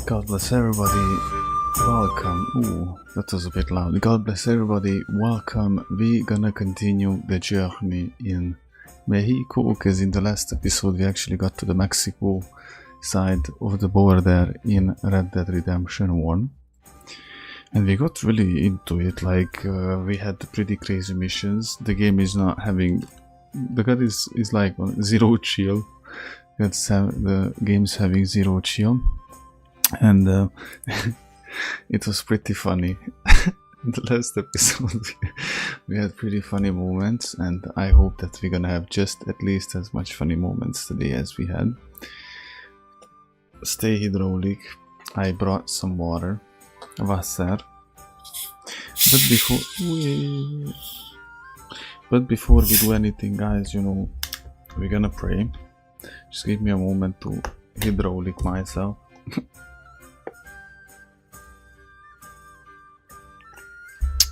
God bless everybody. Welcome. Ooh, that was a bit loud. God bless everybody. Welcome. We're gonna continue the journey in Mexico, because in the last episode we actually got to the Mexico side of the border in Red Dead Redemption 1. And we got really into it, like we had pretty crazy missions. The game is not having... The god is like on zero chill. The game's having zero chill. And it was pretty funny. In the last episode we had pretty funny moments, and I hope that we're gonna have just at least as much funny moments today as we had. Stay hydraulic. I brought some water. Wasser. But before we do anything, guys, you know, we're gonna pray. Just give me a moment to hydraulic myself.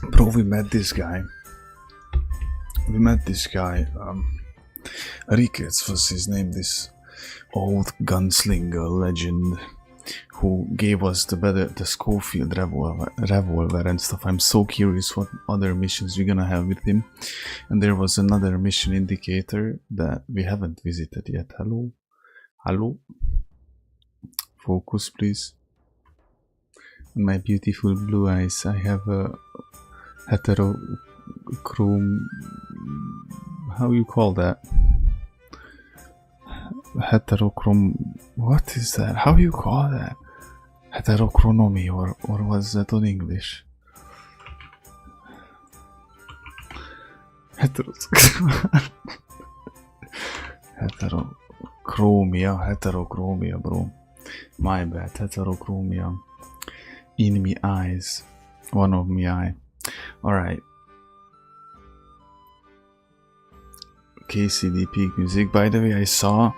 Bro, we met this guy. Ricketts was his name, this old gunslinger legend who gave us the Schofield revolver and stuff. I'm so curious what other missions we're gonna have with him. And there was another mission indicator that we haven't visited yet. Hello? Focus, please. My beautiful blue eyes. I have a heterochrome... How you call that? Heterochrome... What is that? How you call that? Heterochronomy, or was that on English? Heterochromia, bro. My bad, heterochromia. In me eyes. One of me eye. Alright. KCDP music. By the way, I saw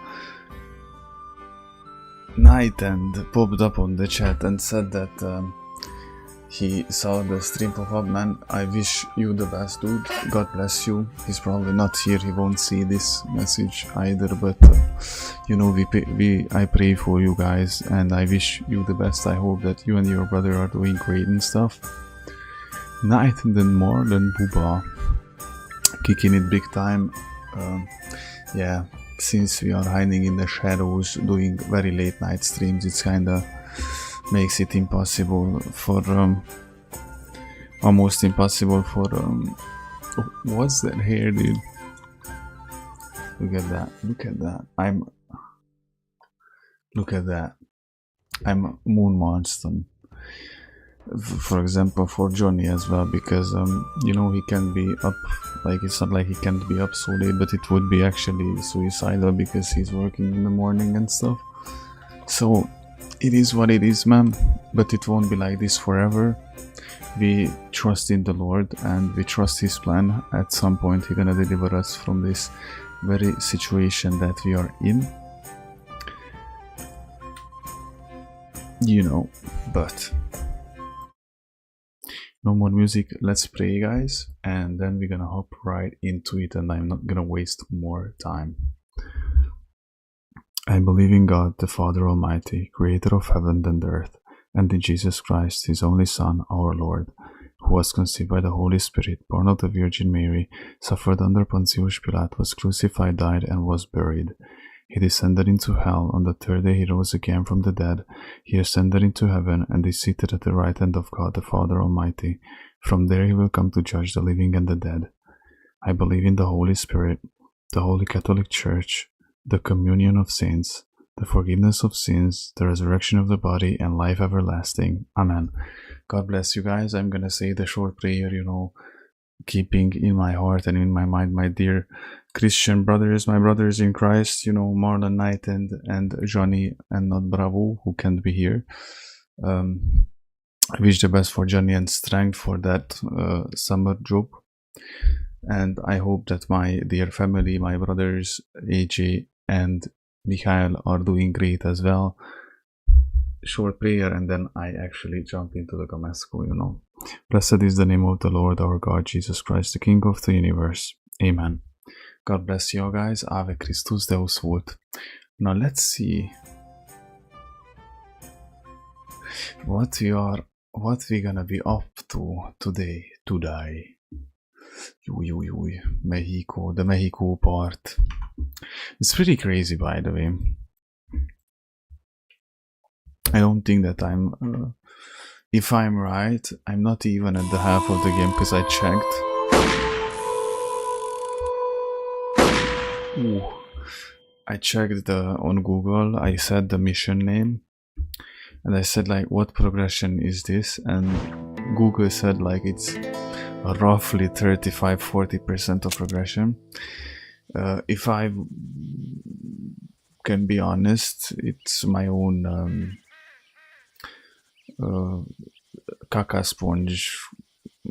Night and popped up on the chat and said that he saw the stream pop up. Man, I wish you the best, dude. God bless you. He's probably not here. He won't see this message either, but you know, I pray for you guys and I wish you the best. I hope that you and your brother are doing great and stuff. Night and then more than Booba. Kicking it big time. Yeah, since we are hiding in the shadows doing very late night streams, it's kinda makes it impossible for almost impossible for what's that hair, dude? Look at that. Look at that. I'm Moon Monster. For example, for Johnny as well, because you know, he can be up, like, it's not like he can't be up so late, but it would be actually suicidal because he's working in the morning and stuff. So it is what it is, man, but it won't be like this forever. We trust in the Lord and we trust his plan. At some point he's gonna deliver us from this very situation that we are in, you know. But no more music, let's pray, guys, and then we're gonna hop right into it, and I'm not gonna waste more time. I believe in God, the Father Almighty, creator of heaven and earth, and in Jesus Christ, his only Son, our Lord, who was conceived by the Holy Spirit, born of the Virgin Mary, suffered under Pontius Pilate, was crucified, died, and was buried. He descended into hell. On the third day he rose again from the dead. He ascended into heaven and is seated at the right hand of God the Father Almighty. From there he will come to judge the living and the dead. I believe in the Holy Spirit, the Holy Catholic Church, the communion of saints, the forgiveness of sins, the resurrection of the body, and life everlasting. Amen. God bless you guys. I'm gonna say the short prayer, you know, keeping in my heart and in my mind my dear Christian brothers, my brothers in Christ, you know, Marlon, Knight and Johnny, and not Bravo, who can't be here. I wish the best for Johnny and strength for that summer job. And I hope that my dear family, my brothers AJ and Mikhail, are doing great as well. Short prayer and then I actually jump into the Damascus, you know. Blessed is the name of the Lord our God, Jesus Christ, the King of the universe. Amen. God bless you all, guys. Ave Christus Deus vult. Now let's see What we gonna be up to today? Mexico, the Mexico part. It's pretty crazy, by the way. I don't think that if I'm right, I'm not even at the half of the game because I checked. Ooh. I checked on Google, I said the mission name, and I said like, what progression is this? And Google said like it's roughly 35-40% of progression. If I can be honest, it's my own caca sponge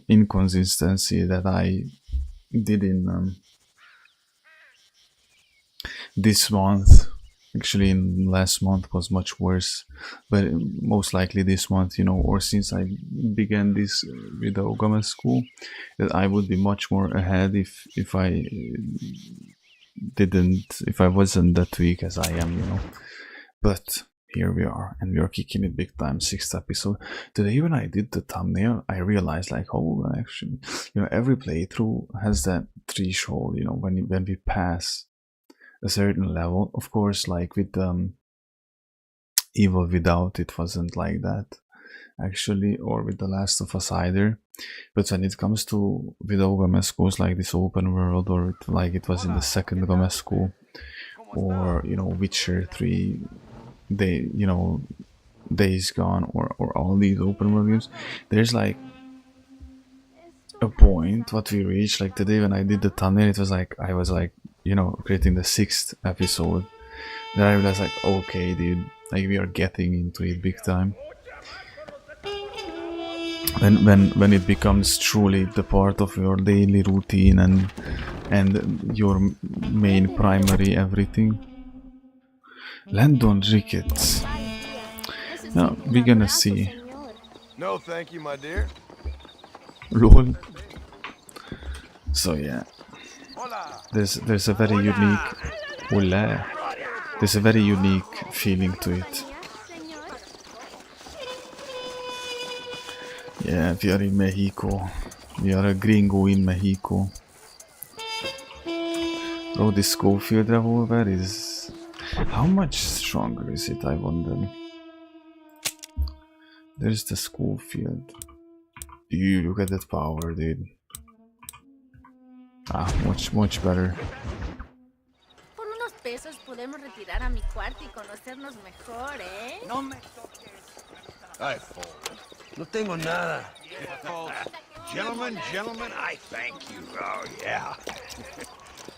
inconsistency that I did in this month. Actually, in last month was much worse, but most likely this month, you know, or since I began this with the Ogama school, that I would be much more ahead if I wasn't that weak as I am, you know. But here we are, and we are kicking it big time. 6th episode. Today, when I did the thumbnail, I realized like, oh, actually, you know, every playthrough has that threshold, you know, when we pass a certain level. Of course, like with Evil Without, it wasn't like that actually, or with The Last of Us either. But when it comes to video game schools like this open world, or like it was in the second game school, or you know, Witcher 3, Days Gone, or all these open world games, there's like a point what we reached. Like today when I did the thumbnail, it was like I was like, you know, creating the 6th episode. Then I realized like, okay dude, like we are getting into it big time. When it becomes truly the part of your daily routine and your main primary everything. Landon Ricketts. Now we're gonna see. No, thank you, my dear. Lol. So yeah, there's a very unique. Hola. There's a very unique feeling to it. Yeah, we are in Mexico. We are a gringo in Mexico. Oh, this Schofield revolver is... How much stronger is it, I wonder? There's the Schofield. You look at that power, dude. Ah, much better. Por unos pesos podemos retirar a mi cuarto y conocernos mejor, ¿eh? No me toques. Ay, no tengo nada. Gentlemen, I thank you. Oh, yeah.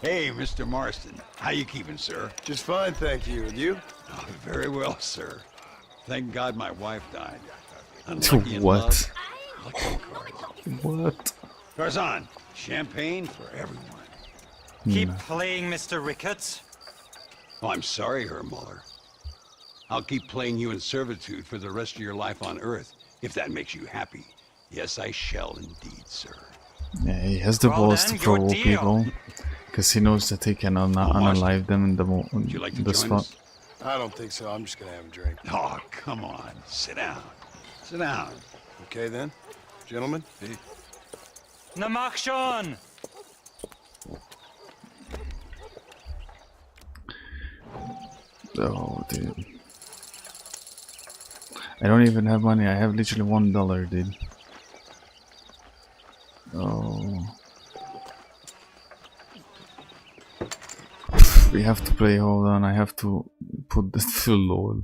Hey, Mr. Marston. How you keeping, sir? Just fine, thank you. And you? Oh, very well, sir. Thank God my wife died. Unlucky in What? love, lucky in cards. What? Tarzan, champagne for everyone. Keep playing, Mr. Ricketts. Oh, I'm sorry, Herr Muller. I'll keep playing you in servitude for the rest of your life on Earth, if that makes you happy. Yes, I shall indeed, sir. Yeah, he has the balls to provoke people, because he knows that he can unalive them in the Would you like to the join spot. us? I don't think so. I'm just gonna have a drink. Oh, come on. Sit down. Sit down. Okay then, gentlemen. Na mach schon! Oh, dude. I don't even have money. I have literally $1, dude. Oh. We have to play. Hold on. I have to put this to LOL.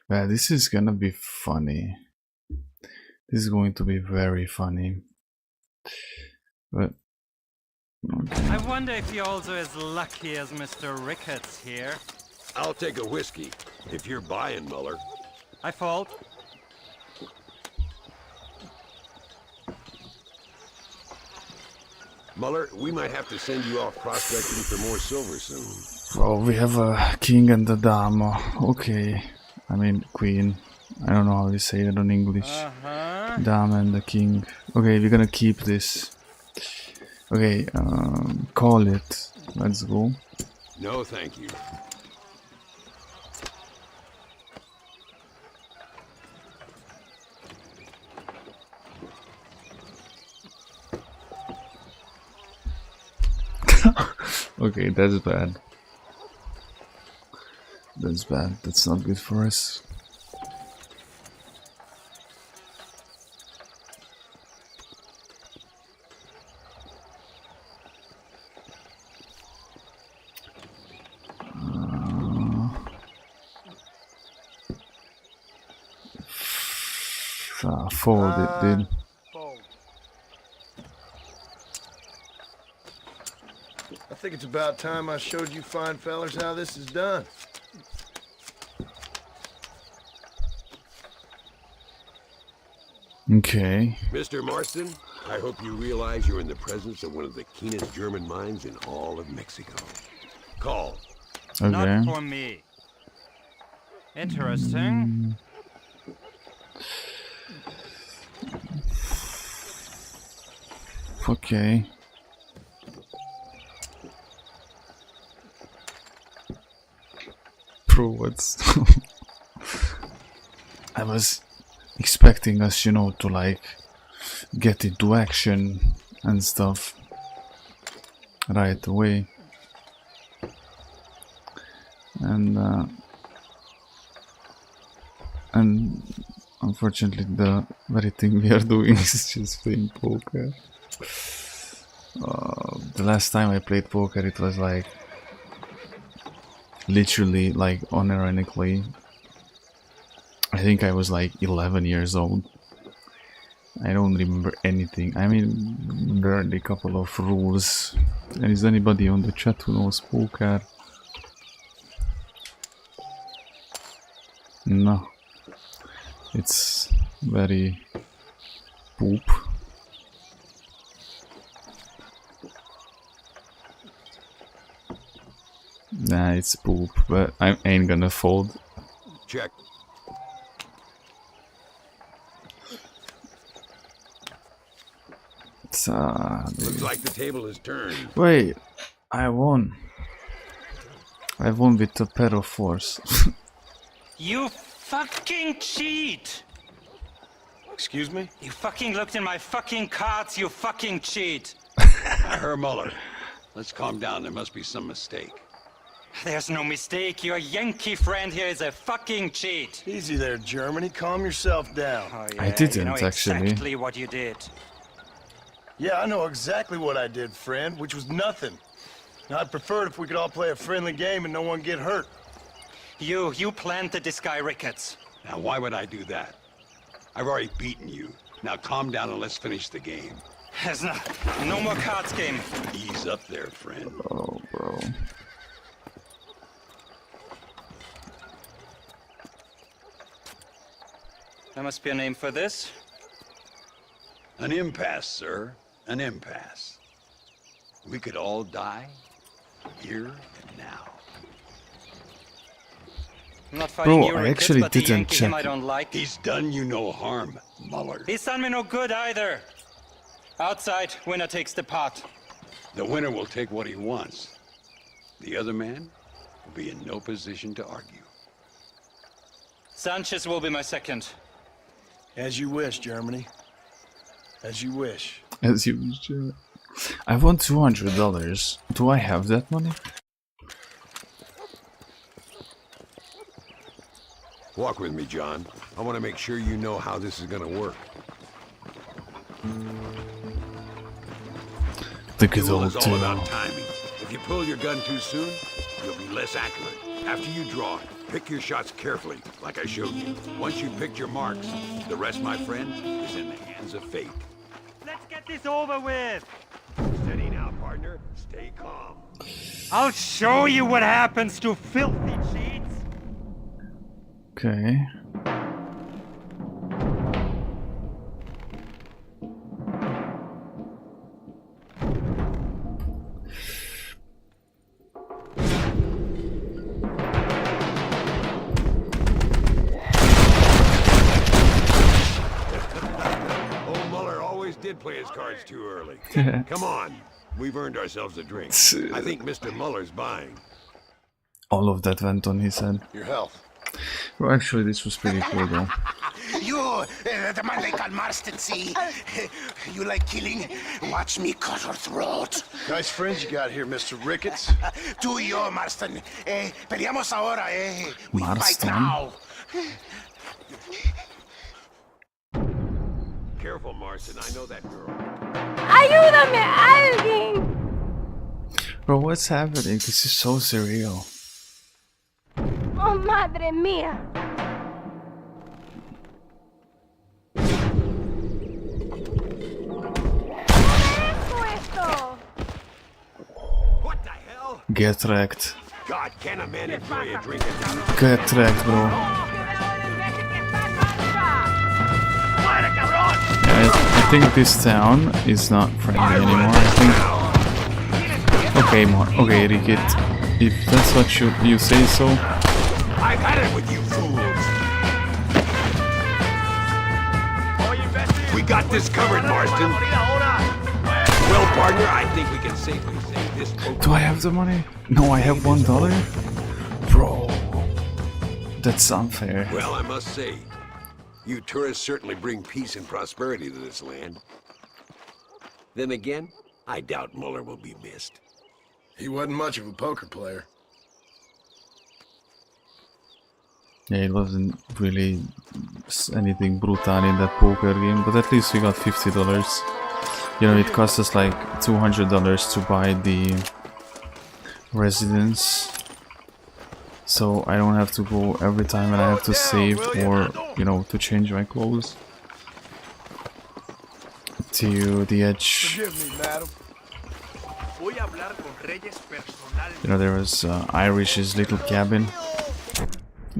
Well, this is gonna be funny. This is going to be very funny. But okay. I wonder if you're also as lucky as Mr. Ricketts here. I'll take a whiskey, if you're buying, Muller. I fault. Muller, we might have to send you off prospecting for more silver soon. Oh, we have a king and a dama. Okay. I mean, queen. I don't know how you say it in English. Dama and the king. Okay, we're gonna keep this. Okay, call it. Let's go. No, thank you. Okay, that's bad. That's bad. That's not good for us. Fold it, dude. Fold. I think it's about time I showed you fine fellers how this is done. Okay. Mr. Marston, I hope you realize you're in the presence of one of the keenest German minds in all of Mexico. Call. Okay. Not for me. Interesting. Okay. Bro, what's... I was expecting us, you know, to like get into action and stuff right away. And unfortunately the very thing we are doing is just playing poker. The last time I played poker, it was like literally, like, unironically, I think I was like 11 years old. I don't remember anything. I mean, barely a couple of rules. And is anybody on the chat who knows poker? No. It's very poop. Nah, it's poop, but I ain't gonna fold. Check. It's, Looks like the table is turned. wait, I won. I won with a pair of fours. You fucking cheat! Excuse me? You fucking looked in my fucking cards, you fucking cheat! Herr Muller, let's calm down. There must be some mistake. There's no mistake. Your Yankee friend here is a fucking cheat. Easy there, Germany. Calm yourself down. Oh, I didn't, you know actually. exactly what you did. Yeah, I know exactly what I did, friend, which was nothing. Now, I'd prefer it if we could all play a friendly game and no one get hurt. You planted this guy Ricketts. Now, why would I do that? I've already beaten you. Now, calm down and let's finish the game. There's no more cards game. Ease up there, friend. Oh, bro. There must be a name for this. An impasse, sir. An impasse. We could all die here and now. I'm not fighting Bro, you, I Ricketts, actually but the didn't Yankee him check. I don't like. He's done you no harm, Muller. He's done me no good either. Outside, winner takes the pot. The winner will take what he wants. The other man will be in no position to argue. Sanchez will be my second. As you wish, Germany. As you wish. As you wish. I won $200. Do I have that money? Walk with me, John. I want to make sure you know how this is gonna work. The good Duel old is all about duel. timing. If you pull your gun too soon, you'll be less accurate. After you draw, pick your shots carefully, like I showed you. Once you've picked your marks, the rest, my friend, is in the hands of fate. Let's get this over with. Steady now, partner. Stay calm. I'll show you what happens to filthy cheats. Okay. Old Muller always did play his cards too early. Come on. We've earned ourselves a drink. I think Mr. Muller's buying. All of that went on his head. Your health. Well, actually, this was pretty cool though. You're the man they call Marston, see? You like killing? Watch me cut her throat. Nice friends you got here, Mr. Ricketts. Tú y yo, Marston. Peleamos ahora, We fight Marston? now. Careful, Marston. I know that girl. ¡Ayúdame, alguien! Bro, what's happening? This is so surreal. ¡Oh, madre mía! What the hell? Get wrecked. God, can a man enjoy a drink and Get wrecked, bro. I think this town is not friendly anymore. I think. Okay, okay, Ricket. If that's what you say so. I've had it with you fools. We got this covered, Marston. Well, partner, I think we can safely say this. Do I have the money? No, I have $1. Bro, that's unfair. Well, I must say, you tourists certainly bring peace and prosperity to this land. Then again, I doubt Muller will be missed. He wasn't much of a poker player. Yeah, it wasn't really anything brutal in that poker game, but at least we got $50. You know, it cost us like $200 to buy the residence, so I don't have to go every time and I have to save or, you know, to change my clothes to the edge. Forgive me, madam. You know, there was Irish's little cabin.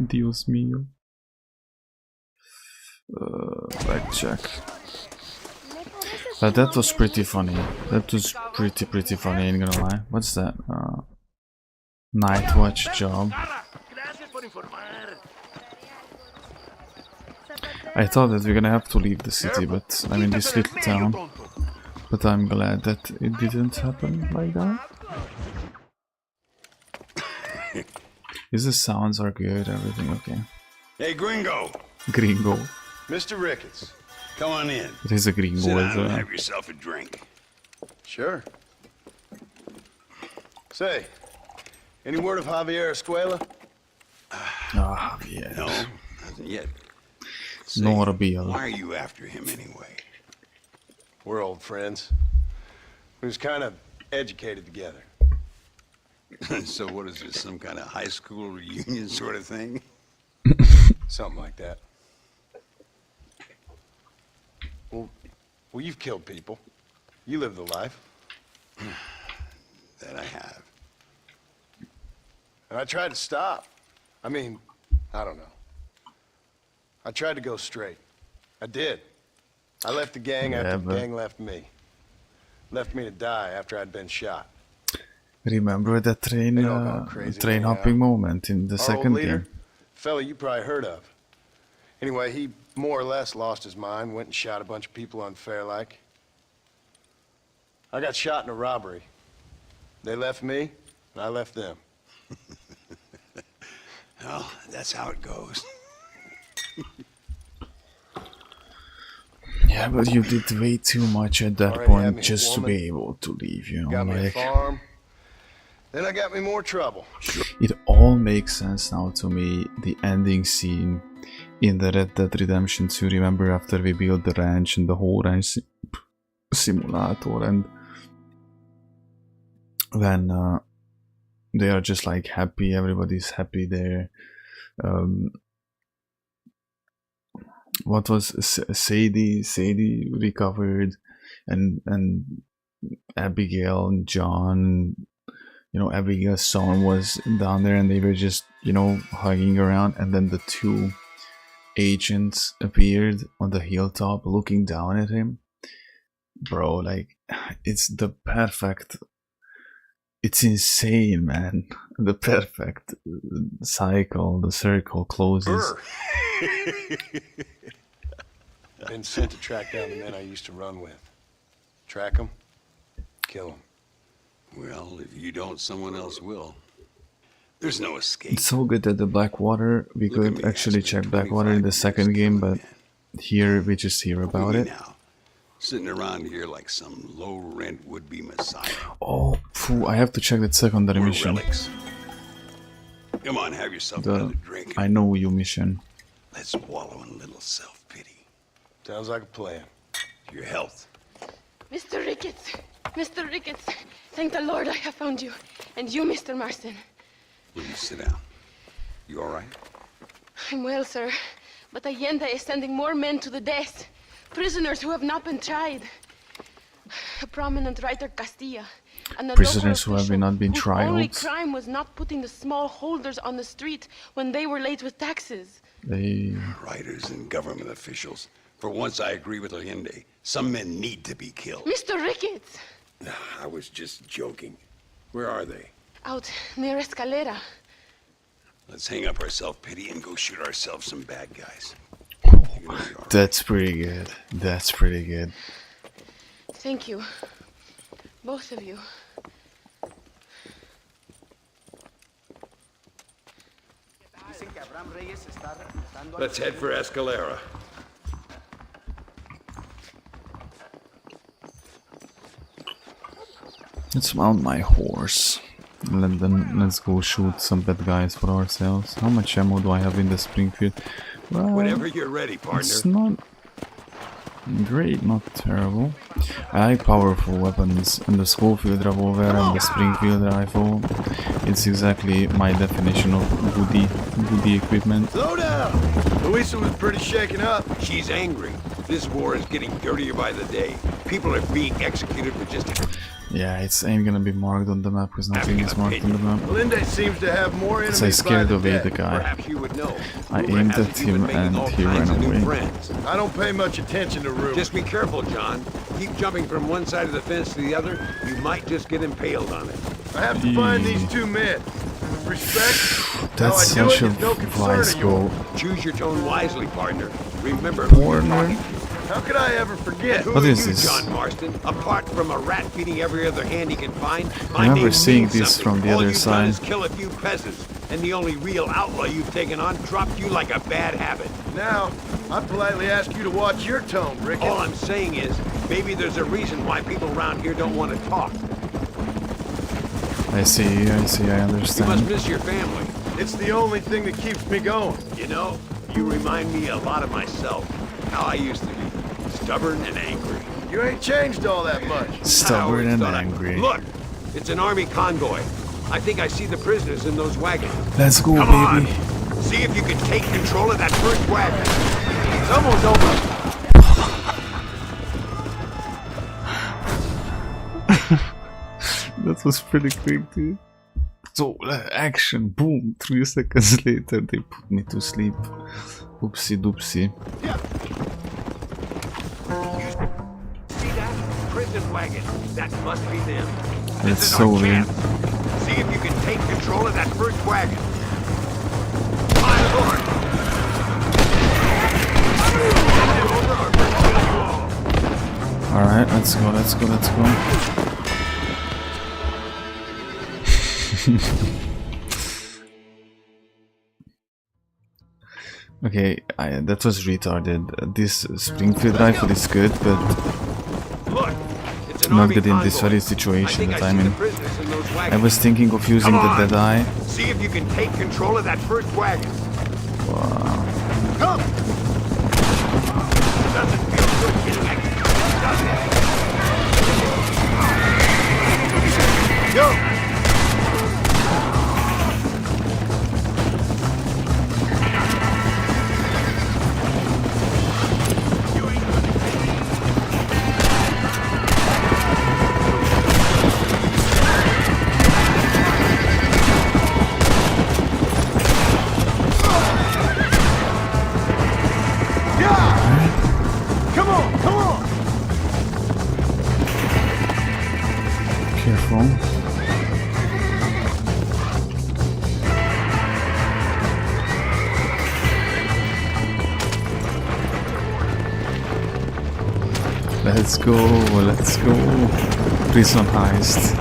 Dios mío. Blackjack. But that was pretty funny. That was pretty funny, ain't gonna lie. What's that? Night watch job. I thought that we're gonna have to leave the city, but I mean this little town. But I'm glad that it didn't happen like that. The sounds are good, everything okay. Hey, Gringo. Gringo. Mr. Ricketts. Come on in. It is a gringo Sit as down and well. have yourself a drink. Sure. Say, any word of Javier Escuela? Ah, yeah. No, nothing yet. Say, Nor a bill. why are you after him anyway? We're old friends. We was kind of educated together. So what is this, some kind of high school reunion sort of thing? Something like that. Well, you've killed people. You lived the life. That I have. And I tried to stop. I mean, I don't know. I tried to go straight. I did. I left the gang after the gang left me. Left me to die after I'd been shot. Remember that train hopping moment in the second game? Fella you probably heard of. Anyway, he more or less lost his mind, went and shot a bunch of people unfair like. I got shot in a robbery. They left me, and I left them. Well, that's how it goes. Yeah, but you did way too much at that point just to be able to leave, you know, got me a like... farm. Then I got me more trouble. It all makes sense now to me, the ending scene in the Red Dead Redemption 2, remember after we built the ranch and the whole ranch simulator, and when they are just like happy, everybody's happy there. What was Sadie recovered, and Abigail and John, you know, Abigail's son was down there and they were just, you know, hugging around, and then the two agents appeared on the hilltop looking down at him. Bro, like, it's the perfect, it's insane, man. The perfect cycle, the circle closes. Been sent to track down the men I used to run with. Track them, kill them. Well, if you don't, someone else will. There's no escape. It's so good that the Blackwater, we could actually check Blackwater in the second game, but here we just hear about it. Now, sitting around here like some low-rent would-be messiah. Oh, phew, I have to check that secondary We're mission. relics. Come on, have yourself another drink. I know you mission. Let's wallow in a little self-pity. Sounds like a plan. Your health. Mr. Ricketts! Mr. Ricketts! Thank the Lord I have found you. And you, Mr. Marston. Will you sit down? You all right? I'm well, sir. But Allende is sending more men to the death. Prisoners who have not been tried. A prominent writer, Castilla. And a Prisoners local who have not been whose tried. only crime was not putting the small holders on the street when they were late with taxes. They... Writers and government officials. For once, I agree with Allende. Some men need to be killed. Mr. Ricketts! I was just joking. Where are they? Out near Escalera. Let's hang up our self-pity and go shoot ourselves some bad guys. That's pretty good. That's pretty good. Thank you. Both of you. Let's head for Escalera. Let's mount my horse. Let's go shoot some bad guys for ourselves. How much ammo do I have in the Springfield? Well, Whenever you're ready, partner. it's not great, not terrible. I like powerful weapons, and the Schofield revolver and the Springfield rifle. It's exactly my definition of goody equipment. Slow down! Louisa was pretty shaken up. She's angry. This war is getting dirtier by the day. People are being executed for just... Yeah, it ain't gonna be marked on the map because nothing is marked on the map. Linda seems to have more enemies. Because I scared by away the the day. guy. Perhaps you would know. I Rumor aimed has at it you've been him making and all he kinds ran of new away. friends. I don't pay much attention to rumors. Just be careful, John. Keep jumping from one side of the fence to the other. You might just get impaled on it. I have to find these two men. Respect. That's How I do such it a is no concern wise of goal. yours. Choose your tone wisely, partner. Remember who you're Warner. talking to. How could I ever forget? Who What are is you, this? John Marston? Apart from a rat feeding every other hand he can find, my remember name seeing means this something. from the All other you've side. done is kill a few peasants, and the only real outlaw you've taken on dropped you like a bad habit. Now, I politely ask you to watch your tone, Ricketts. All I'm saying is, maybe there's a reason why people around here don't want to talk. I see, I You must understand. miss your family. It's the only thing that keeps me going. You know, you remind me a lot of myself. How I used to be. Stubborn and angry. You ain't changed all that much. Stubborn I always and thought angry. Look, it's an army convoy. I think I see the prisoners in those wagons. Let's go, Come baby. on. See if you can take control of that first wagon. Someone's over. That was pretty quick, dude. So, action, boom, 3 seconds later they put me to sleep. Oopsie doopsie. See that? Prison wagon. That must be them. That's This is so our weird. chance. See if you can take control of that first wagon. My lord! Alright, let's go, let's go, let's go. Okay, that was retarded. This Springfield rifle is good, but Look, it's an not army good in this convoy. very I situation think that I I'm see the in. prisoners in those I wagons. was thinking of using Come the on. dead eye. See if you can take control of that first wagon. Wow. Come! Doesn't feel good getting executed, does it? Go! Come on, come on! Careful. Let's go, let's go. Prison heist.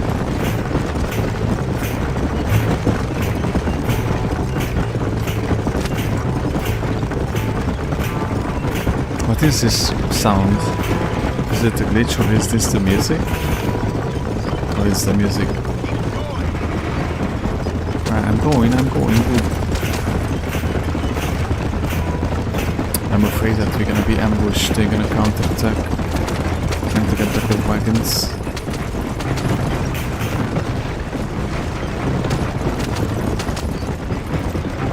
What is this sound? Is it a glitch or is this the music? Or is the music? Right, I'm going, good. I'm afraid that we're gonna be ambushed, they're gonna counterattack. Trying to get the wagons.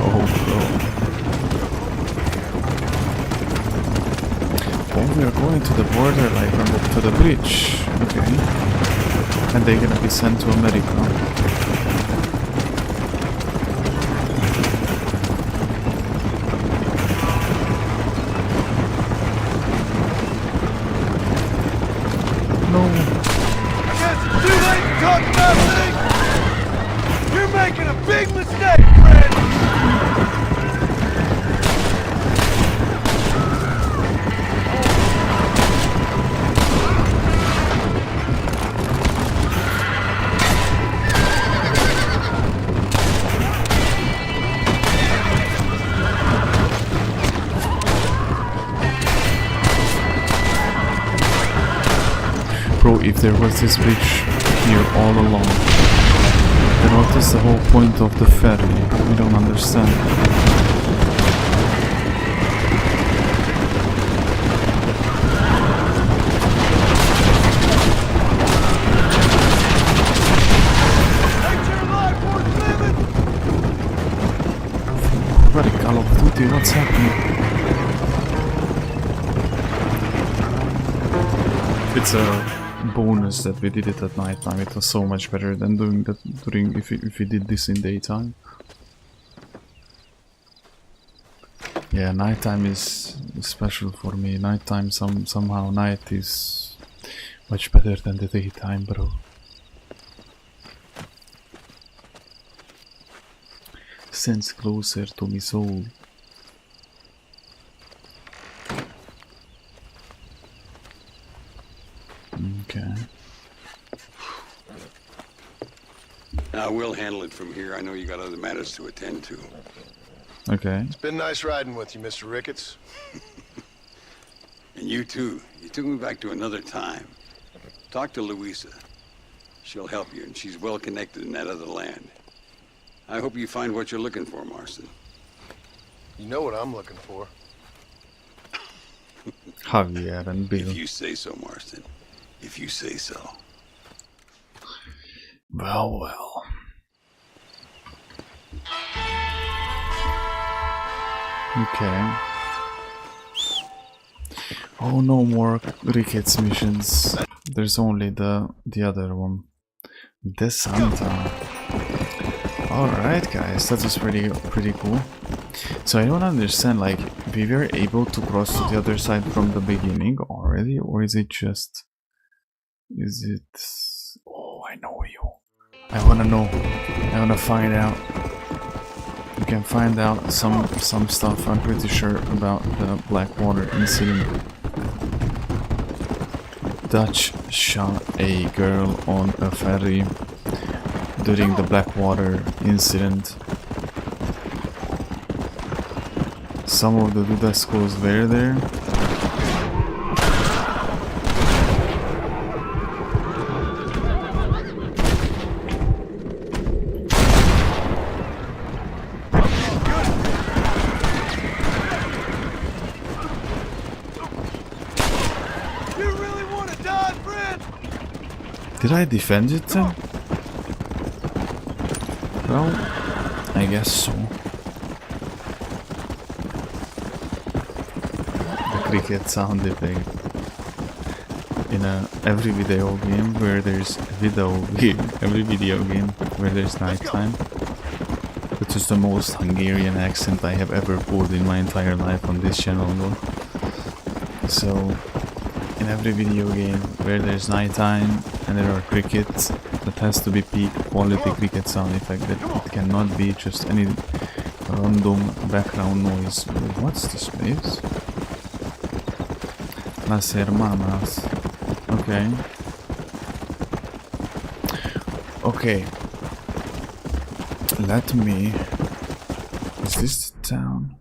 Oh, bro. Oh, we are going to the border, like to the bridge. Okay. And they're gonna be sent to America. No. I guess it's too late to talk about things. You're making a big mistake, friend. Bro, if there was this bridge here all along, then what is the whole point of the ferry? I don't understand. Bloody Call of Duty, what's happening? It's a bonus that we did it at night time. It was so much better than doing that during if we did this in daytime. Yeah, nighttime is special for me. Nighttime somehow night is much better than the daytime, bro. Sense closer to my soul. Okay. We'll handle it from here. I know you got other matters to attend to. Okay. It's been nice riding with you, Mr. Ricketts. And you too. You took me back to another time. Talk to Louisa. She'll help you, and she's well connected in that other land. I hope you find what you're looking for, Marston. You know what I'm looking for. Javier and Bill. If you say so, Marston. If you say so. Well. Okay. Oh, no more Ricketts missions. There's only the other one. The Santa. Alright guys, that was pretty cool. So I don't understand, like, we were able to cross to the other side from the beginning already, or is it just... Is it... Oh, I know you. I wanna know. I wanna find out. You can find out some stuff, I'm pretty sure, about the Blackwater incident. Dutch shot a girl on a ferry during the Blackwater incident. Some of the Dudescos were there. Did I defend it then? Well, I guess so. The cricket sound effect. In every video game where there's every video game where there's nighttime. Which is the most Hungarian accent I have ever pulled in my entire life on this channel though. So, in every video game where there's nighttime and there are crickets, that has to be peak quality cricket sound effect. That it cannot be just any random background noise. What's this place? Las Hermanas. Okay. Okay. Let me... Is this the town?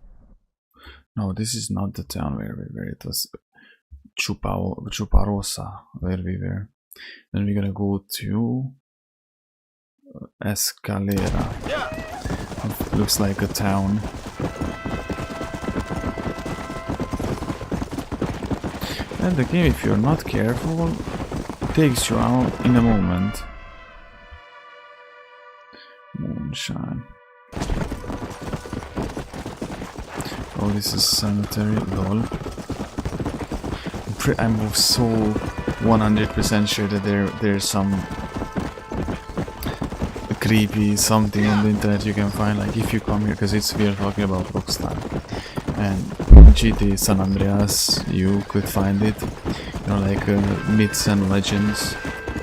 No, no, this is not the town where we were. It was Chuparosa where we were. Then we're gonna go to Escalera. It looks like a town. And the game, if you're not careful, takes you out in a moment. Moonshine. Oh, this is cemetery, lol. I'm so 100% sure that there's some creepy something on the internet you can find, like if you come here, because we are talking about Rockstar. And GTA San Andreas, you could find it, you know, like myths and legends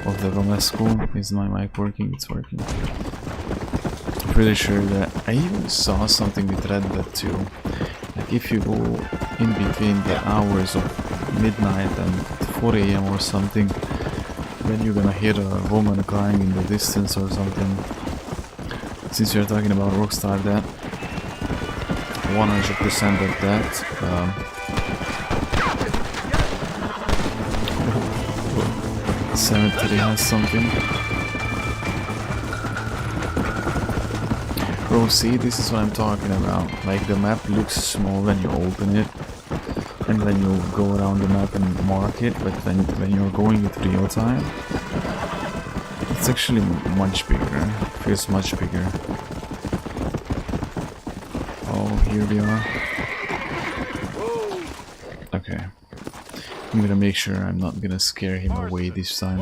of the Romesco. Is my mic working? It's working. I'm pretty sure that I even saw something with Red Dead 2. Like if you go in between the hours of midnight and 4 AM or something, then you're gonna hear a woman crying in the distance or something. Since you're talking about Rockstar, that 100% of that cemetery has something. Bro, see, this is what I'm talking about. Like, the map looks small when you open it and when you go around the map and mark it, but then when you're going with real time, it's actually much bigger. It feels much bigger. Oh, here we are. Okay. I'm gonna make sure I'm not gonna scare him away this time.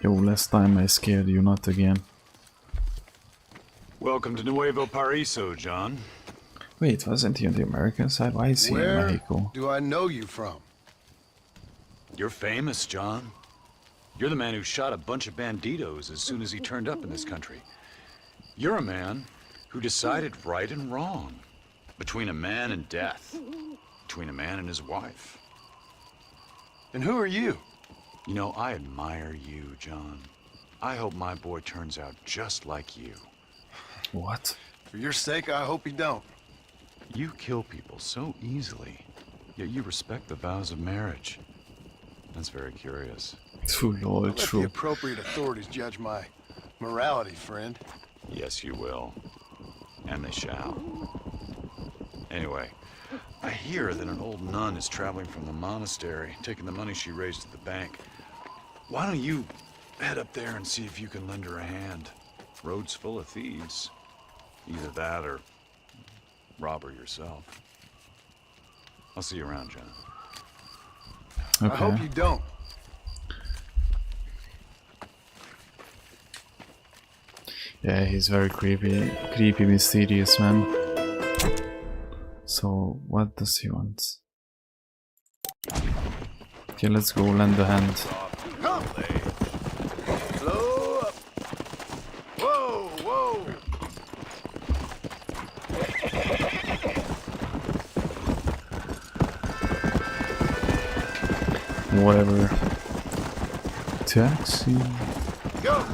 Yo, last time I scared you, not again. Welcome to Nuevo Paraiso, John. Wait, wasn't he on the American side? Why is he in Mexico? Do I know you from? You're famous, John. You're the man who shot a bunch of banditos as soon as he turned up in this country. You're a man who decided right and wrong. Between a man and death. Between a man and his wife. And who are you? You know, I admire you, John. I hope my boy turns out just like you. What? For your sake, I hope you don't. You kill people so easily, yet you respect the vows of marriage. That's very curious. True, Lord, Let true. the appropriate authorities judge my morality, friend. Yes, you will. And they shall. Anyway, I hear that an old nun is traveling from the monastery, taking the money she raised at the bank. Why don't you head up there and see if you can lend her a hand? Road's full of thieves. Either that or rob her yourself. I'll see you around, John. Okay. I hope you don't. Yeah, he's very creepy, mysterious man. So, what does he want? Okay, let's go lend a hand. Blow up. Whoa, whoa. Whatever. Taxi. Go.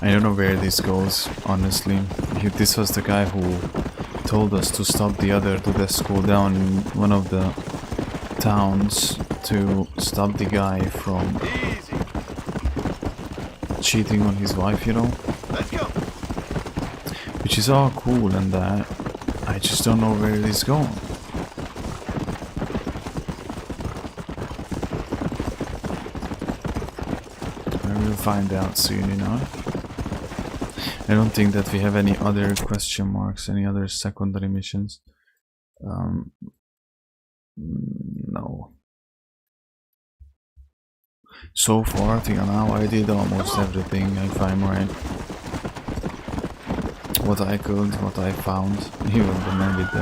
I don't know where this goes, honestly. This was the guy who told us to stop the other to just go down in one of the towns to stop the guy from cheating on his wife, you know? Let's go. Which is all cool and that. I just don't know where it is going. I will find out soon, you know? I don't think that we have any other question marks, any other secondary missions. No. So far, till now, I did almost everything, if I'm right. What I could, what I found. Even the man with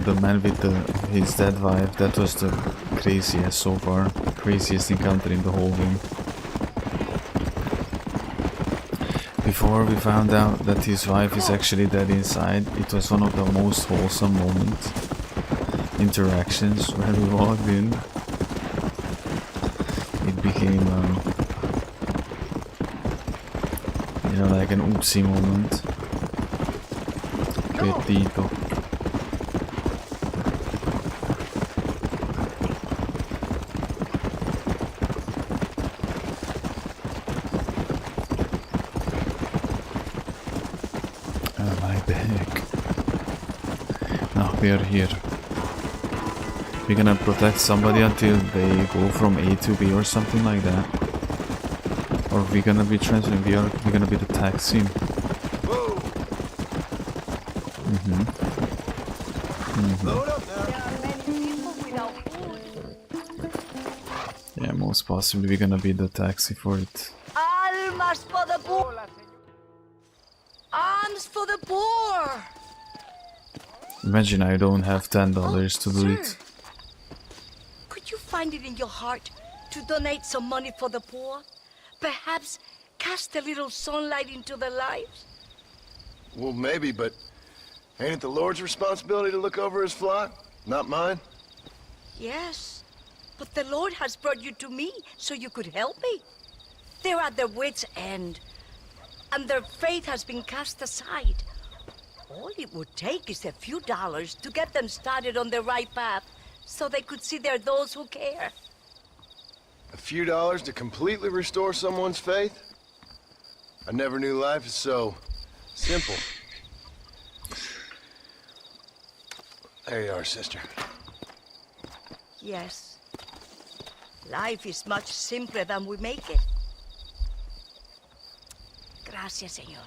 the man with his dead wife, that was the craziest so far. Craziest encounter in the whole game. Before we found out that his wife is actually dead inside, it was one of the most wholesome interactions when we walked in. It became, you know, like an oopsie moment. appetito. My bag. Now we are here. We're gonna protect somebody until they go from A to B or something like that. Or we're gonna be transferring, we're gonna be the taxi. Yeah, most possibly we're gonna be the taxi for it. Almas for the poor! Arms for the poor! Imagine I don't have $10 to do it. Could you find it in your heart to donate some money for the poor? Perhaps cast a little sunlight into their lives? Well, maybe, but ain't it the Lord's responsibility to look over his flock? Not mine? Yes, but the Lord has brought you to me so you could help me. They're at their wits' end, and their faith has been cast aside. All it would take is a few dollars to get them started on the right path so they could see there are those who care. A few dollars to completely restore someone's faith? I never knew life is so simple. There you are, sister. Yes. Life is much simpler than we make it. Gracias, Señor.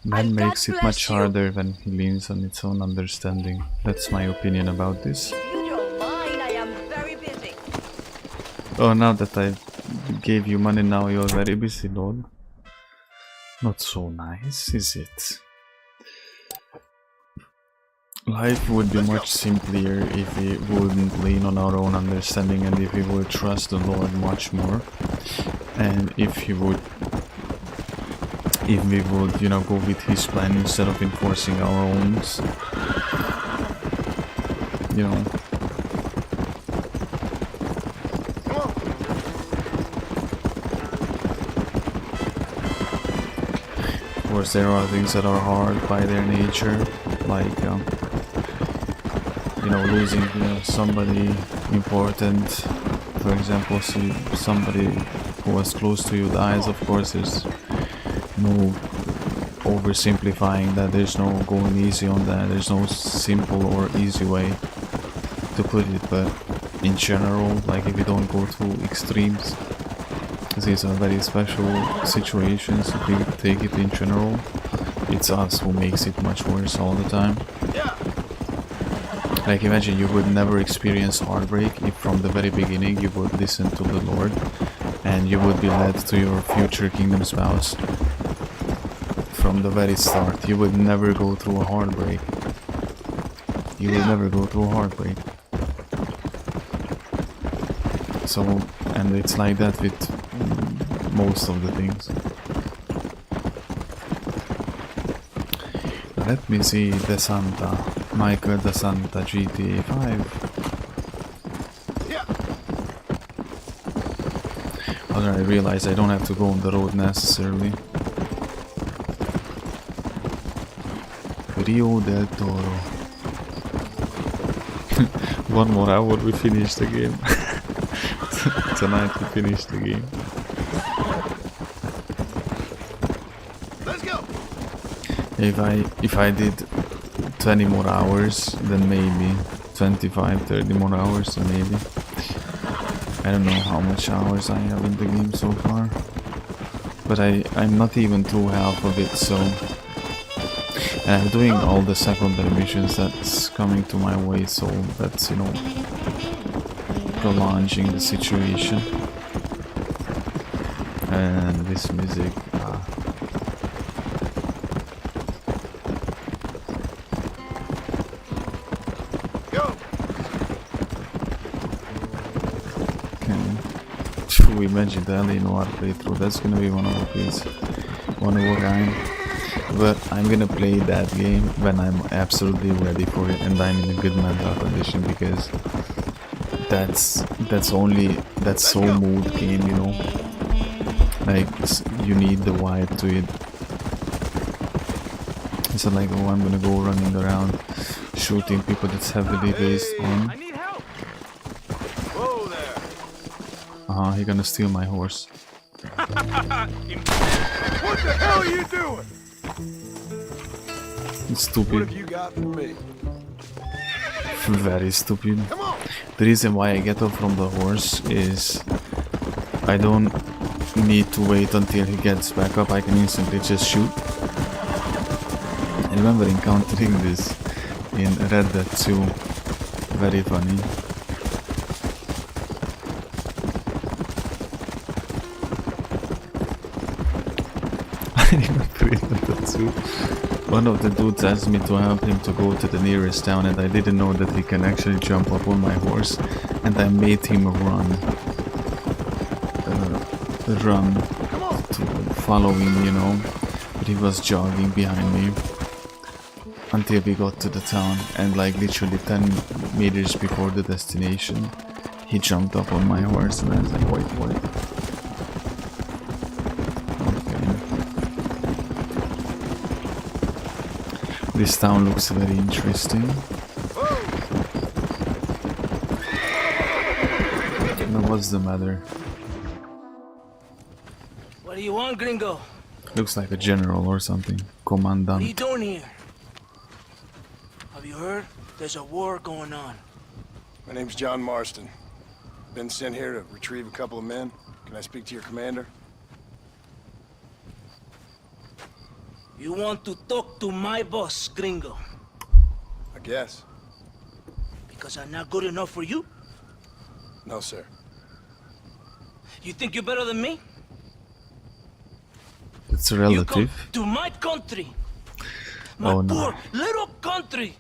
Man makes it much harder when he leans on its own understanding. That's my opinion about this. If you don't mind, I am very busy. Oh, now that I gave you money, now you're very busy, Lord. Not so nice, is it? Life would be much simpler if we wouldn't lean on our own understanding and if we would trust the Lord much more. And if we would, you know, go with His plan instead of enforcing our own, you know. Of course, there are things that are hard by their nature, like you know, losing somebody important. For example, see somebody who was close to you dies. Of course, there's no oversimplifying that. There's no going easy on that. There's no simple or easy way to put it. But in general, like if you don't go to extremes, these are very special situations. If we take it in general, it's us who makes it much worse all the time. Like imagine you would never experience heartbreak if from the very beginning you would listen to the Lord and you would be led to your future kingdom spouse. From the very start, you would never go through a heartbreak. You would never go through a heartbreak. So, and it's like that with most of the things. Let me see De Santa, Michael De Santa GTA 5. Although I realize I don't have to go on the road necessarily. Rio del Toro. 1 more hour we finish the game. Tonight we finish the game. If I did 20 more hours, then maybe 25-30 more hours, then maybe. I don't know how much hours I have in the game so far, but I'm not even through half of it. So, and I'm doing all the secondary missions that's coming to my way, so that's, you know, prolonging the situation. And this music. Imagine the LA Noir playthrough, that's gonna be one of a kind. But I'm gonna play that game when I'm absolutely ready for it and I'm in a good mental condition, because that's so mood game, you know. Like you need the vibe to it. It's not like, oh, I'm gonna go running around shooting people. That's heavily based on. I need help. Whoa there. He's gonna steal my horse. What the hell are you doing? It's stupid. What have you got for me? Very stupid. Come on. The reason why I get off from the horse is I don't need to wait until he gets back up. I can instantly just shoot. I remember encountering this in Red Dead 2. Very funny. I remember in Red Dead 2. One of the dudes asked me to help him to go to the nearest town, and I didn't know that he can actually jump up on my horse, and I made him run to follow him, you know, but he was jogging behind me until we got to the town, and like literally 10 meters before the destination he jumped up on my horse, and I was like, wait, what? This town looks very interesting. Now what's the matter? What do you want, gringo? Looks like a general or something. Commandant. What are you doing here? Have you heard? There's a war going on. My name's John Marston. Been sent here to retrieve a couple of men. Can I speak to your commander? You want to talk to my boss, gringo? I guess. Because I'm not good enough for you? No, sir. You think you're better than me? It's You relative. come to my country. My Oh, no. poor little country.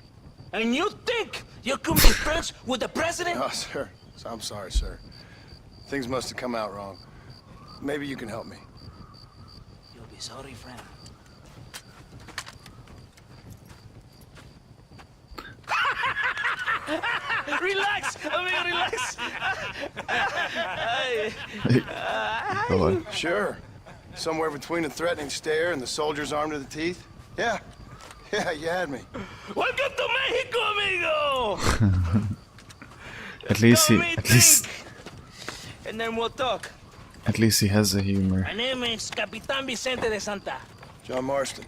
And you think you can be friends with the president? No, sir. I'm sorry, sir. Things must have come out wrong. Maybe you can help me. You'll be sorry, friend. Relax, amigo, relax. Go on. Sure. Somewhere between a threatening stare and the soldier's arm to the teeth? Yeah. Yeah, you had me. Welcome to Mexico, amigo. At least And then we'll talk. at least he has a humor. My name is Capitan Vicente de Santa. John Marston.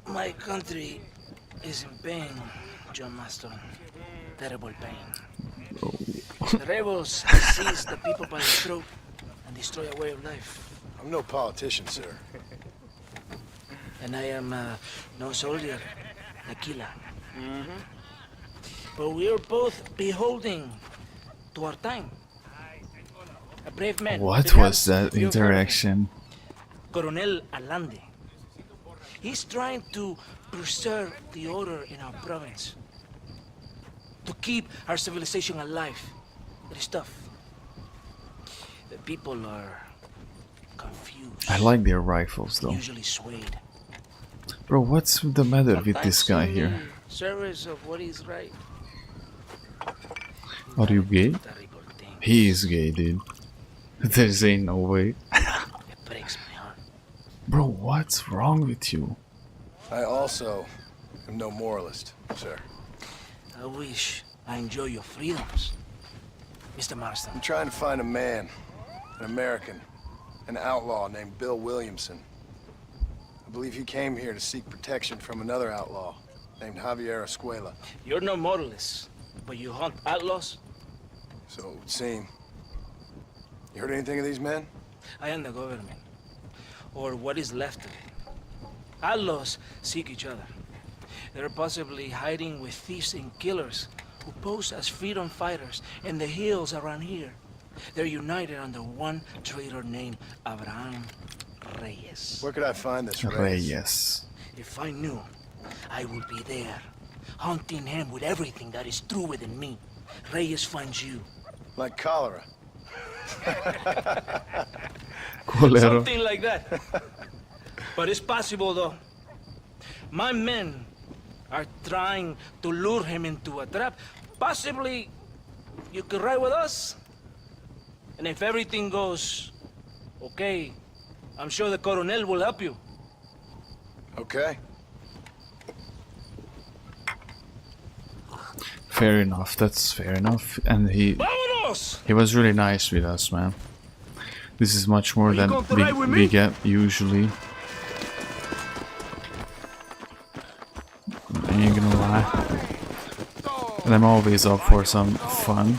My country is in pain, John Marston. Terrible pain. The rebels have seized the people by the throat and destroy a way of life. I'm no politician, sir. And I am no soldier, Aquila. But we are both beholding to our time. A brave man. What was that You've heard of him. interaction? Coronel Allende. He's trying to preserve the order in our province. To keep our civilization alive. It is tough. The people are confused. I like their rifles though. Usually swayed. Bro, what's the matter with this guy Sometimes here? in service of what is right. Are you gay? Terrible thing. He is gay, dude. There's ain't no way. It breaks my heart. Bro, what's wrong with you? I also am no moralist, sir. I wish I enjoy your freedoms, Mr. Marston. I'm trying to find a man, an American, an outlaw named Bill Williamson. I believe he came here to seek protection from another outlaw named Javier Escuela. You're no moralist, but you hunt outlaws? So it would seem. You heard anything of these men? I am the government, or what is left of it. Outlaws seek each other. They're possibly hiding with thieves and killers who pose as freedom fighters in the hills around here. They're united under one traitor named Abraham Reyes. Where could I find this Reyes. If I knew, I would be there, hunting him with everything that is true within me. Reyes finds you. Like cholera. Colero. Something like that. But it's possible, though. My men are trying to lure him into a trap. Possibly, you could ride with us. And if everything goes okay, I'm sure the Coronel will help you. Okay. fair enough. That's fair enough. And he was really nice with us, man. This is much more than we get usually. I ain't gonna lie. And I'm always up for some fun.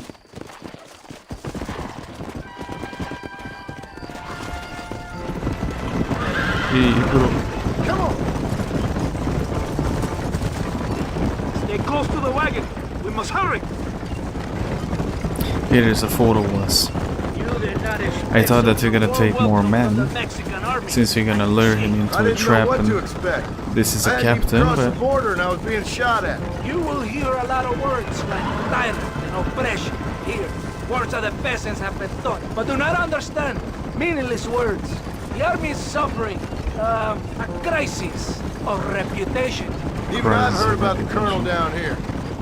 Come on. Stay close to the wagon. We must hurry. Here is a photo of us. I thought that we're gonna take more men, since we're gonna lure him into a trap, and this is a captain, but... the border and I was being shot at. You will hear a lot of words like tyrant and oppression here. Words of the peasants have been taught, but do not understand meaningless words. The army is suffering a crisis of reputation. Even I've heard about the colonel down here.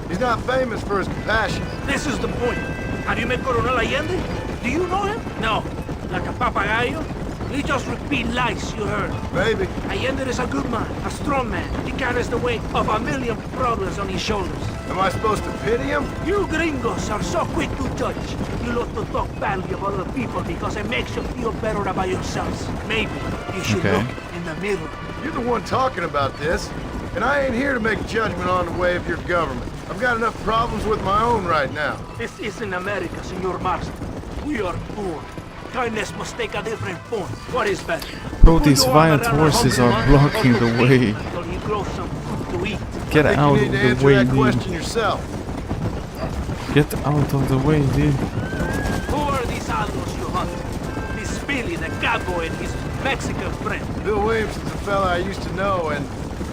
He's not famous for his compassion. This is the point. Have you met Coronel Allende? Do you know him? No. Like a papagayo? He just repeat lies you heard. Maybe. Allende is a good man, a strong man. He carries the weight of a million problems on his shoulders. Am I supposed to pity him? You gringos are so quick to judge. You love to talk badly about other people because it makes you feel better about yourselves. Maybe you should look in the mirror. You're the one talking about this, and I ain't here to make a judgment on the way of your government. I've got enough problems with my own right now. This isn't America, Senor Marston. We are poor. Kindness must take a different form. What is better? Bro, these wild horses are blocking the way. Get out of the way, dude. Get out of the way, dude. Who are these outlaws you hunt? This Billy, the cowboy, and his Mexican friend. Bill Williamson's a fella I used to know, and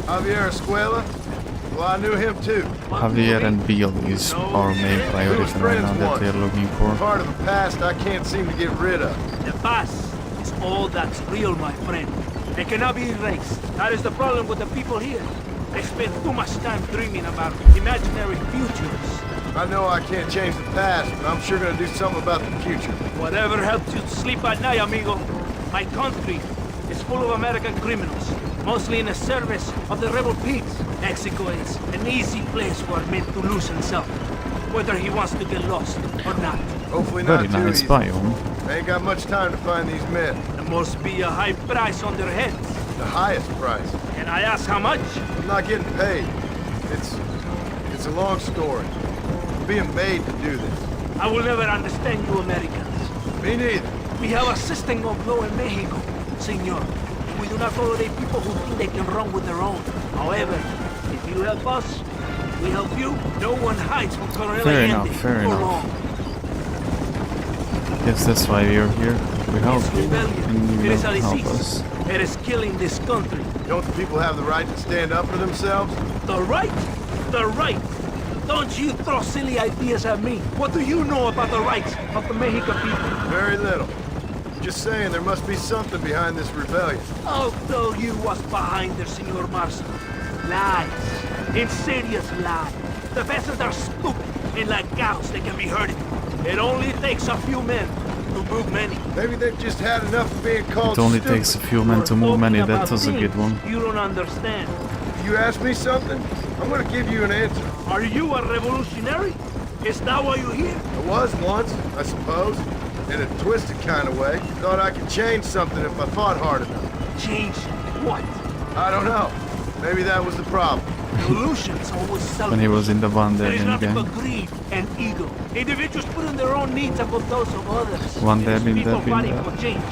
Javier Escuela, well, I knew him too. Javier and Bill is our main priority right now that they're looking for. Part of the past I can't seem to get rid of. The past is all that's real, my friend. It cannot be erased. That is the problem with the people here. They spend too much time dreaming about imaginary futures. I know I can't change the past, but I'm sure gonna do something about the future. Whatever helps you sleep at night, amigo. My country is full of American criminals, mostly in the service of the rebel pigs. Mexico is an easy place for a man to lose himself, whether he wants to get lost or not. Hopefully not very too nice easy. biome. I ain't got much time to find these men. There must be a high price on their heads. The highest price. And I ask how much? I'm not getting paid. It's a long story. I'm being made to do this. I will never understand you Americans. Me neither. We have a system of law in Mexico, senor. We do not tolerate people who think they can run with their own. However, if you help us, we help you. No one hides from Coronel Allende fair enough. Yes, that's why you're here. We help you, and you help us. It is killing this country. Don't the people have the right to stand up for themselves? The right? The right. Don't you throw silly ideas at me. What do you know about the rights of the Mexican people? Very little. Just saying there must be something behind this rebellion. I'll tell you what's behind there, Senor Marston. Lies. Insidious lies. The peasants are stupid, and like cows, they can be herded. It only takes a few men to move many. Maybe they've just had enough of being called It only stupid. takes a few men to move many. That was a good one. You don't understand. If you ask me something, I'm gonna give you an answer. Are you a revolutionary? Is that why you're here? I was once, I suppose. In a twisted kind of way. Thought I could change something if I fought hard enough. Change what? I don't know. Maybe that was the problem. Revolutions always selfish. When he was in the There is Vandalian nothing gang. but greed and ego. Individuals putting their own needs above those of others. One There's there, people been fighting there. for change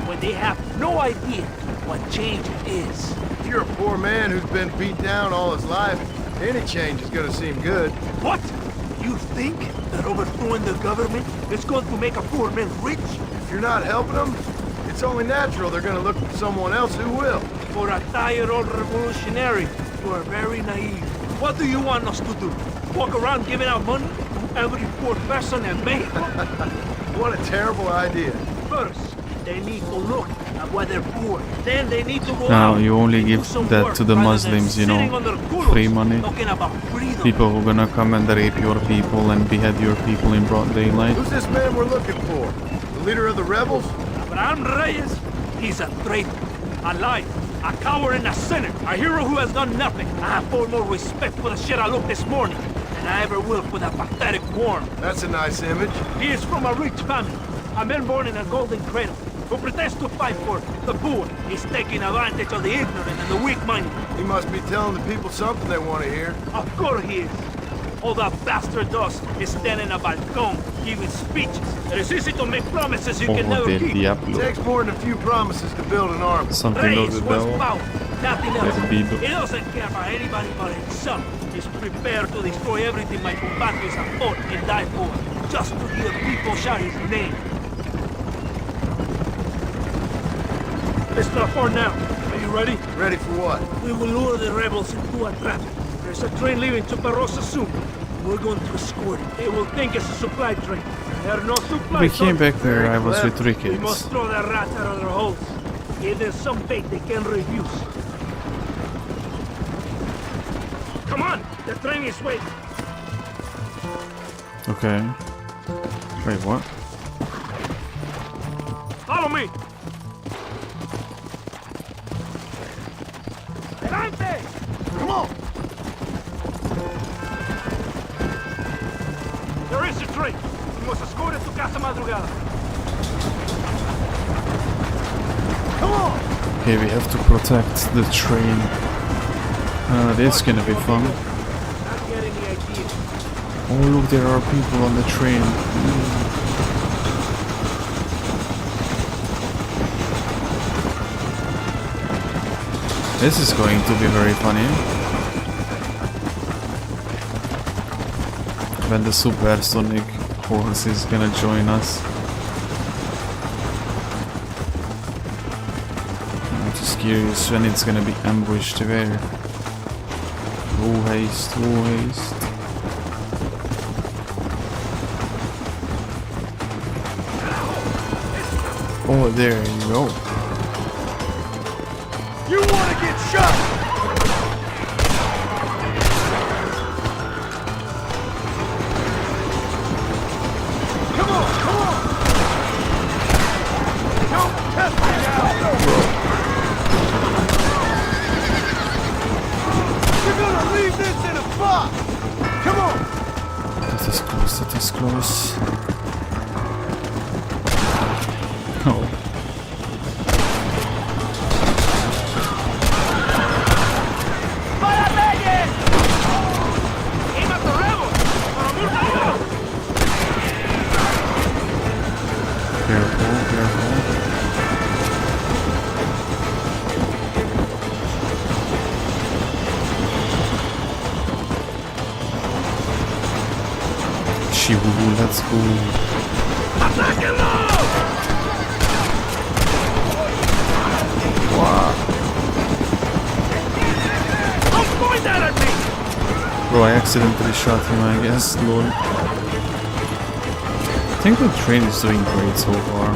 when they have no idea what change is. If you're a poor man who's been beat down all his life, any change is gonna seem good. What? You think that overthrowing the government is going to make a poor man rich? If you're not helping them, it's only natural they're gonna look for someone else who will. For a tired old revolutionary, you are very naive. What do you want us to do? Walk around giving out money to every poor person in Mexico? What a terrible idea. First, they need to look at why they're poor. Then they need to go Now out you only and give do some that work to the rather than Muslims, you know, sitting on their culos free money. talking about freedom. People who gonna come and rape your people and behead your people in broad daylight. Who's this man we're looking for? The leader of the rebels? Abraham Reyes, he's a traitor, a liar, a coward and a sinner, a hero who has done nothing. I have far more respect for the shit I looked this morning than than I ever will for that pathetic worm. That's a nice image. He is from a rich family, a man born in a golden cradle, who pretends to fight for the poor. He's taking advantage of the ignorant and the weak-minded. He must be telling the people something they want to hear. Of course he is. All that bastard does is stand in a balcony, giving speeches. It is easy to make promises you can never del keep. diablo. It takes more than a few promises to build an army. Something of Reyes the wants devil. power, nothing else. Perdido. He doesn't care about anybody but himself. He's prepared to destroy everything my compatriots have fought and died for, just to hear people shout his name. It's not far now. Are you ready? Ready for what? We will lure the rebels into a trap. There's a train leaving to Barrosa soon. We're going to escort it. They will think it's a supply train. There are no supplies. We came back there, I was with We Ricketts. must throw the rats out of their holes. Give them some bait they can refuse. Come on! The train is waiting. Okay. Wait, what? Follow me! Adelante! Come on! There is a train. We must escort it to Casa Madrugada. Come on! Okay, we have to protect the train. This is gonna be fun. Not getting the idea. Oh look, there are people on the train. This is going to be very funny. When the supersonic horse is gonna join us. I'm just curious when it's gonna be ambushed where. Oh haste, oh haste. Oh, there you go. You want to get shot! Come on, come on! Don't test me now! You're gonna leave this in a box! Come on! That is close, that is close. Oh. Careful, careful. Shibu, let's go. Wow. Don't point that at me! Bro, I accidentally shot him, I guess, lol. I think the train is doing great so far.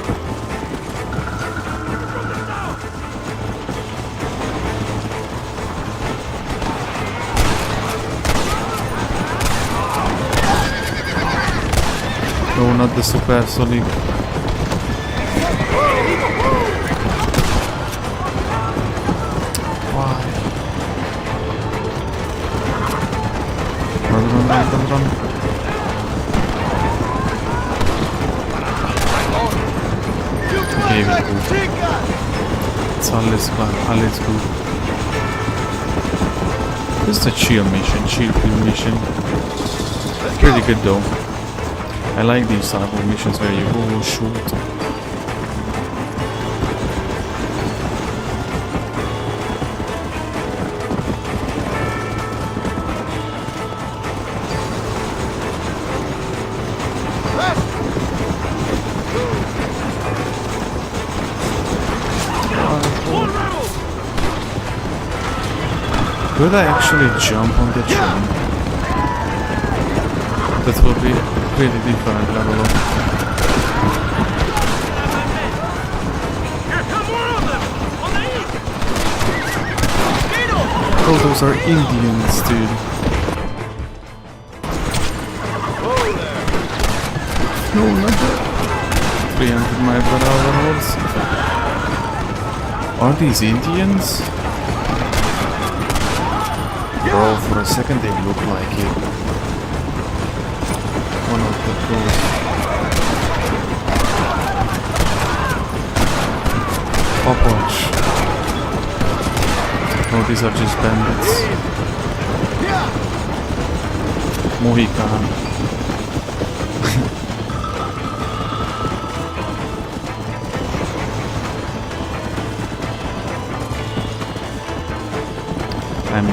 No, not the supersonic. Why? Run, run, run, run, run. Okay, we go. It's alles gut. This is a chill mission, chill mission. Pretty good though. I like these type of missions where you go shoot. Could I actually jump on the train? That would be a pretty different level of... Oh, those are Indians, dude. No, not that. 300 miles per hour horse. Are these Indians? Bro, for a second they look like it. one of the those. Oh, watch. Oh, these are just bandits. Mohican. I'm a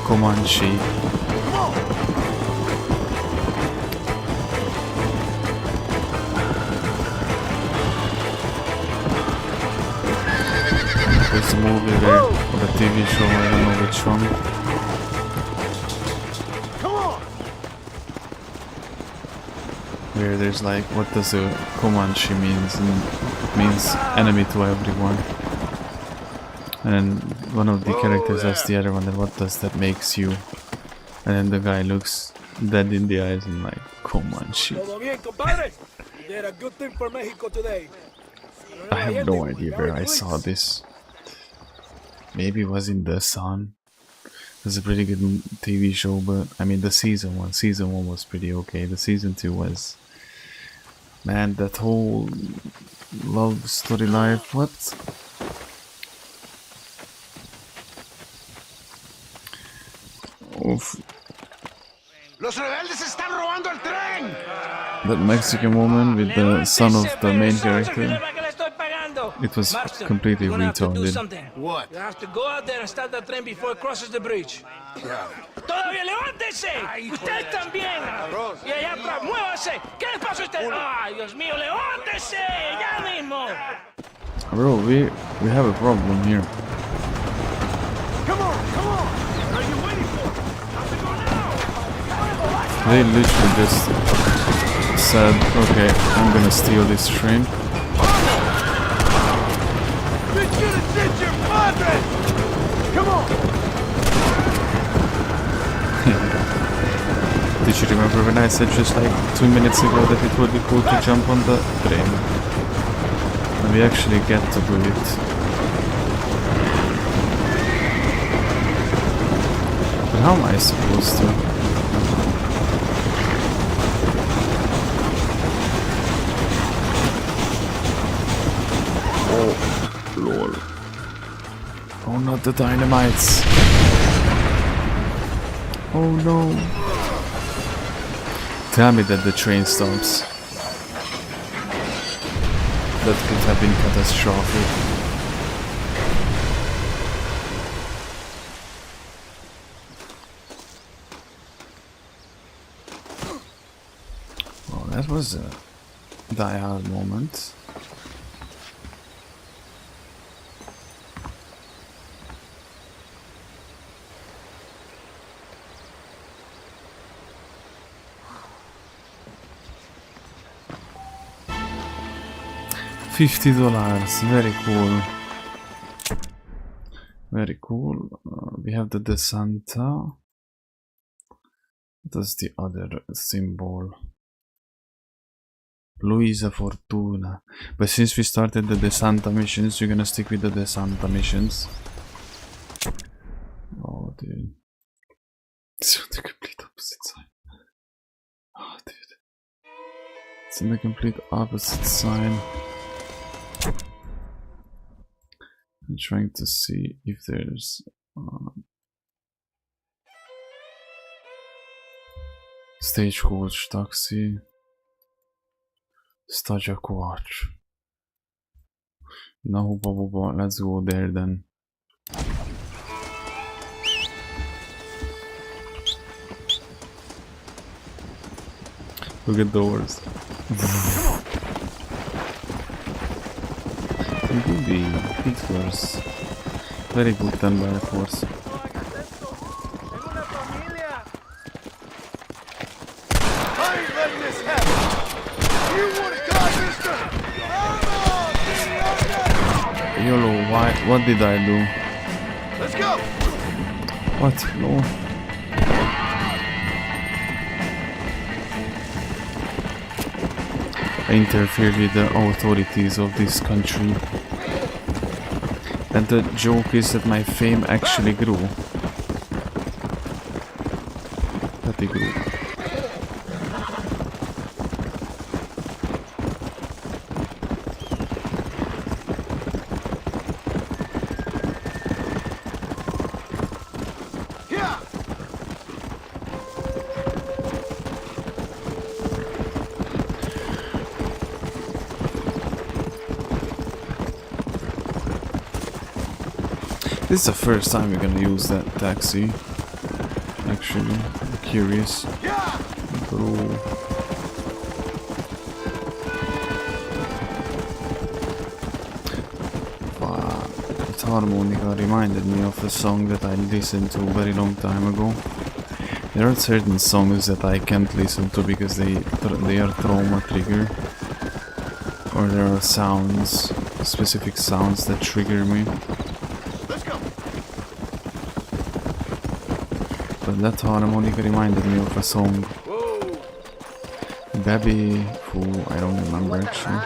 Comanche. There's a movie there, or a TV show, I don't know which one. Where there's like, what does a Comanche means? And it means enemy to everyone. And then one of the characters asks the other one, then what does that makes you? And then the guy looks dead in the eyes and like, Comanche. I have no idea where I saw this. Maybe it was in The Sun. It was a pretty good TV show, but I mean the season 1 was pretty okay. The season 2 was... Man, that whole love story life, what? Oof. Los rebeldes están robando el tren. That Mexican woman with the son of the main character, it was completely retarded. What? You have to go out there and start the train before it crosses the bridge. ¡Todavía levántese! ¡Usted también! Y allá atrás, muévase. ¿Qué les pasa a usted? ¡Ay, Dios mío, levántese! ¡Ya mismo! Bro, we have a problem here. Come on, come on. What are you waiting for? Have to go now. They literally just said, okay, I'm gonna steal this train. Come on. Did you remember when I said just like 2 minutes ago that it would be cool to jump on the train? And we actually get to do it. But how am I supposed to? Oh, lol. Oh, not the dynamites. Oh no. Tell me that the train stops. That could have been catastrophic. Well, that was a die-hard moment. $50, very cool. Very cool. We have the Desanta. What is the other symbol? Luisa Fortuna. But since we started the Desanta missions, we're gonna stick with the Desanta missions. Oh, dude. It's on the complete opposite side. Oh, dude. It's on the complete opposite side. I'm trying to see if there's stagecoach taxi, Stajak watch. No, let's go there then. Look at doors. You do the big floors. Very good done by the force. YOLO, why? What did I do? Let's go. What? No. I interfered with the authorities of this country. And the joke is that my fame actually grew. That it grew. This is the first time we're gonna use that taxi. Actually, I'm curious. Bro. That harmonica reminded me of a song that I listened to a very long time ago. There are certain songs that I can't listen to because they are trauma trigger, or there are sounds, specific sounds that trigger me. Let's go. But that harmonica reminded me of a song. Baby, who I don't remember actually.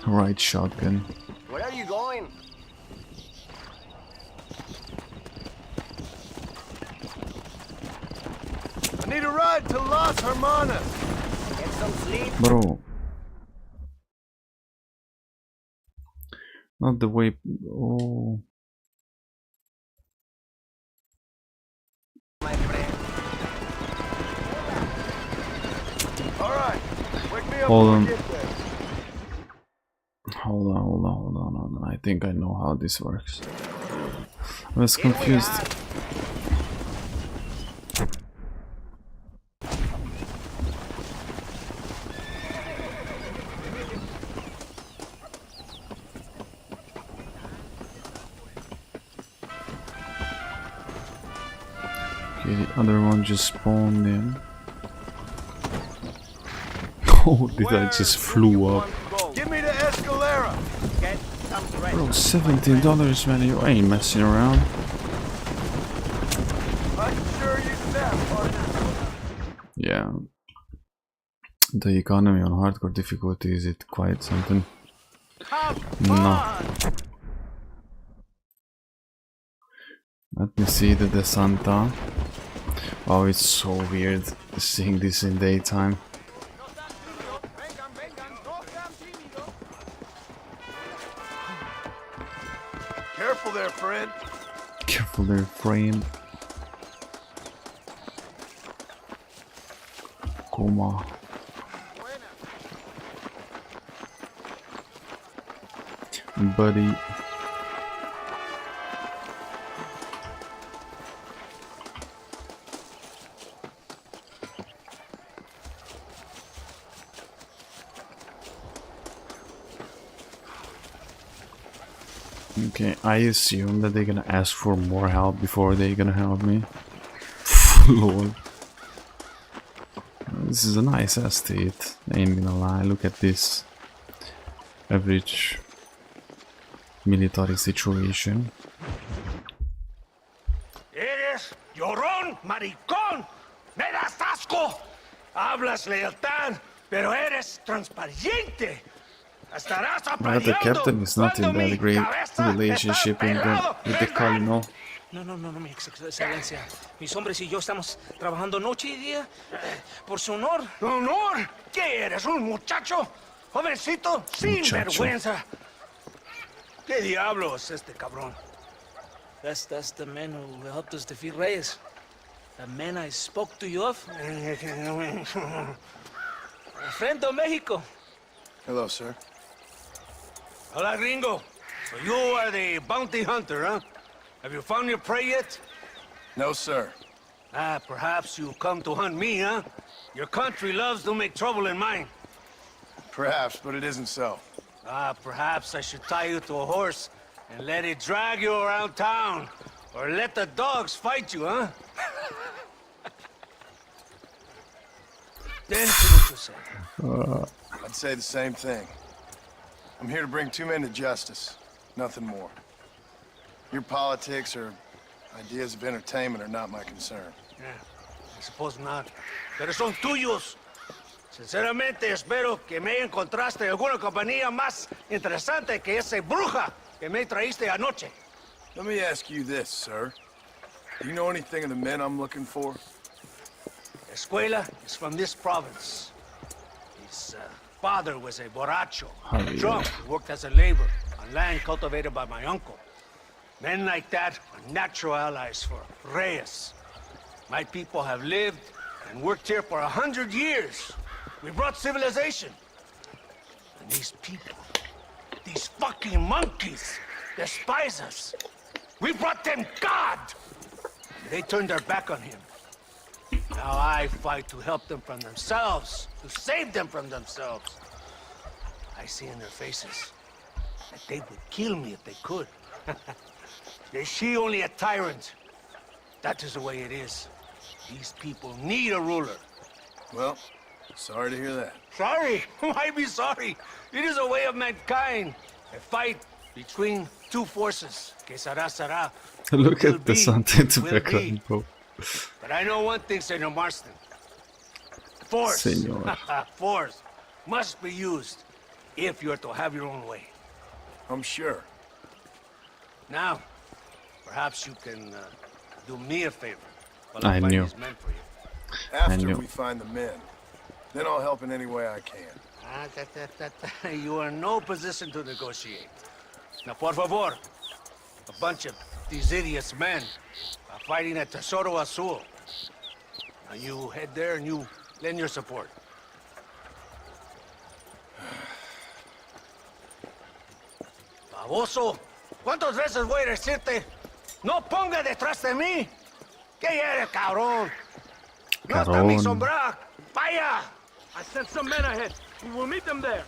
Right shotgun. Where are you going? I need a ride to Las Hermanas. Get some sleep. Bro. Not the way. Oh. My friend. Alright. Wake me up Hold when on. we get there. Hold on. I think I know how this works. I was confused. Okay, the other one just spawned in. Oh, did I just flew up? Give me the Escalera. Get some rest. Bro, $17, man, you ain't messing around. I can sure use that, partner. Yeah. The economy on hardcore difficulty, is it quite something? No. Let me see the Desanta. Oh, it's so weird seeing this in daytime. Careful there, friend. Careful there, friend. Coma. Buddy. Okay, I assume that they're gonna ask for more help before they're gonna help me. Lord. This is a nice estate, ain't gonna lie. Look at this. Average military situation. Eres llorón, maricón. Me das asco. Hablas lealtad, pero eres transparente. Well, the captain is not in that great relationship with the colonel. No, mi excelencia. Mis hombres y yo estamos trabajando noche y día por su honor. ¿Honor? ¿Qué eres, un muchacho? Jovencito, sin vergüenza. ¿Qué diablos este cabrón? That's the man who helped us defeat Reyes. The man I spoke to you of. Friend of Mexico. Hello, sir. Hola, gringo. So you are the bounty hunter, huh? Have you found your prey yet? No, sir. Ah, perhaps you come to hunt me, huh? Your country loves to make trouble in mine. Perhaps, but it isn't so. Ah, perhaps I should tie you to a horse and let it drag you around town. Or let the dogs fight you, huh? Then see what you say. I'd say the same thing. I'm here to bring two men to justice. Nothing more. Your politics or ideas of entertainment are not my concern. Yeah, I suppose not. Pero son tuyos. Sinceramente, espero que me encontraste alguna compañía más interesante que esa bruja que me traíste anoche. Let me ask you this, sir. Do you know anything of the men I'm looking for? Escuela is from this province. His father was a borracho, drunk, worked as a laborer on land cultivated by my uncle. Men like that are natural allies for Reyes. My people have lived and worked here for 100 years. We brought civilization. And these people, these fucking monkeys, despise us. We brought them God. They turned their back on him. Now I fight to help them from themselves, to save them from themselves. I see in their faces that they would kill me if they could. Is she only a tyrant? That is the way it is. These people need a ruler. Well, sorry to hear that. Sorry? Why be sorry? It is a way of mankind. A fight between two forces. Que será, será. Look Will at the be, sun in the will background, be. bro. But I know one thing, Senor Marston. Force. Senor. Force must be used if you're to have your own way. I'm sure. Now, perhaps you can do me a favor. While I find knew. these men for you. After knew. we find the men, then I'll help in any way I can. You are in no position to negotiate. Now, por favor, a bunch of these idiots men are fighting at Tesoro Azul. Now you head there and you lend your support. Baboso, ¿cuántas veces voy a decirte? No ponga detrás de mí. ¿Qué eres, cabrón? No está mi Cabrón. sombra. Vaya. I sent some men ahead. We will meet them there.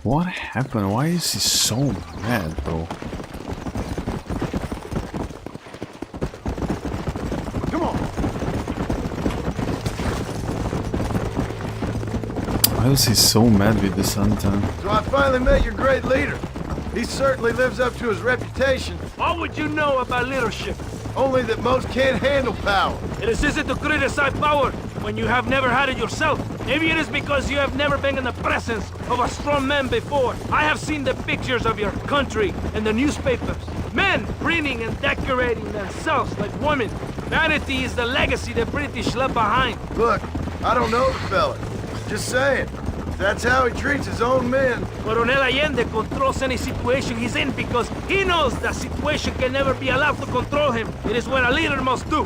What happened? Why is he so mad, bro? Come on. Why is he so mad with the Santa? So I finally met your great leader. He certainly lives up to his reputation. What would you know about leadership? Only that most can't handle power. It is easy to criticize power when you have never had it yourself. Maybe it is because you have never been in the presence of a strong man before. I have seen the pictures of your country in the newspapers. Men printing and decorating themselves like women. Vanity is the legacy the British left behind. Look, I don't know the fella. Just saying. That's how he treats his own men. Coronel Allende controls any situation he's in because he knows that situation can never be allowed to control him. It is what a leader must do.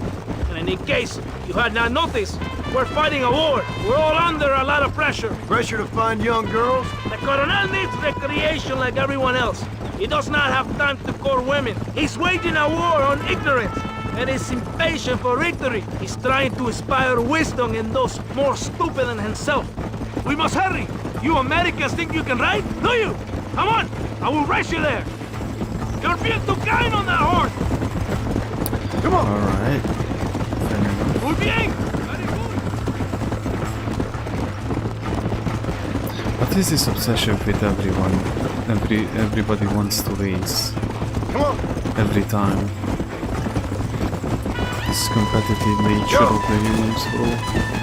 And in case you had not noticed, we're fighting a war. We're all under a lot of pressure. Pressure to find young girls? The Coronel needs recreation like everyone else. He does not have time to court women. He's waging a war on ignorance and is impatient for victory. He's trying to inspire wisdom in those more stupid than himself. We must hurry! You Americans think you can ride? Do you? Come on! I will race you there! You're being too kind on that horse! Come on! Alright. Muy bien! What is this obsession with everyone? Everybody wants to race. Come on! Every time. This competitive nature of the humans, bro.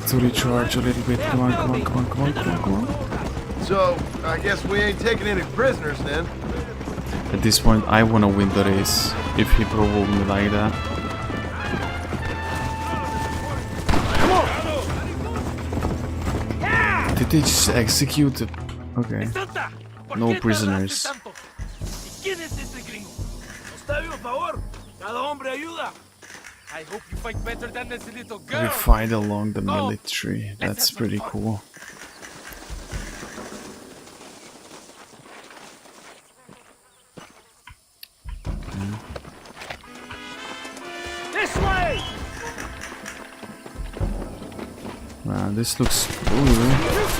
To recharge a little bit. Come on, come on, come on, come on, come on, come on. So, I guess we ain't taking any prisoners then. At this point, I wanna win the race. If he provoked me like that. Did they just execute it? Okay. No prisoners. I hope you fight better than this little girl. We fight along the military. That's pretty cool. This way! Man, this looks cool.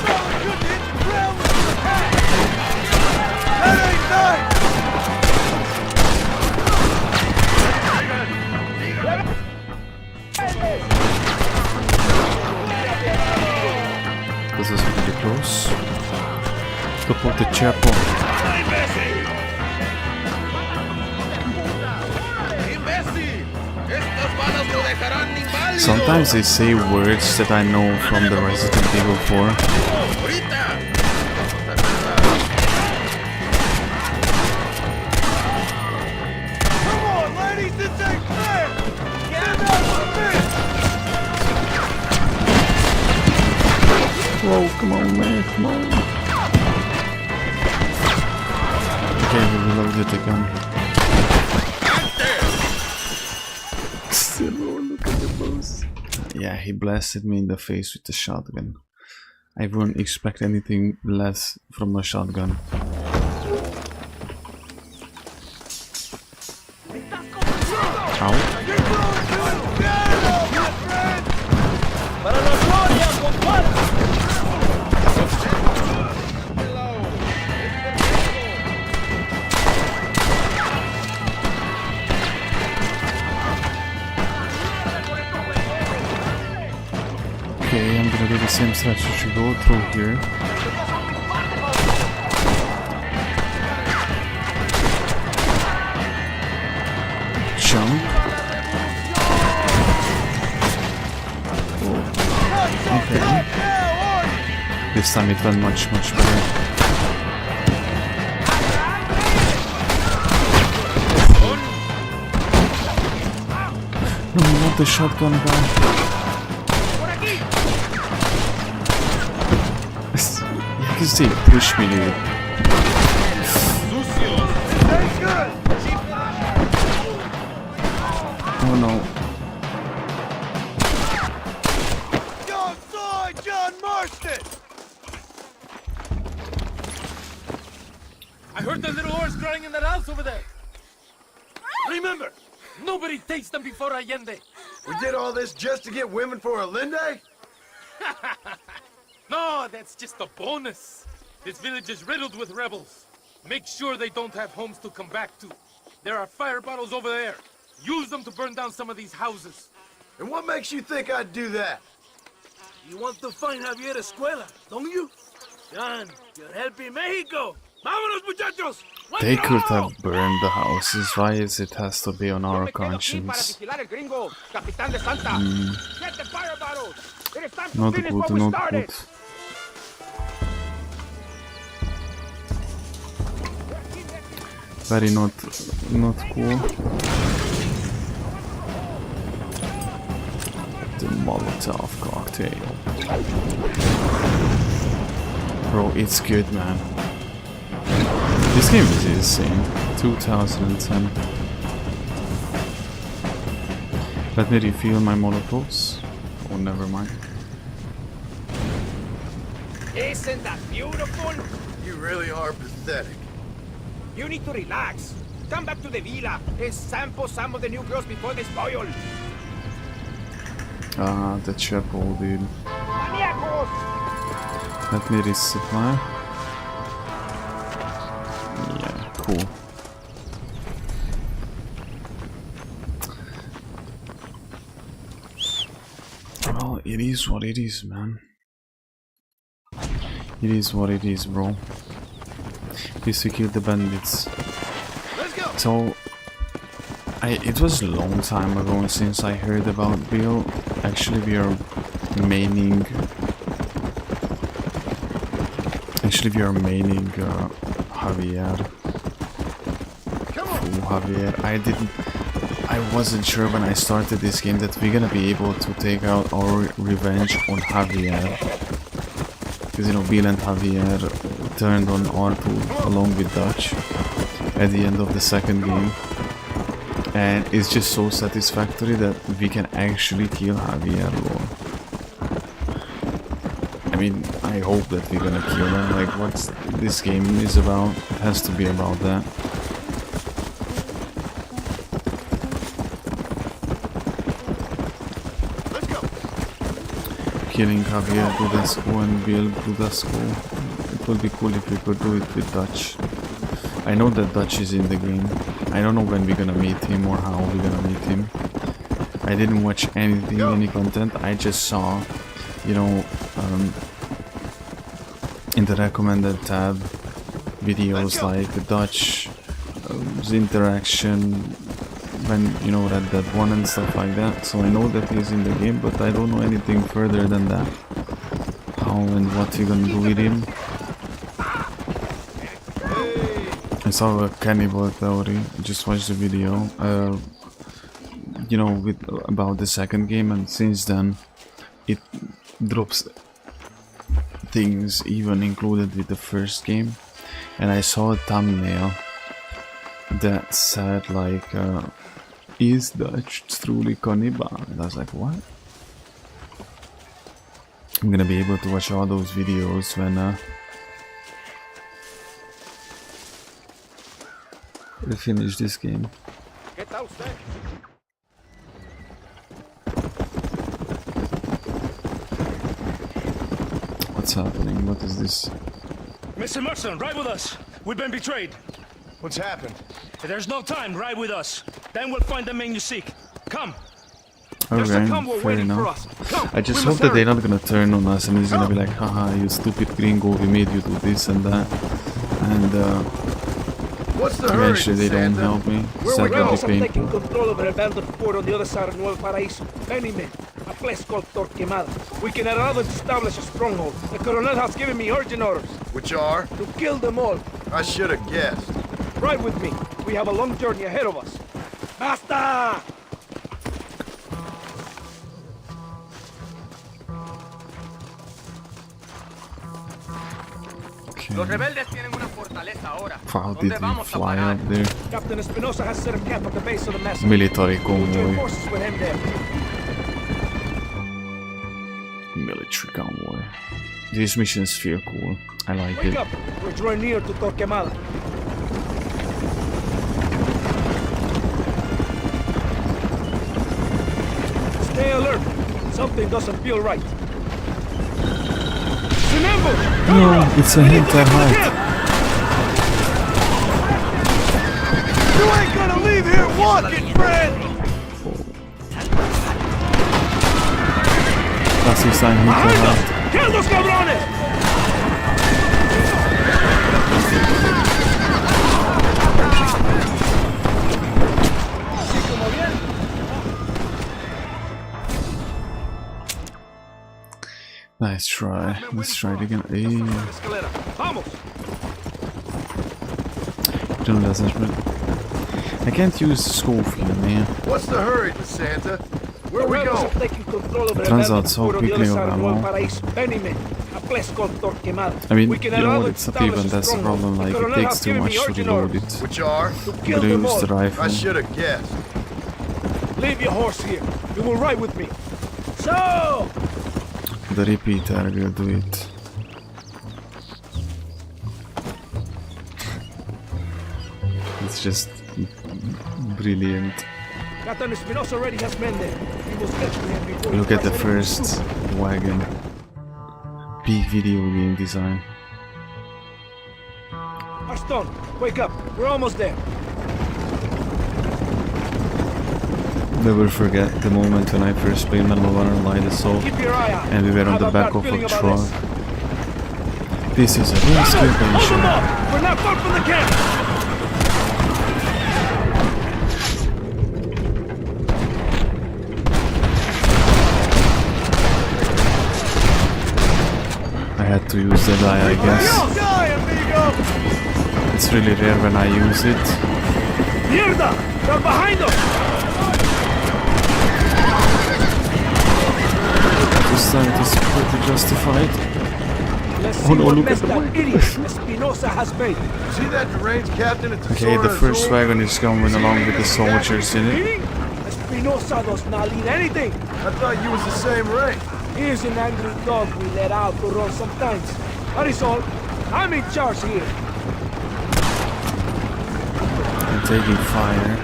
This is pretty close. Top of the chapel. Sometimes they say words that I know from the Resident Evil 4. Come on, man, come on. Okay, we reloaded the gun. Still, look at the boss. Yeah, he blasted me in the face with the shotgun. I wouldn't expect anything less from a shotgun. Ow. Okay, I'm gonna do the same strategy, go through here. Jump. Oh. Okay. This time it went much better. No, not the shotgun guy. Because they pushed me, dude. Oh no. John Marston! I heard the little oars crying in that house over there. Remember, nobody takes them before Allende. We did all this just to get women for Allende? No, that's just a bonus. This village is riddled with rebels. Make sure they don't have homes to come back to. There are fire bottles over there. Use them to burn down some of these houses. And what makes you think I'd do that? You want to find Javier Escuela, don't you? John, you're helping Mexico. Vámonos, muchachos! They could have burned the houses. Why is it has to be on our conscience? Not good, not good. Very not cool. The Molotov cocktail. Bro, it's good, man. This game is insane. 2010. Let me refill my Molotovs. Oh, never mind. Isn't that beautiful? You really are pathetic. You need to relax. Come back to the villa and sample some of the new girls before they spoil. Ah, the chapel, dude. Let me resupply. Yeah, cool. Well, it is what it is, man. It is what it is, bro. Please kill the bandits. So, it was a long time ago since I heard about Bill. Actually, we are maining. Javier. Full Javier. I wasn't sure when I started this game that we're gonna be able to take out our revenge on Javier. Because, you know, Bill and Javier turned on R2 along with Dutch at the end of the second game. And it's just so satisfactory that we can actually kill Javier. I mean, I hope that we're gonna kill him. Like, what this game is about, it has to be about that. Let's go. Killing Javier Budescu and Bill Budescu. It would be cool if we could do it with Dutch. I know that Dutch is in the game. I don't know when we're gonna meet him or how we're gonna meet him. I didn't watch anything, any content. I just saw, you know, in the recommended tab, videos like Dutch's interaction when, you know, Red Dead 1 and stuff like that. So I know that he's in the game, but I don't know anything further than that. How and what we're gonna do with him. I saw a cannibal theory, just watched the video, you know, about the second game, and since then it drops things even included with the first game, and I saw a thumbnail that said like, is Dutch truly cannibal? And I was like, what? I'm gonna be able to watch all those videos when we finish this game. What's happening? What is this? Mr. Marston, ride with us. We've been betrayed. What's happened? There's no time. Ride with us. Then we'll find the man you seek. Come. Okay, fair enough. I just hope that they're not gonna turn on us and it's gonna be like, haha, you stupid gringo, we made you do this and that. And eventually they don't help me. So that would be painful. Control of an abandoned fort on the other side of Nuevo Paraíso. Many men. A place called Torquemada. We can allow them to establish a stronghold. The Colonel has given me urgent orders. Which are? To kill them all. I should have guessed. Ride with me. We have a long journey ahead of us. Basta! Los rebeldes tienen una fortaleza ahora. Wow, did we fly up there? Captain Espinosa has set a camp at the base of the mess. Military convoy. Forces with him there. Military convoy. These missions feel cool. I like Wake it. up. We're drawing near to Torquemada. Stay alert. Something doesn't feel right. No, it's a hint I had. You ain't gonna leave here walking, friend! Classic sign hint I had. ¡Kill those cabrones! Nice try. Let's try it again. Hey. I can't use Schofield, man. What's the hurry, Santa? Where are we going? It turns out so quickly overall. I mean, you know what, it's not even that's the problem, like it takes too much to reload it. Which are? I'm gonna use the rifle. I should have guessed. Leave your horse here. You will ride with me. So! The repeater will do it. It's just brilliant. Captain Espinosa already has men there. We must get to him before. Look at the first wagon. Big video game design. Marston, wake up. We're almost there. Never forget the moment when I first played Medal of Honor Light Assault and we were on the back of a truck. This is a rescue mission. We're not far from the camp! I had to use that eye, I guess. It's really rare when I use it. Mierda! They're behind us! This time it is pretty justified. Oh no, look at the wagon. Espinosa has made. See that deranged captain at the Okay, the first wagon is coming along with the soldiers in it. Espinosa does not lead anything. I thought you was the same rank. Here's an angry dog we let out to run sometimes. That is all. I'm in charge here. I'm taking fire.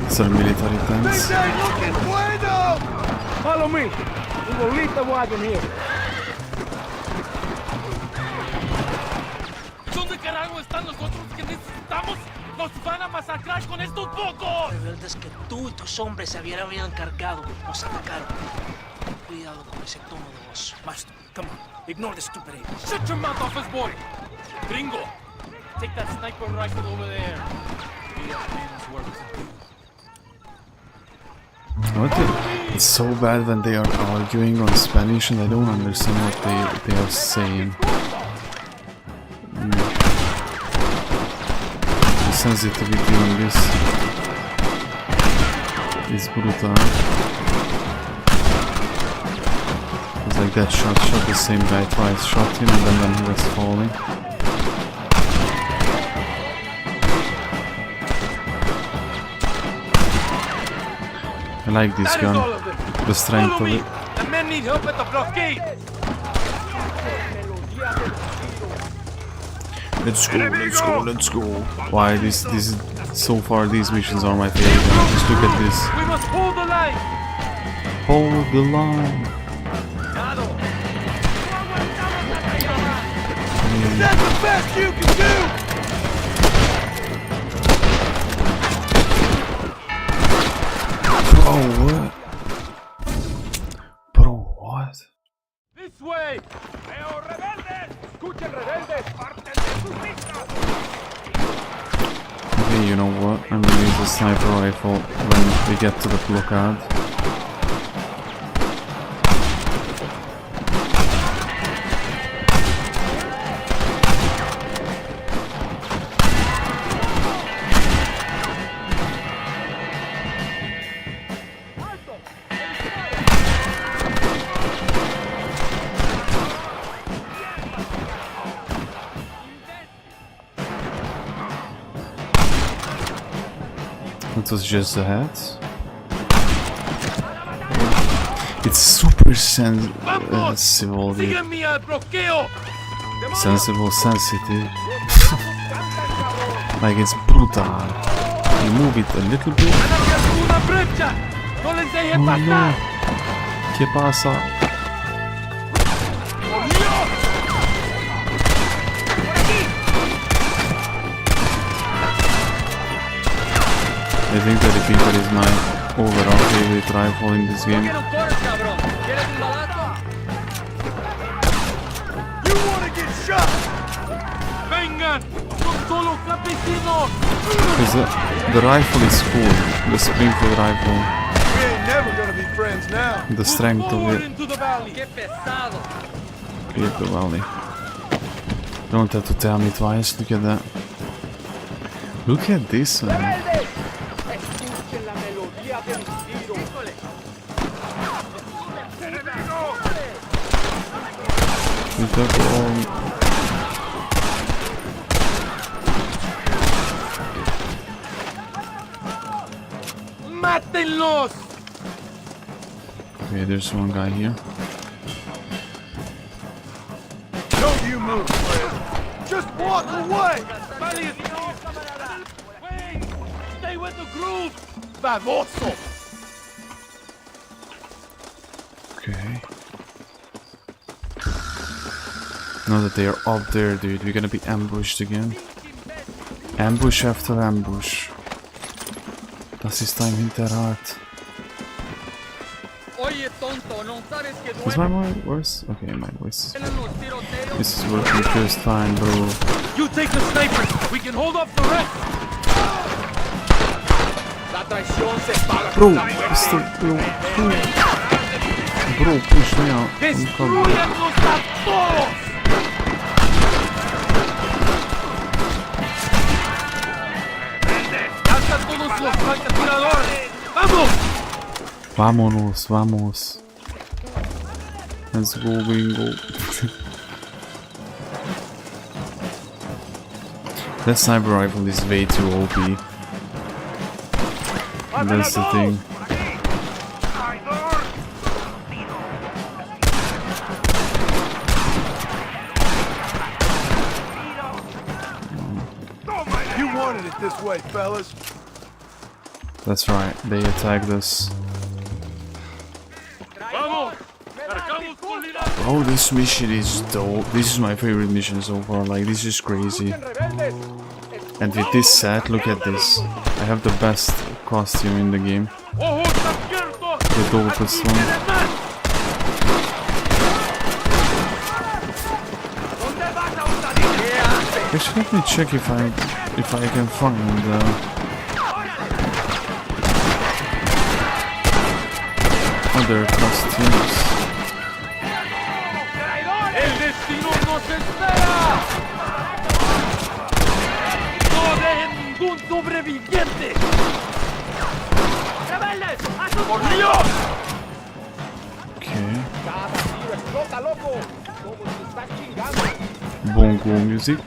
It's a military tanks. Follow me. We will leave the wagon here. ¿Dónde carajo están los otros que necesitamos? ¡Nos van a masacrar con estos pocos! Rebeldes que tú y tus hombres se habían encargado nos atacaron. Cuidado con ese tono de voz. Master, come on. Ignore the stupid ape. Shut your mouth off his boy! Gringo, take that sniper rifle over there. What it's so bad when they are arguing on Spanish and I don't understand what they are saying. The sensitivity on this is brutal. It's like that shot the same guy twice, shot him and then when he was falling. I like this gun, the strength of it. The men need help at the blockade. Let's go. Why this is so far these missions are my favorite. Just look at this. We must hold the line. Hold the line. That's the best you can do. Bro, what? This way. Okay, you know what? I'm gonna use the sniper rifle when we get to the blockade. It was just the hat. It's super sensible, dude. Sensitive. Like it's brutal. You move it a little bit. Oh no. ¿Qué pasa? I think the repeater is my overall favorite rifle in this game. You wanna get shot? Vengan! Son solo campesinos! Because the rifle is cool, the Springfield rifle. We ain't never gonna be friends now. The strength of it. Create the valley. Don't have to tell me twice, look at that. Look at this one. ¡Mátenlos! Okay, there's one guy here. Don't you move, friend. Just walk away. Wait! Stay with the group. Baboso. Okay. Now that they are up there, dude, we're gonna be ambushed again. Ambush after ambush. Das ist ein Hinterhalt. Is my voice worse? Okay, my voice. This is working just fine, bro. You take the snipers. We can hold up the rest. Bro, bro, push me out. ¡Destruyanlos a todos! ¡Hasta todos los francotiradores! ¡Vamos! Vamos. Let's go, bingo. That sniper rifle is way too OP. That's the thing. You wanted it this way, fellas. That's right, they attacked us. Oh, this mission is dope. This is my favorite mission so far. Like, this is crazy. And with this set, look at this. I have the best costume in the game. The dopest one. Actually, let me check if I can find other costumes. ¡El destino nos espera! ¡No dejen ningún sobreviviente! ¡Rebeldes! ¡A su ¡Por Dios! Okay. some cool music.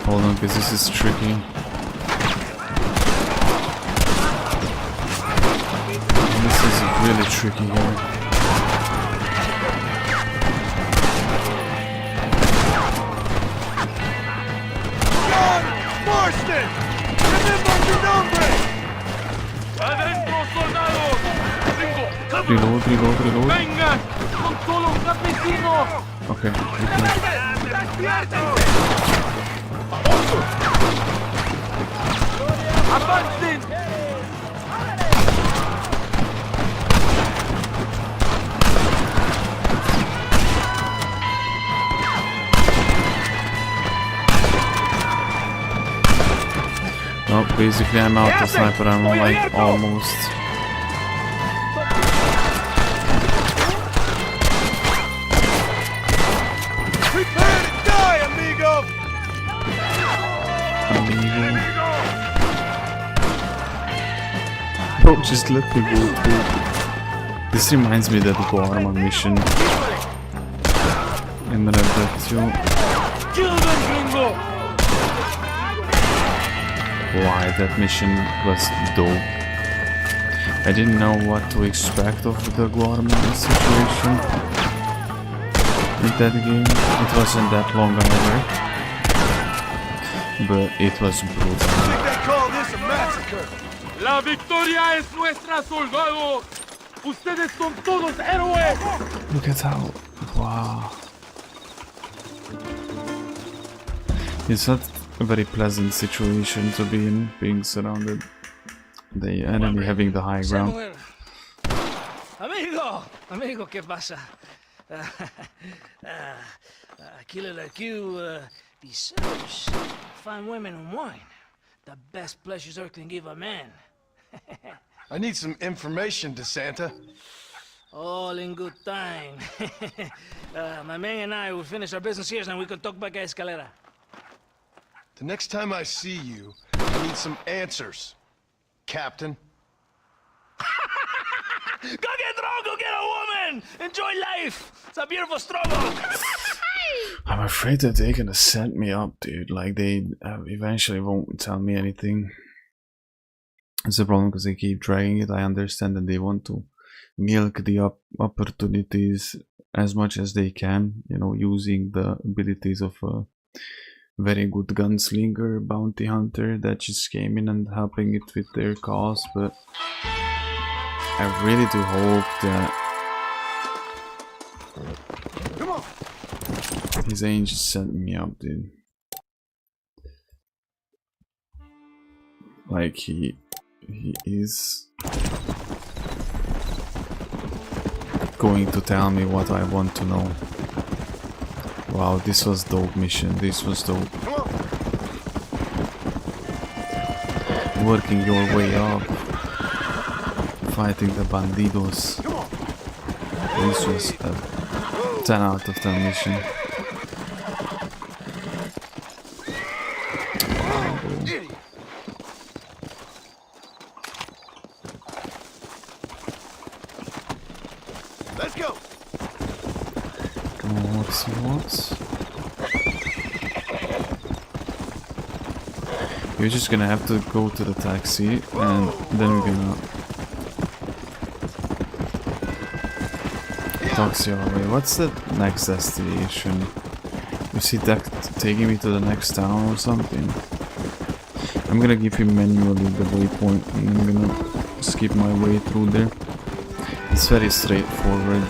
Hold on, because this is tricky. This is really tricky here. John Marston! Remember your nombre! ¡Adentro, soldados! Reload, reload, reload. ¡Vengan! ¡Son solo campesinos! Okay. ¡Avancen! Well, basically I'm out of sniper ammo, like almost. Prepare to die, amigo! Bro, just let me go through. This reminds me of that Guarma mission in the Red Dead 2. Kill them, gringo! Why that mission was dope. I didn't know what to expect of the Guarma situation in that game. It wasn't that long either, but it was brutal. I think they call this a massacre. ¡La victoria es nuestra, soldados! ¡Ustedes son todos héroes! Look at how... wow. It's not a very pleasant situation to be in, being surrounded. The enemy having the high ground. Samuel. Amigo! Amigo, ¿qué pasa? A killer like you deserves fine women and wine. The best pleasures Earth can give a man. I need some information, DeSanta. All in good time. My man and I will finish our business here and we can talk back at Escalera. The next time I see you, I need some answers, Captain. Go get drunk, go get a woman! Enjoy life! It's a beautiful struggle! I'm afraid that they're gonna set me up, dude. Like, they eventually won't tell me anything. It's a problem because they keep dragging it. I understand that they want to milk the opportunities as much as they can, you know, using the abilities of a very good gunslinger, bounty hunter that just came in and helping it with their cause, but I really do hope that Come on. his angel set me up, dude. Like he is going to tell me what I want to know. Wow, this was dope mission. This was dope. Working your way up, fighting the bandidos. This was a 10 out of 10 mission. Let's go. Come on, what's he wants? You're just gonna have to go to the taxi and then we're gonna taxi our way. What's the next destination? You see that taking me to the next town or something? I'm gonna give him manually the waypoint and I'm gonna skip my way through there. It's very straightforward.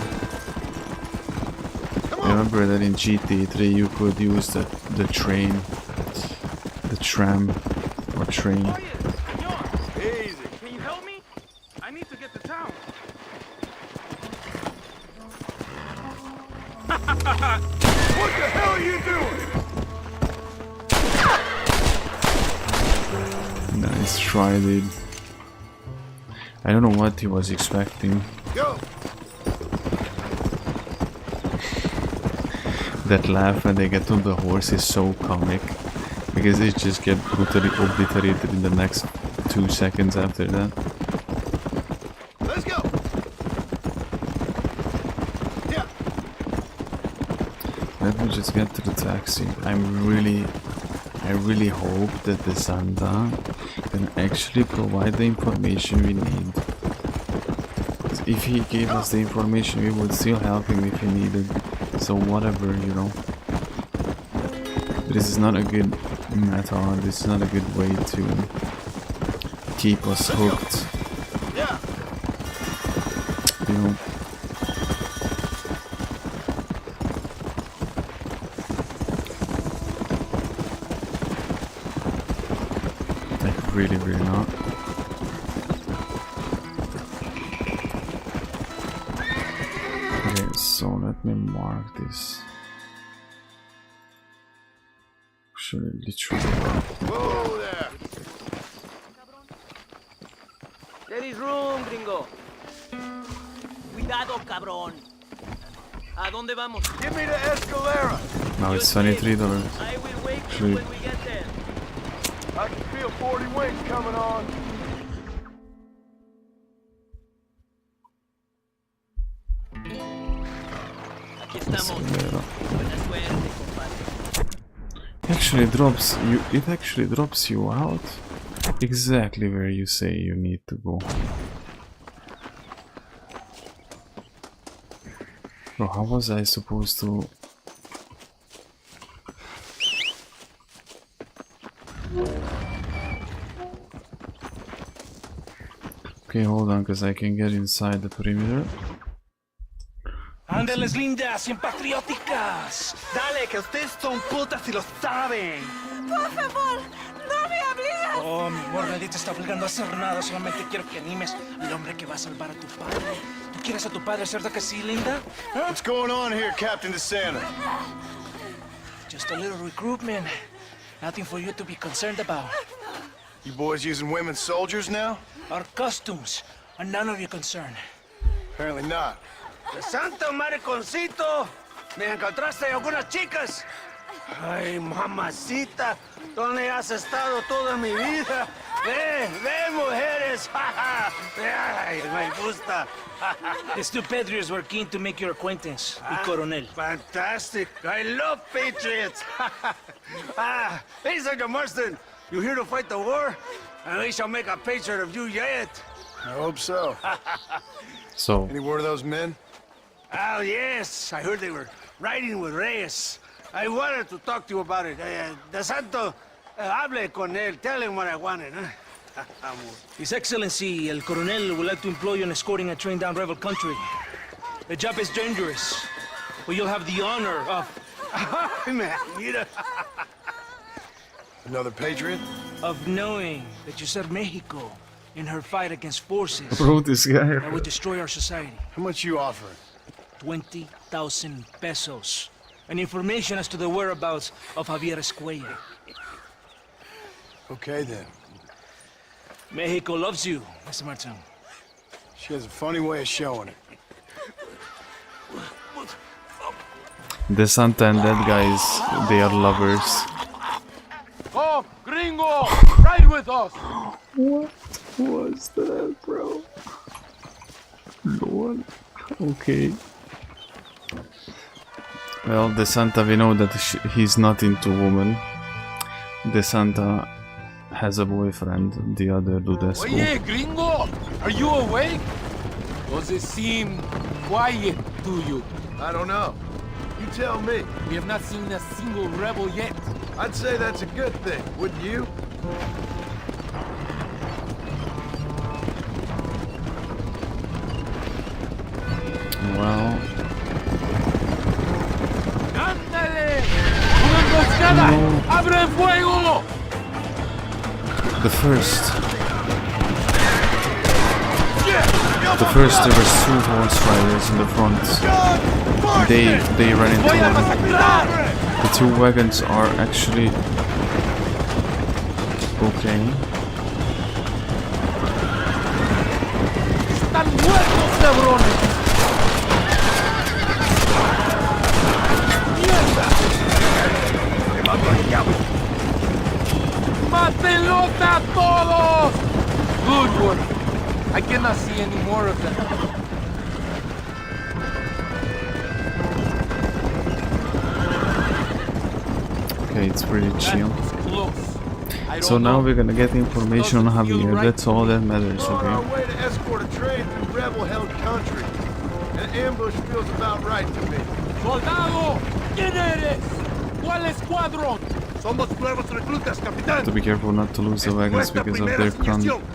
Remember that in GTA 3 you could use the train, the tram or train. Easy. Can you help me? I need to get to town. What the hell are you doing? Nice try, dude. I don't know what he was expecting. Go. That laugh when they get on the horse is so comic, because they just get brutally obliterated in the next 2 seconds after that. Let's go. Yeah. Let me just get to the taxi. I really hope that the Santa can actually provide the information we need. If he gave us the information, we would still help him if he needed. So whatever, you know. This is not a good method. This is not a good way to keep us hooked. Yeah. You know. Like really not. Okay, so let me mark this. Actually, literally. Whoa there. There is room, gringo. Cuidado, cabrón. ¿A dónde vamos? Give me the escalera. Now it's $23. I will wake you Actually, when we get there. I can feel 40 wings coming on. Aquí estamos. escalera. Buena suerte, compadre. It actually drops you out exactly where you say you need to go. Bro, how was I supposed to? Okay, hold on, because I can get inside the perimeter. Ándeles lindas, bien patrióticas. Dale, que ustedes son putas y lo saben. Por favor, no me obligues. Oh, mi amor, nadie te está obligando a hacer nada. Solamente quiero que animes al hombre que va a salvar a tu padre. ¿Tú quieres a tu padre, cierto que sí, linda? ¿Ah? What's going on here, Captain DeSanta? Just a little recruitment. Nothing for you to be concerned about. You boys using women soldiers now? Our costumes are none of your concern. Apparently not. ¡De santo mariconcito! ¿Me encontraste algunas chicas? Ay, mamacita, ¿dónde has estado toda mi vida? ¡Ve, mujeres! ¡Ay, me gusta! These two patriots were keen to make your acquaintance, mi coronel. Fantastic! I love patriots! Hey, Sergeant Marston, you here to fight the war? And we shall make a patriot of you yet. I hope so. So, Any word of those men? Oh, yes. I heard they were riding with Reyes. I wanted to talk to you about it. De Santo, hable con él. Tell him what I wanted, huh? His Excellency, El Coronel, would like to employ you in escorting a train down rebel country. The job is dangerous, but you'll have the honor of... Man, mira. Another patriot? Of knowing that you served Mexico in her fight against forces bro, this guy. that would destroy our society. How much you offering? 20,000 pesos. And information as to the whereabouts of Javier Escuella. Okay, then. Mexico loves you, Mr. Martin. She has a funny way of showing it. The Santa and that guys, they are lovers. Come, gringo! Ride with us! What was that, bro? Lord. Okay. Well, the Santa, we know that he's not into women. The Santa has a boyfriend, the other Dudesco. Oye, gringo! Are you awake? Does it seem quiet to you? I don't know. You tell me. We have not seen a single rebel yet. I'd say that's a good thing, wouldn't you? Well... ¡Ándale! ¡Una emboscada! No. ¡Abre fuego! The first there was 2 horse riders in the front. They ran into them. The 2 wagons are actually okay. ¡Están muertos, cabrones! ¡Mátenlos a todos! Good work. I cannot see any more of them. Okay, it's pretty chill. Close. So now we're gonna get information on Javier, that's all that matters, We're on our okay? way to escort a train through rebel-held country. An ambush feels about right to me. Soldado! ¿Quién eres? ¿Cuál escuadrón? Somos nuevos reclutas, capitán. To be careful not to lose the wagons because of their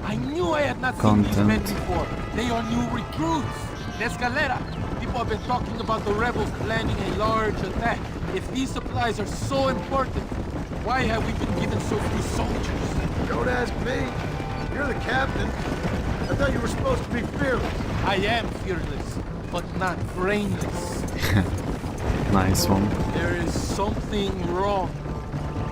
I knew I had not seen these men content. before. They are new recruits. La Escalera. People have been talking about the rebels planning a large attack. If these supplies are so important, why have we been given so few soldiers? Don't ask me. You're the captain. I thought you were supposed to be fearless. I am fearless, but not brainless. Nice one. There is something wrong.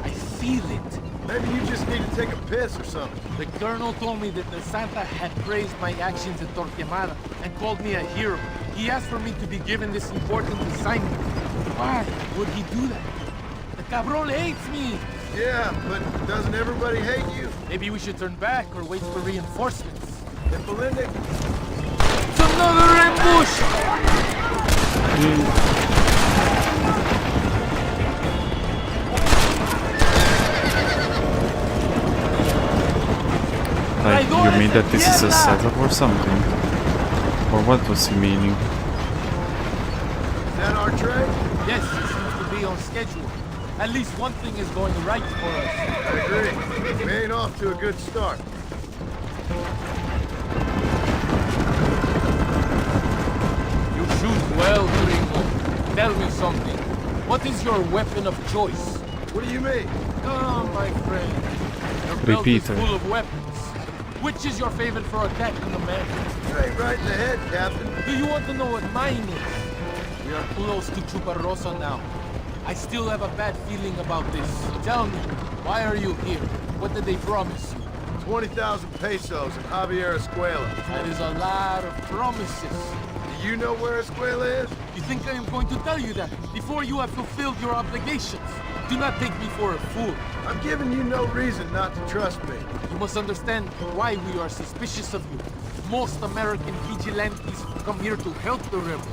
I feel it. Maybe you just need to take a piss or something. The colonel told me that the Santa had praised my actions at Torquemada and called me a hero. He asked for me to be given this important assignment. Why would he do that? The cabron hates me. Yeah, but doesn't everybody hate you? Maybe we should turn back or wait for reinforcements. If Belinde... It's another ambush! Like, you mean that this is a setup or something? Or what was he meaning? Is that our train? Yes, it seems to be on schedule. At least one thing is going right for us. I agree. We ain't off to a good start. You shoot well, Gringo. Tell me something. What is your weapon of choice? What do you mean? Oh, my friend. Your belt is Repeater. full of weapons. Which is your favorite for attacking a man? Straight right in the head, Captain. Do you want to know what mine is? We are close to Chuparrosa now. I still have a bad feeling about this. Tell me, why are you here? What did they promise you? 20,000 pesos in Javier Escuela. That is a lot of promises. Do you know where Escuela is? You think I am going to tell you that before you have fulfilled your obligations? Do not take me for a fool. I'm giving you no reason not to trust me. You must understand why we are suspicious of you. Most American vigilantes come here to help the rebels.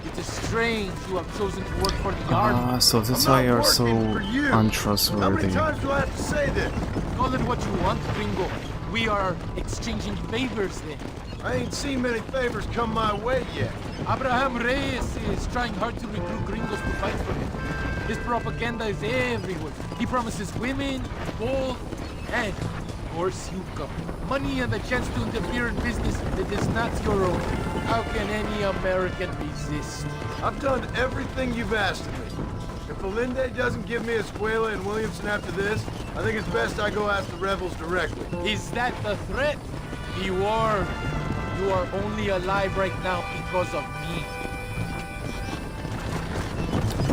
It is strange you have chosen to work for the army. So that's why you're so How untrustworthy. many times do I have to say this? Call it what you want, Gringo. We are exchanging favors then. I ain't seen many favors come my way yet. Abraham Reyes is trying hard to recruit gringos to fight for him. His propaganda is everywhere. He promises women, gold, and, of course, you come. Money and the chance to interfere in business that is not your own. How can any American resist? I've done everything you've asked of me. If Belinde doesn't give me Escuela and Williamson after this, I think it's best I go ask the rebels directly. Is that the threat? Be warned. You are only alive right now because of me.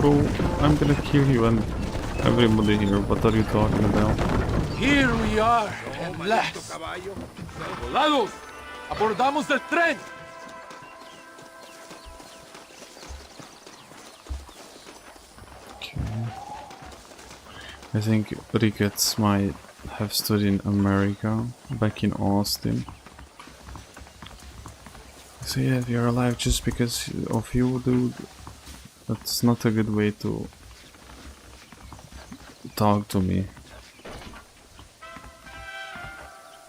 Bro, I'm gonna kill you and everybody here. What are you talking about? Here we are, at last. Soldados, abordamos el tren. I think Ricketts might have studied in America, back in Austin. So yeah, if you're alive just because of you, dude, that's not a good way to talk to me.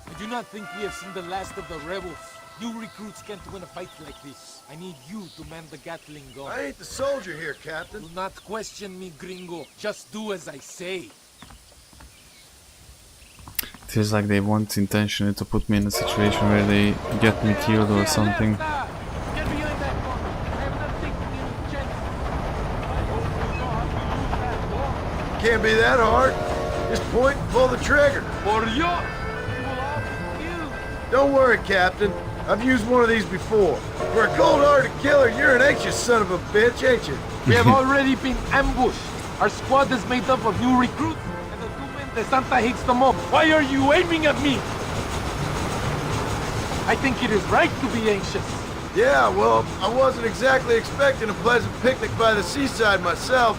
I do not think we have seen the last of the rebels. New recruits can't win a fight like this. I need you to man the Gatling gun. I ain't the soldier here, Captain. Do not question me, gringo. Just do as I say. It feels like they want intentionally to put me in a situation where they get me killed or something. Get behind that gun. I am not taking any chances. I hope you know how to use that gun. Can't be that hard. Just point and pull the trigger. For you, you will all be killed. Don't worry, Captain. I've used one of these before. For a cold-hearted killer, you're an anxious son of a bitch, ain't you? We have already been ambushed. Our squad is made up of new recruits, and the 2 men the Santa hates the most. Why are you aiming at me? I think it is right to be anxious. Yeah, well, I wasn't exactly expecting a pleasant picnic by the seaside myself.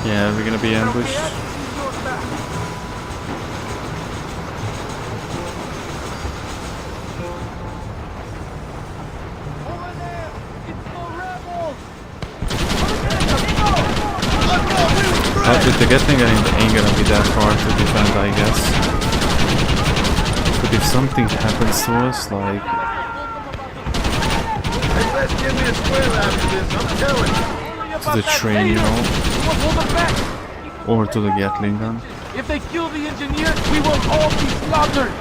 Yeah, we're gonna be ambushed. But with the Gatling ain't gonna be that hard to defend, I guess. But if something happens to us, like... Hey, let's give me a square after this, I'm telling you. To the train, you know? Or to the Gatling gun. If they kill the engineer, we will all be slaughtered!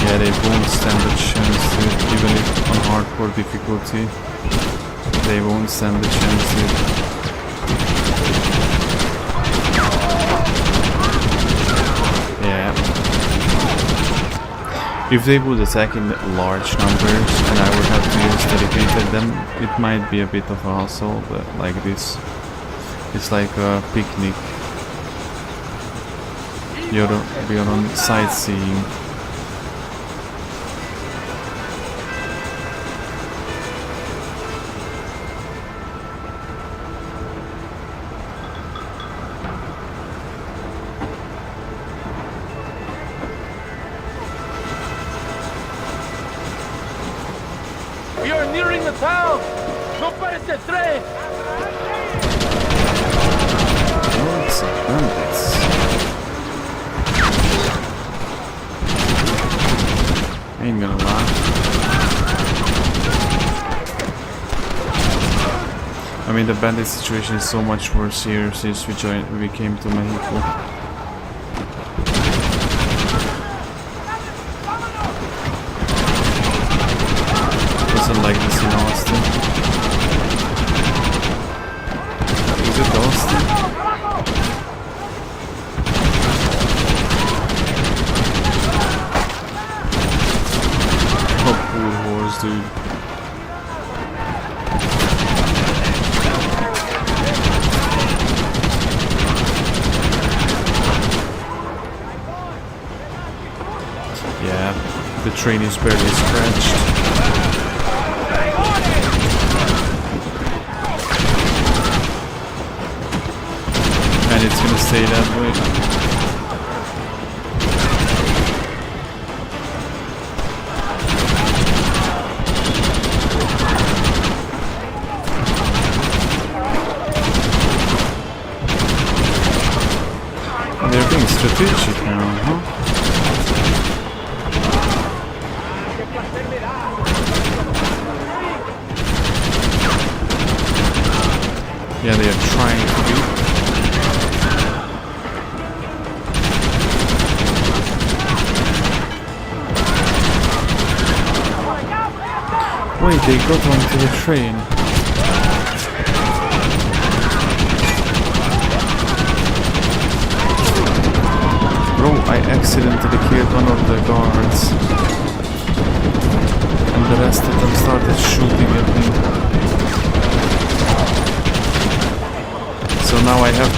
Yeah, they won't stand a chance to it, even if on hardcore difficulty. They won't stand a chance to it. Yeah. If they would attack in large numbers and I would have to use dedicated, then it might be a bit of a hassle, but like this, it's like a picnic. You're on sightseeing. We are nearing the town! No pares de tres! Oh, it's bandits. Ain't gonna lie. I mean, the bandit situation is so much worse here since we came to Mexico. Doesn't like this in Austin. Is it Austin? Oh, poor horse, dude. Yeah, the train is barely scratched. And it's gonna stay that way. They're being strategic now, huh? Yeah, they are trying to do. Wait, they got onto the train. Bro, I accidentally killed one of the guards. And the rest of them started shooting at me. So now I had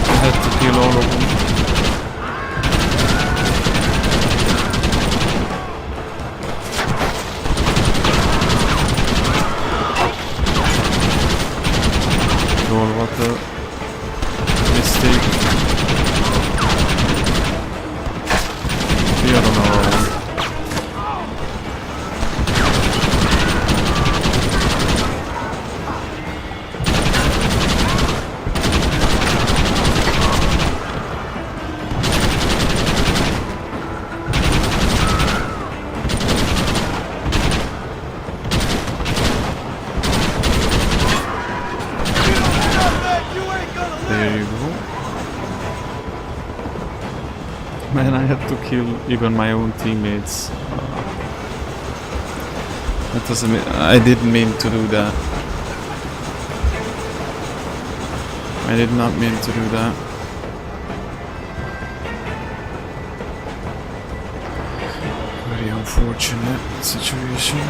to kill all of them. Lord, what a mistake. The other one. There you go. Man, I had to kill even my own teammates. That doesn't mean I didn't mean to do that. I did not mean to do that. Very unfortunate situation.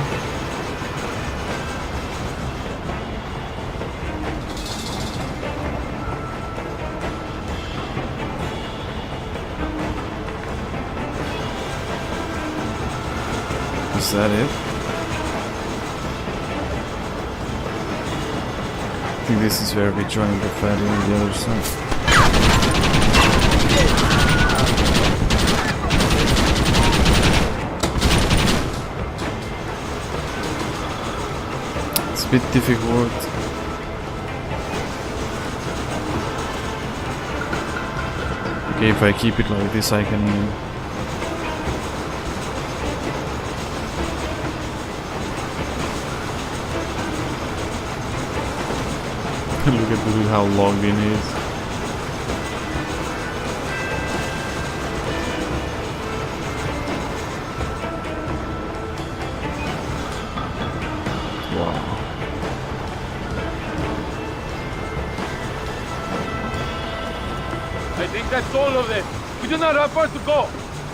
Is that it? I think this is where we join the ferry on the other side. It's a bit difficult. Okay, if I keep it like this, I can. Look at how logged in he is. Wow. I think that's all of them. We do not have far to go.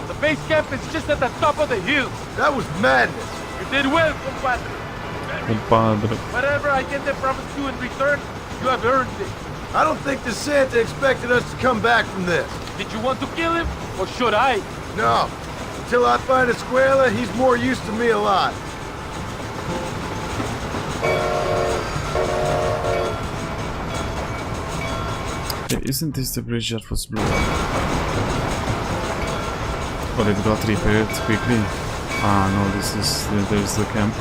The base camp is just at the top of the hill. That was madness. You did well, compadre. Compadre. Whatever I get them promised you in return, you have earned it. I don't think the Santa expected us to come back from this. Did you want to kill him, or should I? No. Until I find Escuela, he's more use to me alive. Isn't this the bridge that was blown up? But it got repaired quickly. Ah no, there's the camp.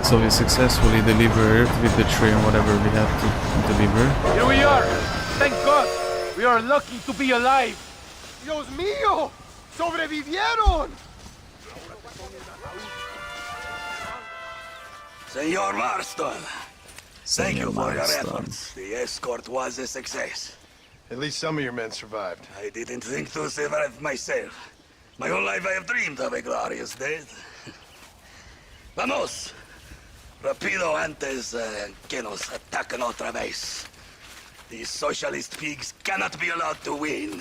So we successfully delivered with the train whatever we had to deliver. Here we are! Thank God! We are lucky to be alive! Dios mío! ¡Sobrevivieron! Senor Marston, thank you for your efforts. The escort was a success. At least some of your men survived. I didn't think to survive myself. My whole life I have dreamed of a glorious death. Vamos! Rapido antes que nos ataquen otra vez. These socialist pigs cannot be allowed to win.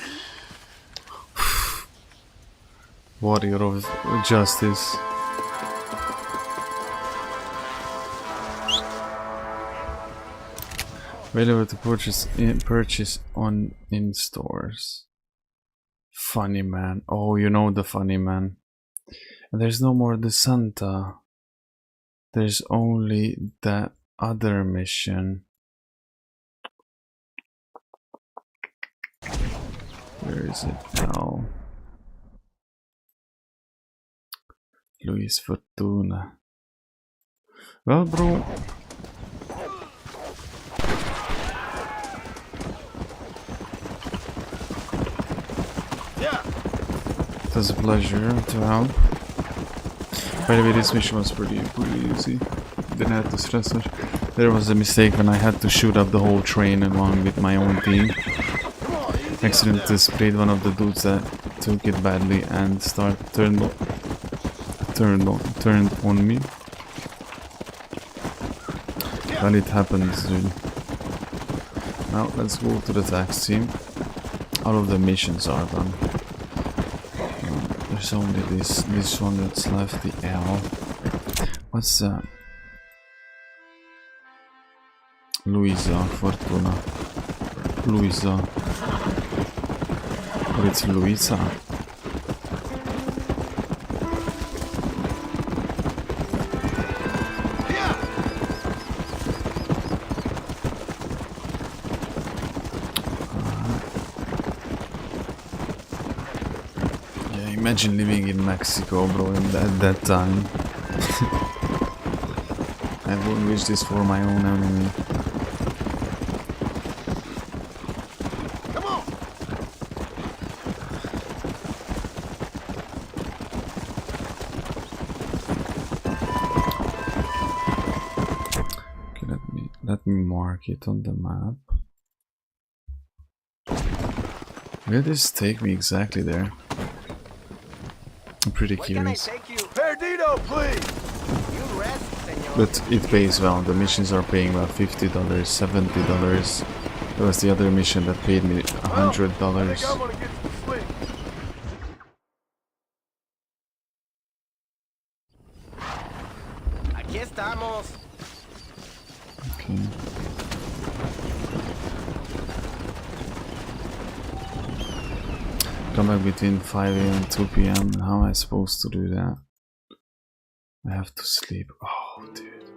Warrior of justice. Available to purchase in stores. Funny man. Oh, you know the funny man. And there's no more the Santa. There's only that other mission. Where is it now? Luis Fortuna. Well, bro. It was a pleasure to help. By the way, this mission was pretty easy. Didn't have to stress much. There was a mistake when I had to shoot up the whole train along with my own team. Accidentally sprayed one of the dudes that took it badly and turned on me. Well, it happens, dude. Now let's go to the taxi. All of the missions are done. There's only this one that's left, the L. What's that? Luisa Fortuna. Luisa. Or it's Luisa. Imagine living in Mexico, bro, at that time. I wouldn't wish this for my own enemy. Come on. Okay, let me mark it on the map. Where does this take me exactly there? I'm pretty curious. Perdido, please. But it pays well. The missions are paying well, $50, $70. There was the other mission that paid me $100. Aquí estamos. Okay. come back between 5 AM and 2 PM. How am I supposed to do that? I have to sleep. Oh, dude.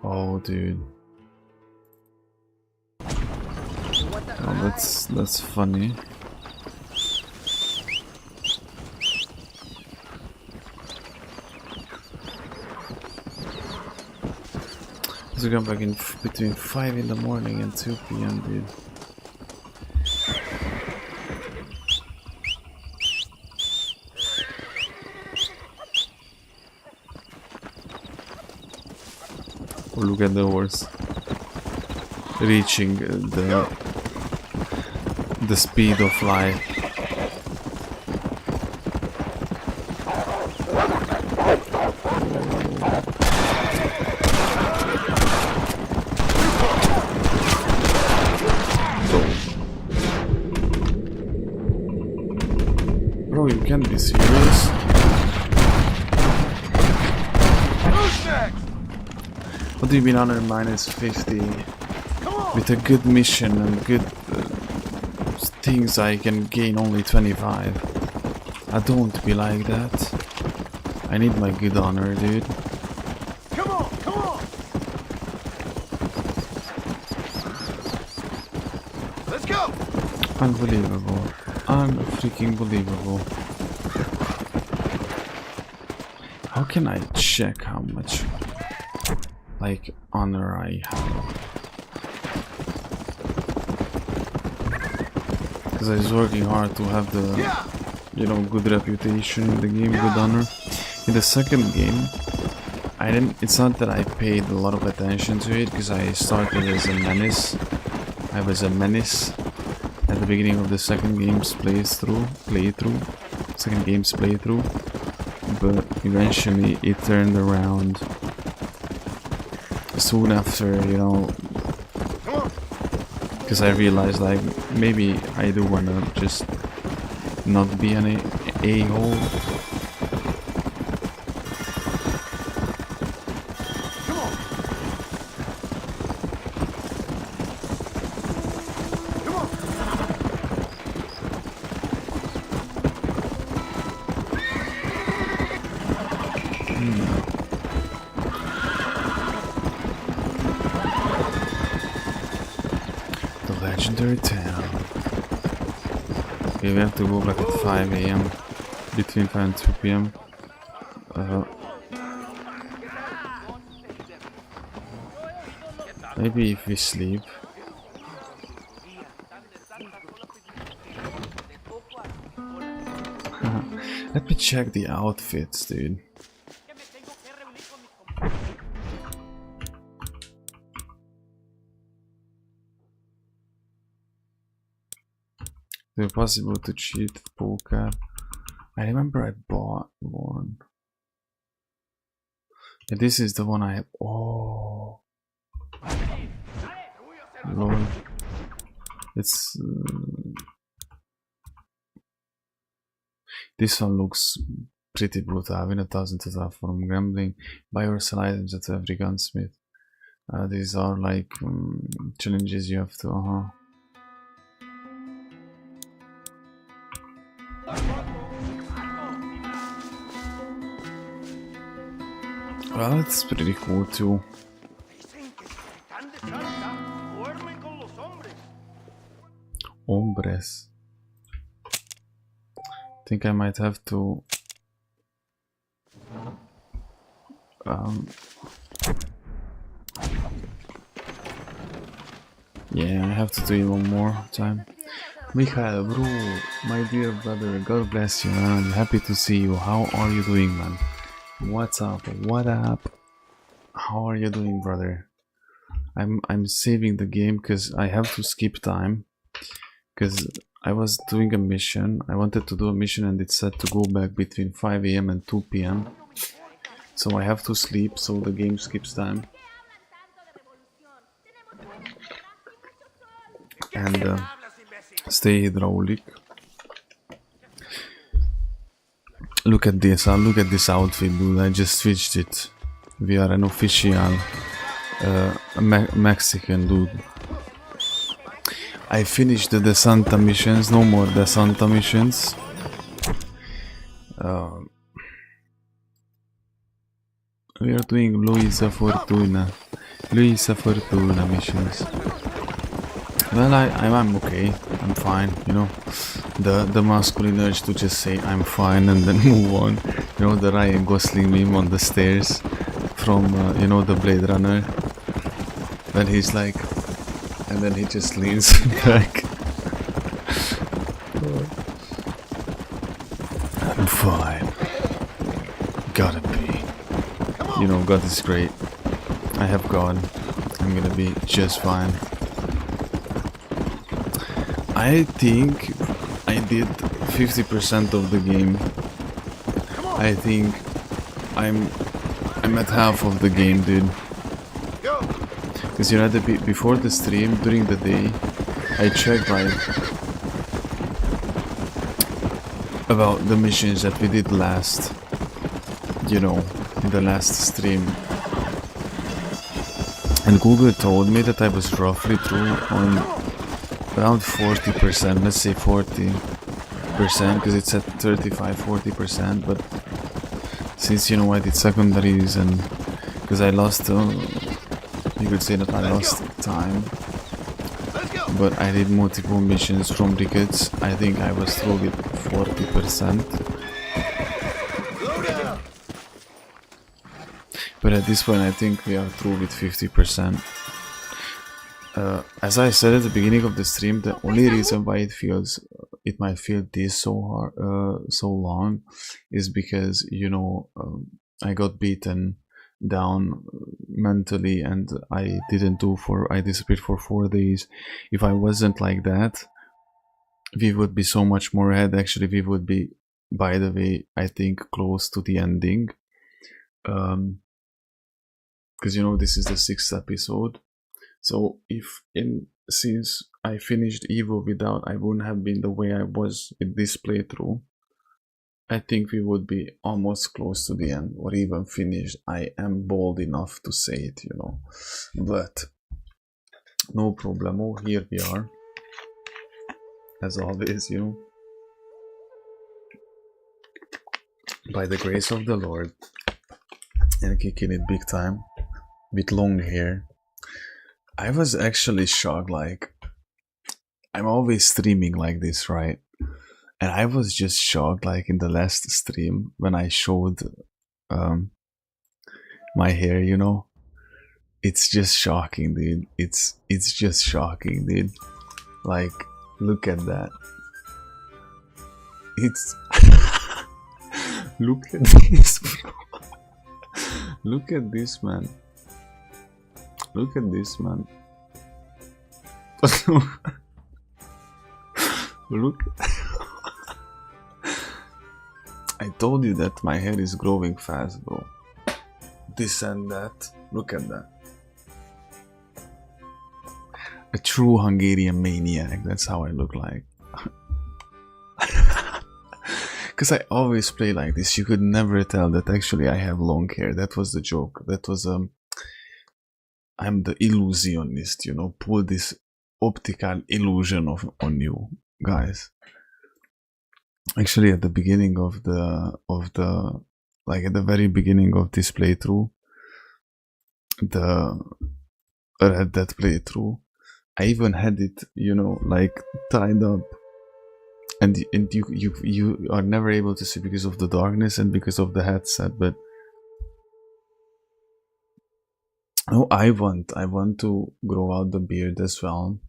Oh, dude. Oh, that's funny. So come back in between 5 in the morning and 2 PM, dude. Oh, look at the horse reaching the speed of light. Bro, you can't be serious. What do you mean under -50? With a good mission and good things I can gain only 25. I don't be like that. I need my good honor, dude. Come on, come on! Let's go! Unbelievable. Unfreaking believable. How can I check how much like honor I have? Because I was working hard to have the, you know, good reputation in the game, good honor. In the second game, I didn't. It's not that I paid a lot of attention to it, because I started as a menace. I was a menace at the beginning of the second game's playthrough. Second game's playthrough, but eventually it turned around soon after, you know. Because I realized, like, maybe I do wanna just not be an a-hole. Legendary town. Okay, we have to go back at 5 AM. Between 5 and 2 PM. Maybe if we sleep. Let me check the outfits, dude. Is it possible to cheat poker? I remember I bought one. And this is the one I have. Oh, lol. It's this one looks pretty brutal. Win 1,000 total from gambling. Buy or sell items at every gunsmith. These are like challenges you have to. Well, it's pretty cool too. Hombres. I think I might have to yeah, I have to do it one more time. Michael, bro, my dear brother, God bless you, man. I'm happy to see you. How are you doing, man? What's up? What up? How are you doing, brother? I'm saving the game because I have to skip time, because I was doing a mission. I wanted to do a mission and it said to go back between 5 AM and 2 PM. So I have to sleep, so the game skips time. And stay hydraulic. Look at this, look at this outfit, dude. I just switched it. We are an official Mexican dude. I finished the Santa missions, no more the Santa missions. Um, we are doing Luisa Fortuna missions. Well, I'm okay. I'm fine. You know, the masculine urge to just say I'm fine and then move on. You know, the Ryan Gosling meme on the stairs from you know, the Blade Runner. When he's like, and then he just leans back. I'm fine. Gotta be. You know, God is great. I have God. I'm gonna be just fine. I think I did 50% of the game. I think I'm at half of the game, dude. Because you know, before the stream, during the day, I checked like about the missions that we did last, you know, in the last stream. And Google told me that I was roughly through on around 40%, let's say 40%, because it's at 35-40%, but since, you know, I did secondaries and because I lost, you could say that I lost time, but I did multiple missions from Ricketts. I think I was through with 40%. But at this point I think we are through with 50%. As I said at the beginning of the stream, the only reason why it might feel this so hard, so long, is because, you know, I got beaten down mentally and I disappeared for 4 days. If I wasn't like that, we would be so much more ahead. Actually, we would be, by the way, I think close to the ending. Because, you know, this is the 6th episode. So since I finished Evo without, I wouldn't have been the way I was with this playthrough. I think we would be almost close to the end, or even finished. I am bold enough to say it, you know. But no problemo, here we are. As always, you know. By the grace of the Lord. And kicking it big time. With long hair. I was actually shocked, like, I'm always streaming like this, right? And I was just shocked, like in the last stream, when I showed my hair, you know? It's just shocking, dude. It's just shocking, dude. Like, look at that. It's... Look at this, bro. Look at this, man. Look at this, man. Look. I told you that my hair is growing fast, bro. This and that. Look at that. A true Hungarian maniac. That's how I look like. Because I always play like this. You could never tell that actually I have long hair. That was the joke. That was I'm the illusionist, you know, pull this optical illusion on you guys. Actually, at the beginning of like at the very beginning of this playthrough, the Red Dead playthrough, I even had it, you know, like tied up, and you are never able to see because of the darkness and because of the headset, but oh, I want to grow out the beard as well.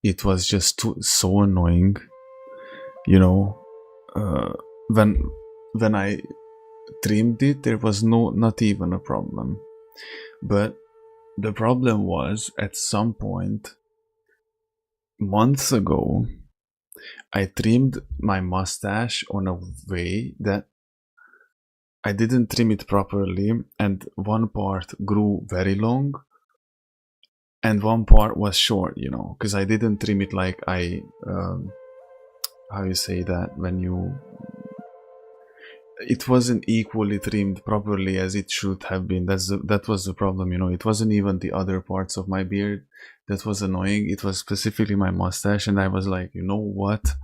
It was just so annoying, you know. When I trimmed it, there was not even a problem. But the problem was, at some point, months ago, I trimmed my mustache on a way that I didn't trim it properly, and one part grew very long and one part was short, you know, because I didn't trim it like I how you say that, when you, it wasn't equally trimmed properly as it should have been. That was the problem, you know. It wasn't even the other parts of my beard that was annoying. It was specifically my mustache, and I was like, you know what,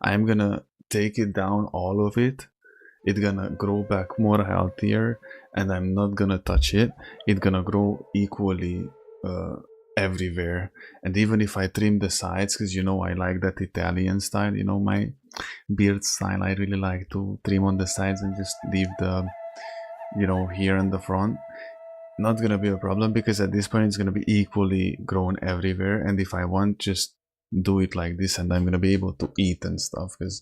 I'm gonna take it down, all of it, it's gonna grow back more healthier, and I'm not gonna touch it. It's gonna grow equally everywhere. And even if I trim the sides, because you know I like that Italian style, you know, my beard style, I really like to trim on the sides and just leave the, you know, here in the front. Not gonna be a problem, because at this point it's gonna be equally grown everywhere. And if I want, just do it like this, and I'm gonna be able to eat and stuff, because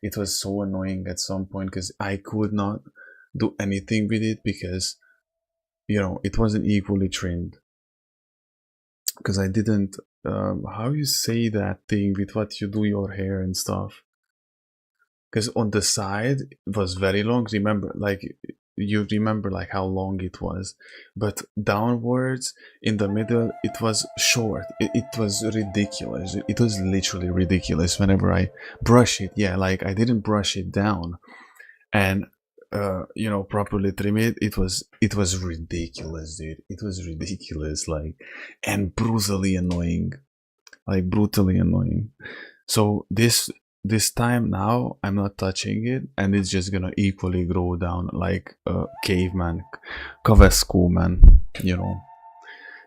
it was so annoying at some point, because I could not do anything with it, because, you know, it wasn't equally trimmed. Because I didn't, how you say that thing with what you do your hair and stuff, because on the side it was very long, remember, like, you remember like how long it was, but downwards in the middle it was short. It was ridiculous. It was literally ridiculous whenever I brush it. Yeah, like I didn't brush it down and you know, properly trim it. It was ridiculous, dude. It was ridiculous, like, and brutally annoying, like brutally annoying. So this time now I'm not touching it, and it's just gonna equally grow down like a caveman, Cavesco man, you know,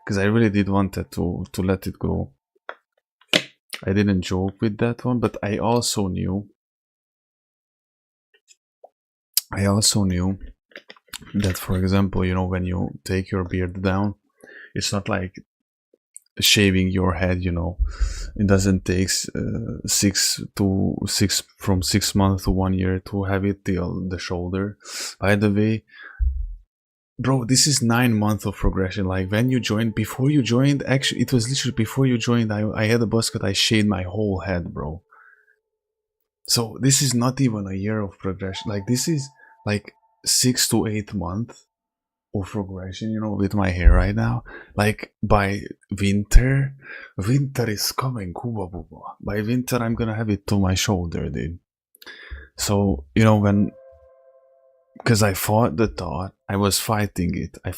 because I really did wanted to let it grow. I didn't joke with that one, but I also knew that, for example, you know, when you take your beard down, it's not like shaving your head, you know. It doesn't take 6 months to 1 year to have it till the shoulder. By the way, bro, this is 9 months of progression. Like when you joined, before you joined, actually it was literally before you joined, I had a buzz cut. I shaved my whole head, bro. So this is not even a year of progression. Like this is like 6 to 8 months of progression, you know, with my hair right now. Like by winter is coming, Kuba Buba. By winter I'm gonna have it to my shoulder, dude. So, you know, when, because I fought the thought, I was fighting it. I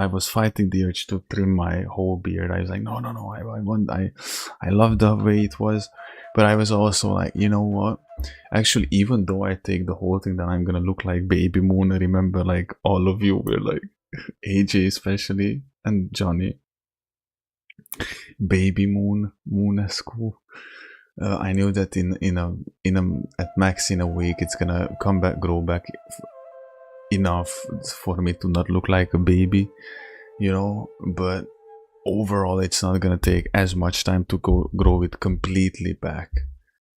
was fighting the urge to trim my whole beard. I was like, no, I love the way it was. But I was also like, you know what? Actually, even though I take the whole thing, then I'm gonna look like Baby Moon. I remember, like, all of you were like, AJ especially, and Johnny. Baby Moon, Moonesque. I knew that at max in a week, it's gonna grow back enough for me to not look like a baby, you know. But overall, it's not gonna take as much time to grow it completely back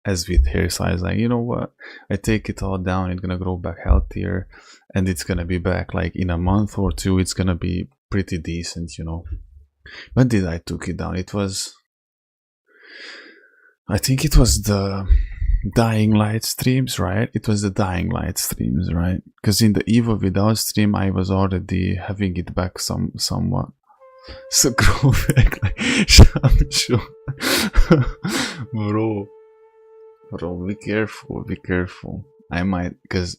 as with hair size. Like, you know what, I take it all down, it's gonna grow back healthier, and it's gonna be back like in a month or two. It's gonna be pretty decent, you know. When did I took it down? It was, I think it was the Dying Light streams, right? It was the Dying Light streams, right? Because in the Evil Without stream I was already having it back somewhat. So grow back like Shamshu. Bro, be careful. I might, because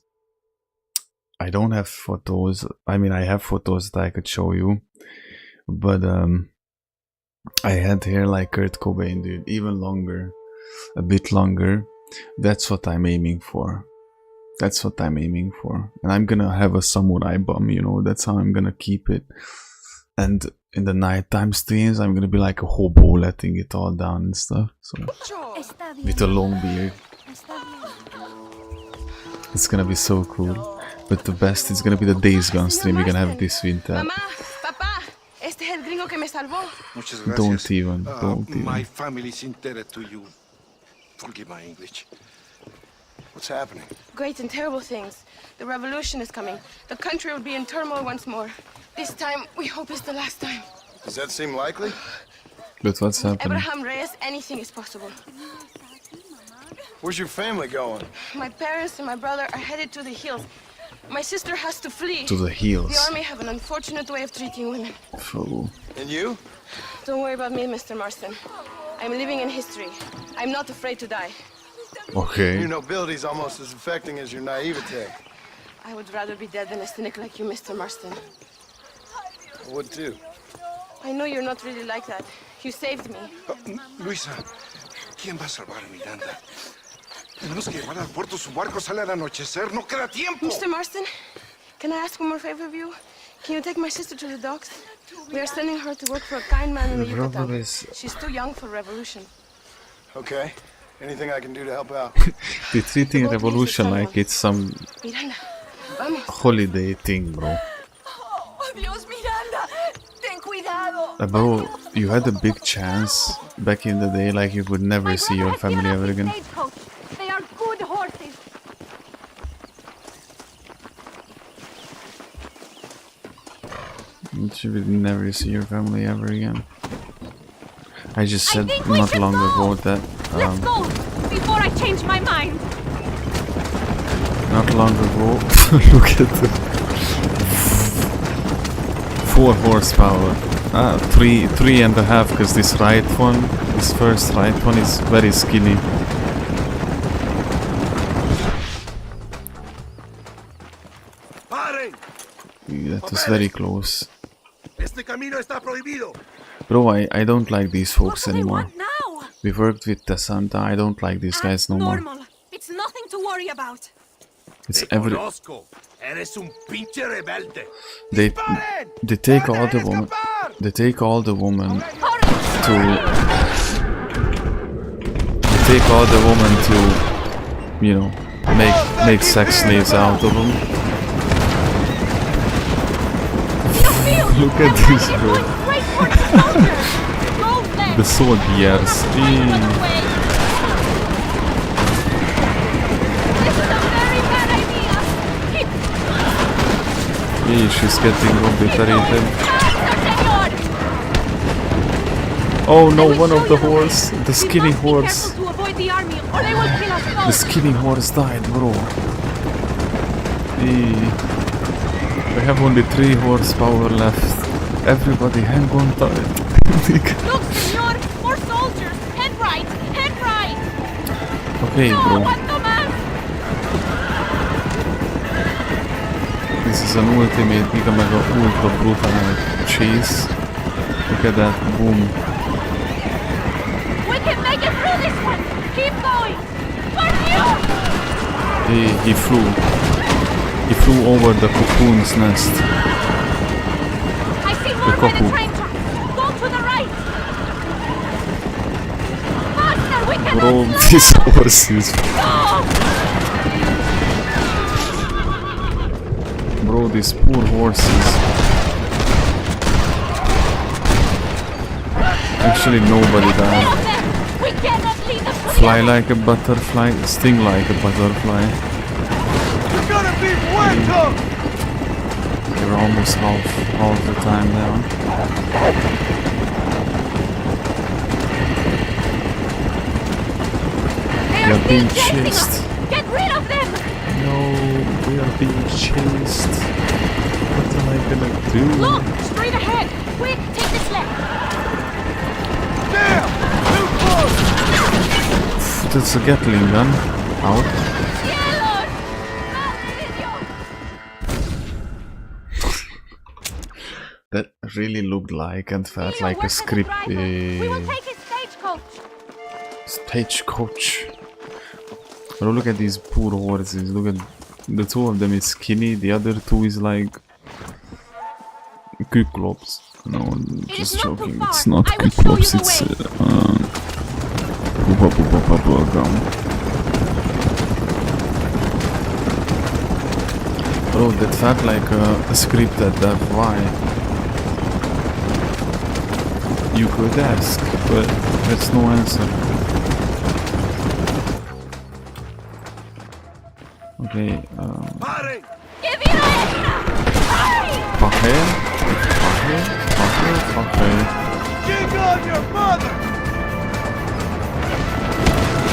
I don't have photos. I mean, I have photos that I could show you, but I had hair like Kurt Cobain, dude, even longer, a bit longer. That's what I'm aiming for. And I'm gonna have a samurai bum, you know. That's how I'm gonna keep it. And in the nighttime streams, I'm gonna be like a hobo, letting it all down and stuff. So with a long beard, it's gonna be so cool. But the best is gonna be the Days Gone stream we're gonna have this winter. Mamá, papá, este es el gringo que me salvó. Muchas gracias. Don't even. My family's indebted to you. Forgive my English. What's happening? Great and terrible things. The revolution is coming. The country will be in turmoil once more. This time, we hope it's the last time. Does that seem likely? But what's happening? Abraham Reyes, anything is possible. Where's your family going? My parents and my brother are headed to the hills. My sister has to flee. To the hills. The army have an unfortunate way of treating women. Oh. And you? Don't worry about me, Mr. Marston. I'm living in history. I'm not afraid to die. Okay. Your nobility's almost as affecting as your naivete. I would rather be dead than a cynic like you, Mr. Marston. I would too. I know you're not really like that. You saved me. Luisa, ¿quién va a salvar a Miranda? Tenemos que llevar al puerto. Su barco sale al anochecer. No queda tiempo. Mr. Marston, can I ask one more favor of you? Can you take my sister to the docks? We are sending her to work for a kind man in the Yucatan. She's too young for revolution. Okay. Anything I can do to help out? They're treating revolution like it's some Miranda, vamos. holiday thing, bro. Oh, Dios, Miranda. Ten cuidado. Bro, you had a big chance back in the day, like you would never see your family ever again. They are good horses. You would never see your family ever again. I just said not long ago that Let's go before I change my mind. not long ago look at the 4 horsepower. 3.5 because this first right one is very skinny. That was very close. Este camino está prohibido. Bro, I don't like these folks anymore. We've worked with the Santa, I don't like these guys no more. It's nothing to worry about. It's every... Eres un pinche rebelde. They take all the women. They take all the women to. They take all the women to, you know, make sex slaves out of them. Look at this girl. The soldiers. She's getting obliterated. Oh no, one of the horse, the skinny horse. The skinny horse died, bro. We have only 3 horsepower left. Everybody hang on tight. Look, senor, more soldiers. Head right, head right. Okay, bro. This is an ultimate mega mega ultra brutal chase. Look at that, boom. We can make it through this one. Keep going. He flew over the cocoon's nest. I see more by the train track. Go to the right. Faster, we cannot Bro, this horse is... Bro, these poor horses. Actually, nobody died. Fly like a butterfly, sting like a butterfly. You're almost half the time down. We are being chased. Get rid of them! No, we are being chased. What am I gonna do? Look, straight ahead. Quick, take this left. Damn! Too close! That's a Gatling gun. Out. That really looked like and felt like a script. We will take his Stagecoach. Bro, look at these poor horses. Look at the 2 of them is skinny, the other 2 is like Kyclops. No, just joking. It's not Kyclops, it's Bro, that felt like a scripted why. You could ask, but that's no answer. Okay, King on your mother!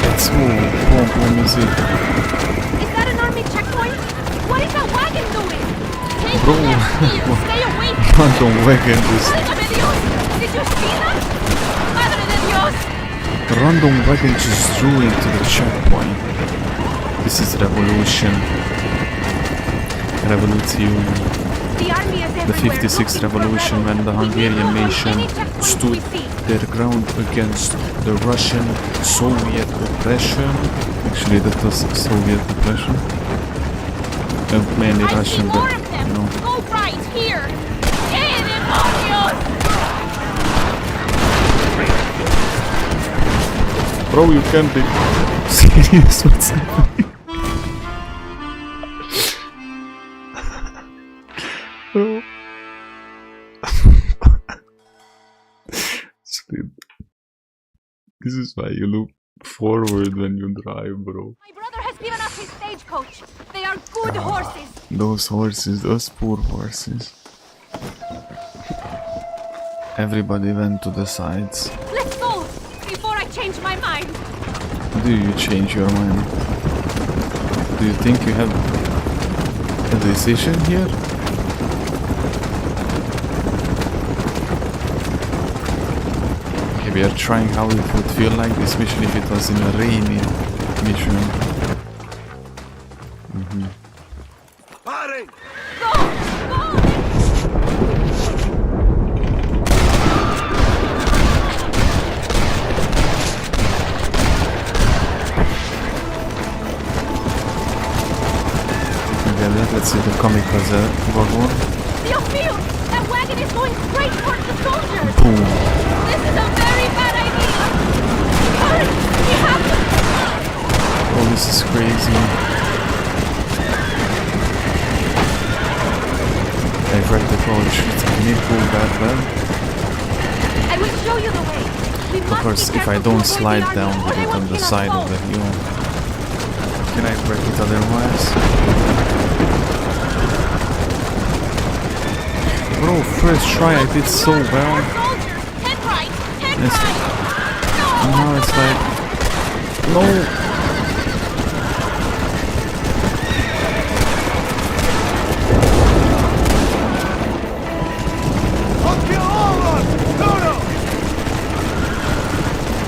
Let's move. Boom, music. Is that an army checkpoint? What is that wagon doing? Take Bro, left here. Stay away. random wagon just... Válgame Dios. Did you see that? Madre de Dios. Random wagon just drew into the checkpoint. This is revolution. Revolution. The 56th revolution, when the Hungarian nation stood their ground against the Russian Soviet oppression. Actually, that was Soviet oppression. Mainly Russian, but you know. Go right here! ¡Qué demonios! Bro, you can't be serious. What's happening? Bro. This is why you look forward when you drive, bro. My brother has given us his stagecoach. They are good horses. Those horses, those poor horses. Everybody went to the sides. Let's go before I change my mind. Do you change your mind? Do you think you have a decision here? Okay, we are trying how it would feel like, especially if it was in a rainy mission. Let's see the kamikaze wagon. Theophile! That wagon is going straight towards the soldiers! Boom! This is a very bad idea! Hurry! We have to... Oh, this is crazy. I've read the code. Can it go that well? I will show you the way. We Of course, if I don't slide down with it on the side of the hill, can I break it otherwise? Bro, first try I did so well. Head right! Head right! And now it's like... No! I'll kill all of us! No, no!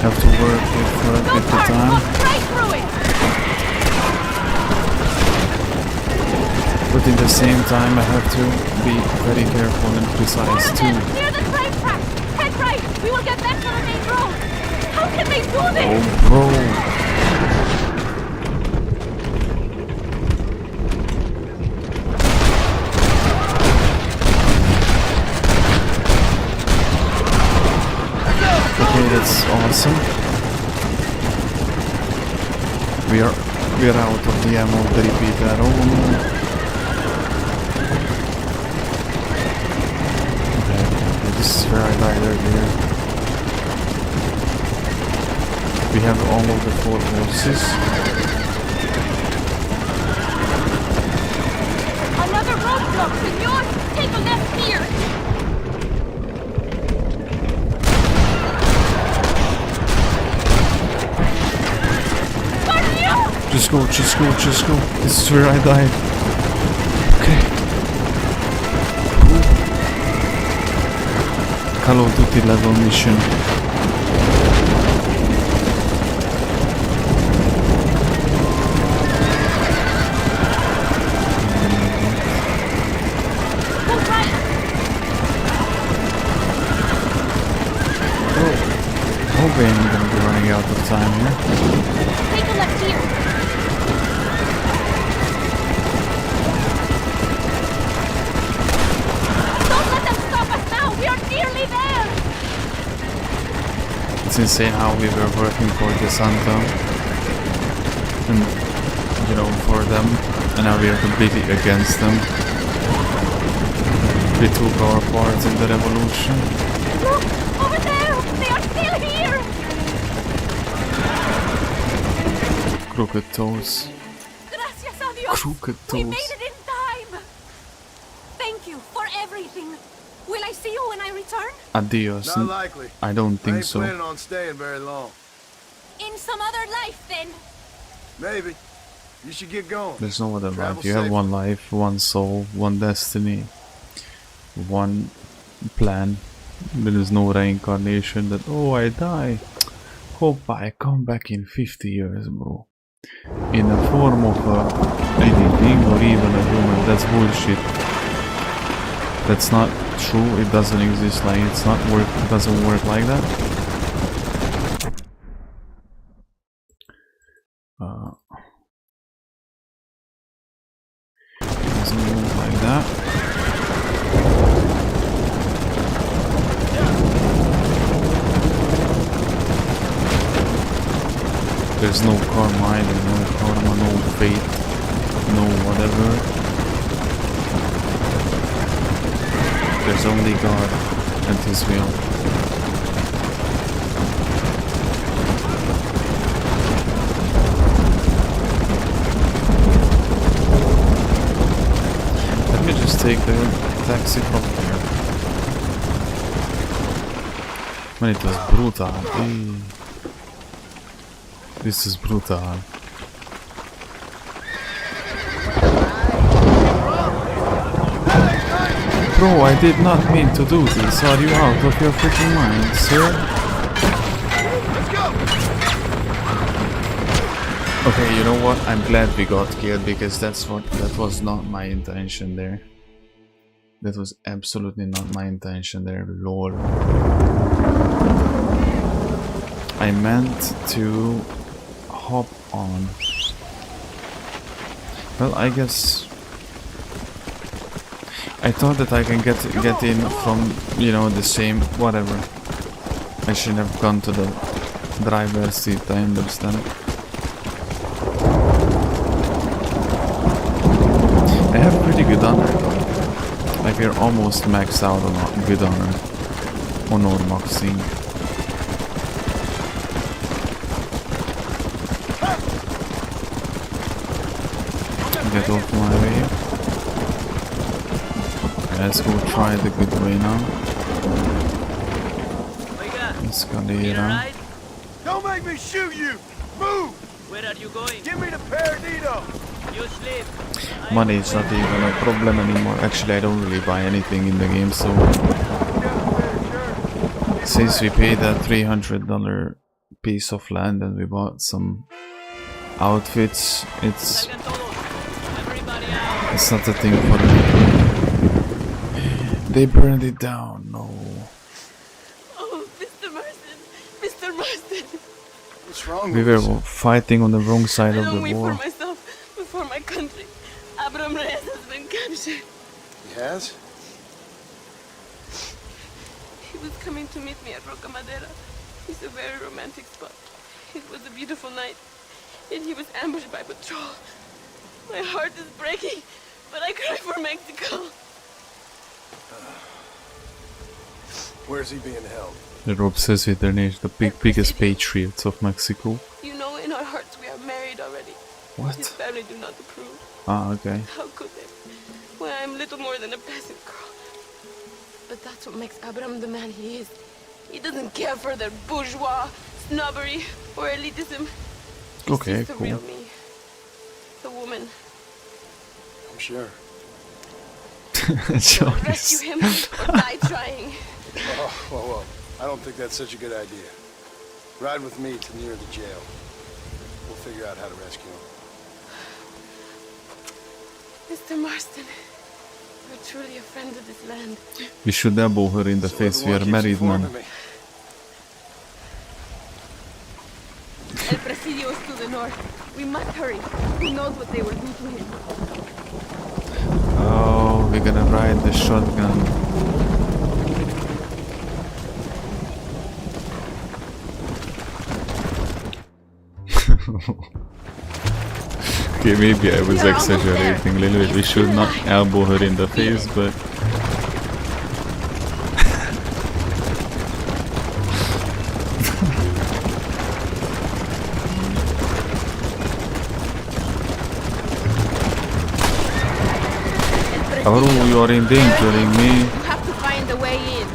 Have to work with the time. Right through it! But in the same time I have to be very careful and precise too. Near the train track! Head right! We will get back to the main road! How can they do this? Oh, bro! Okay, that's awesome. We are out of the ammo of the repeat arrow. This is where I died earlier. We have all of the 4 horses. Another roadblock, senor! Take a left here! Just go, just go, just go. This is where I died. Okay. Call of Duty level mission. Hoping I'm gonna be running out of time here. Take a left here. Don't let them stop us now! We are nearly there! It's insane how we were working for the Santa and, you know, for them, and now we are completely against them. We took our part in the revolution. Look! Over there! They are still here! Crooked toes. Gracias a Dios! Crooked We toes. made it in time! Thank you for everything. Will I see you when I return? Adios. Not likely. I don't I think ain't so. planning on staying very long. In some other life, then. Maybe. You should get going. There's no other Travel life. You have safe. one life, one soul, one destiny, one plan. There is no reincarnation that, oh, I die. Hope I come back in 50 years, bro. In the form of anything or even a human. That's bullshit. That's not true. It doesn't exist. Like it's not work. It doesn't work like that. It doesn't work like that. There's no karma either, no karma, no fate, no whatever. There's only God and His will. Let me just take the taxi from here. Man, it was brutal. This is brutal. Bro, I did not mean to do this. Are you out of your freaking mind, sir? Okay, you know what? I'm glad we got killed because that was not my intention there. That was absolutely not my intention there, lol. I meant to hop on. Well, I guess I thought that I can get in from, you know, the same whatever. I should have gone to the driver's seat, I understand. I have pretty good honor though. Like we're almost maxed out on good honor. Honor maxing. Get off my way. Let's go try the good way now. Escalera. Don't make me shoot you! Move! Where are you going? Give me the Perdido! You sleep. Money is not even a problem anymore. Actually, I don't really buy anything in the game, so since we paid that $300 piece of land and we bought some outfits, it's not a thing for me. They burned it down. No. Oh, Mr. Marston, Mr. Marston. What's wrong? We were fighting on the wrong side of the I don't war. wait for myself, but for my country. Abraham Reyes has been captured. He has? He was coming to meet me at Roca Madera. It's a very romantic spot. It was a beautiful night, and he was ambushed by patrol. My heart is breaking, but I cry for Mexico. Where's he being held? The Rob says it, they're the biggest patriots of Mexico. You know, in our hearts we are married already. What? His family do not approve. Ah, okay. How could they? When I'm little more than a peasant girl. But that's what makes Abraham the man he is. He doesn't care for their bourgeois, snobbery, or elitism. He Okay, sees the cool. real me. The woman. I'm sure. Rescue him or die trying. Whoa. I don't think that's such a good idea. Ride with me to near the jail. We'll figure out how to rescue him. Mr. Marston, you're truly a friend of this land. We should elbow her in the face. We are married, man. El Presidio is to the north. We must hurry. Who knows what they will do to him? Oh, we're gonna ride the shotgun. Okay, maybe I was exaggerating a little bit. We should not elbow her in the face, but oh, you are endangering me. You have to find a way in.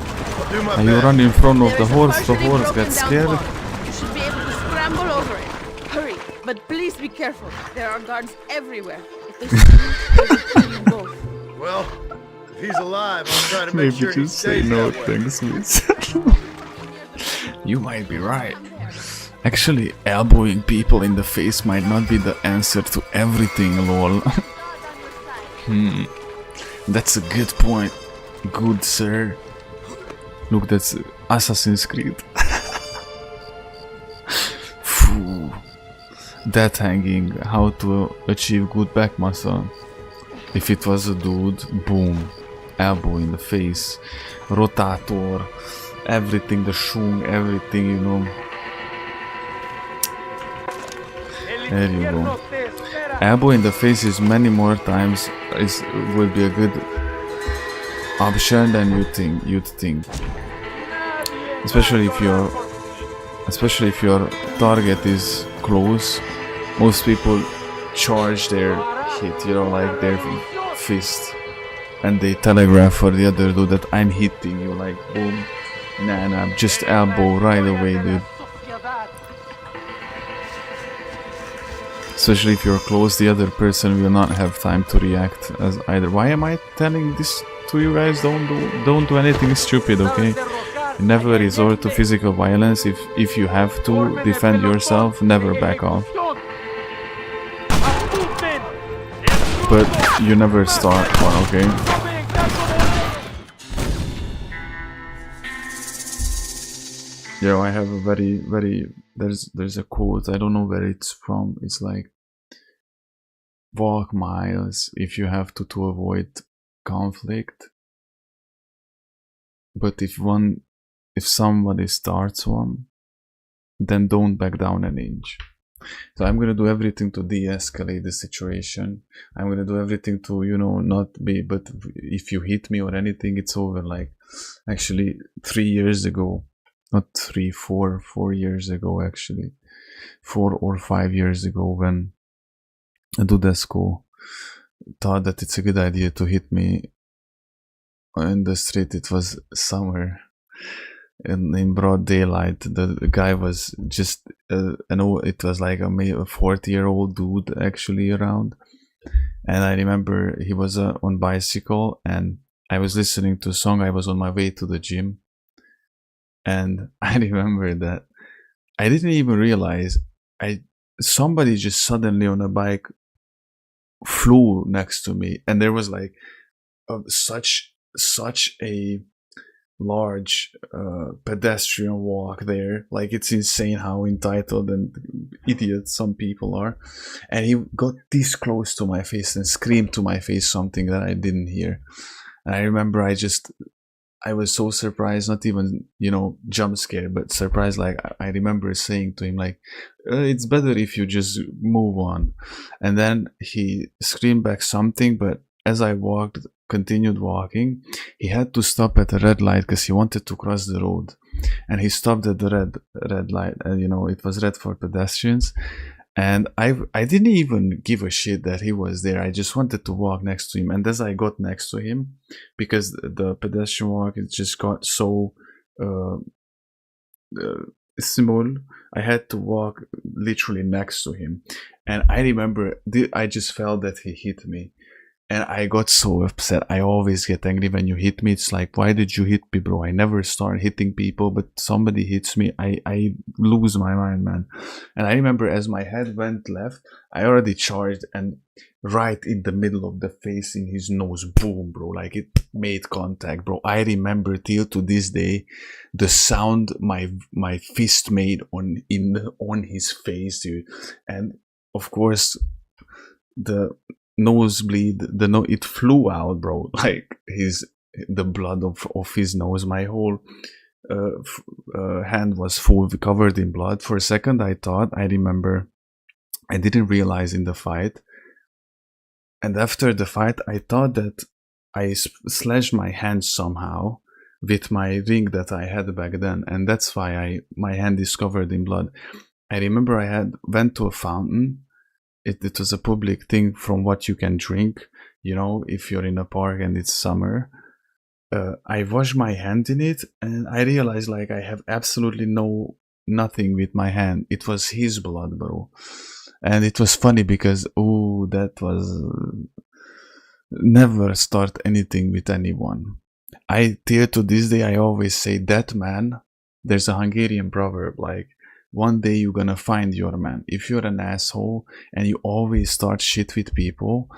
And you run in front of There the is a horse partially broken gets down scared. wall. You should be able to scramble over it. Hurry, but please be careful. There are guards everywhere. If they see you, they will kill you both. Well, if he's alive, I'll try to make Maybe sure he just say stays no, that way. thanks, please. You might be right. Actually, elbowing people in the face might not be the answer to everything, lol. That's a good point. Good sir. Look, that's Assassin's Creed. Phew. That hanging, how to achieve good back muscle. If it was a dude, boom, elbow in the face, rotator, everything, the shung, everything, you know. There you go. Elbow in the face is many more times will be a good option than you'd think. Especially if your target is close. Most people charge their hit, you know, like their fist, and they telegraph for the other dude that I'm hitting you, like boom, nah, just elbow right away, dude. Especially if you're close, the other person will not have time to react as either. Why am I telling this to you guys? Don't do anything stupid, okay? Never resort to physical violence. If you have to defend yourself, never back off. But you never start one, okay? You know, I have a very there's a quote, I don't know where it's from. It's like, walk miles if you have to avoid conflict, but if somebody starts one, then don't back down an inch. So I'm gonna do everything to de-escalate the situation. I'm gonna do everything to, you know, not be, but if you hit me or anything, it's over. Like, actually 3 years ago, not 3, 4 years ago, actually 4 or 5 years ago, when a Dudesco thought that it's a good idea to hit me in the street. It was summer, and in broad daylight, the guy was just it was like a 40-year-old dude actually around. And I remember he was on bicycle, and I was listening to a song. I was on my way to the gym, and I remember that I didn't even realize somebody just suddenly on a bike flew next to me, and there was like such a large pedestrian walk there. Like, it's insane how entitled and idiot some people are. And he got this close to my face and screamed to my face something that I didn't hear. And I remember I was so surprised, not even, you know, jump scared, but surprised. Like, I remember saying to him, like, it's better if you just move on. And then he screamed back something, but as I continued walking, he had to stop at a red light because he wanted to cross the road. And he stopped at the red light, and, you know, it was red for pedestrians. And I didn't even give a shit that he was there. I just wanted to walk next to him. And as I got next to him, because the pedestrian walk, it just got so small, I had to walk literally next to him. And I remember I just felt that he hit me. And I got so upset. I always get angry when you hit me. It's like, why did you hit me, bro? I never start hitting people, but somebody hits me, I lose my mind, man. And I remember as my head went left, I already charged, and right in the middle of the face, in his nose, boom, bro. Like, it made contact, bro. I remember till to this day the sound my fist made on his face, dude. And of course, the nosebleed, it flew out, bro. Like, the blood of his nose, my whole hand was full, covered in blood. For a second I remember I didn't realize in the fight, and after the fight I thought that I slashed my hand somehow with my ring that I had back then, and that's why my hand is covered in blood. I remember I went to a fountain. It was a public thing from what you can drink, you know, if you're in a park and it's summer. I washed my hand in it, and I realized, like, I have absolutely nothing with my hand. It was his blood, bro. And it was funny because, oh, that was never start anything with anyone. Till to this day, I always say that man. There's a Hungarian proverb, like, one day you're gonna find your man. If you're an asshole and you always start shit with people,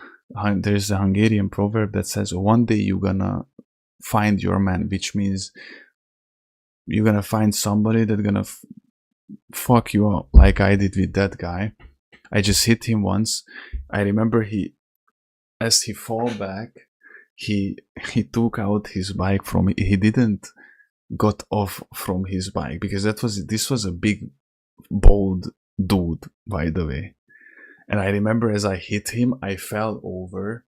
there's a Hungarian proverb that says, one day you're gonna find your man, which means you're gonna find somebody that's gonna fuck you up like I did with that guy. I just hit him once. I remember as he fall back, he took out his bike from me. He didn't got off from his bike because this was a big bold dude, by the way. And I remember as I hit him, I fell over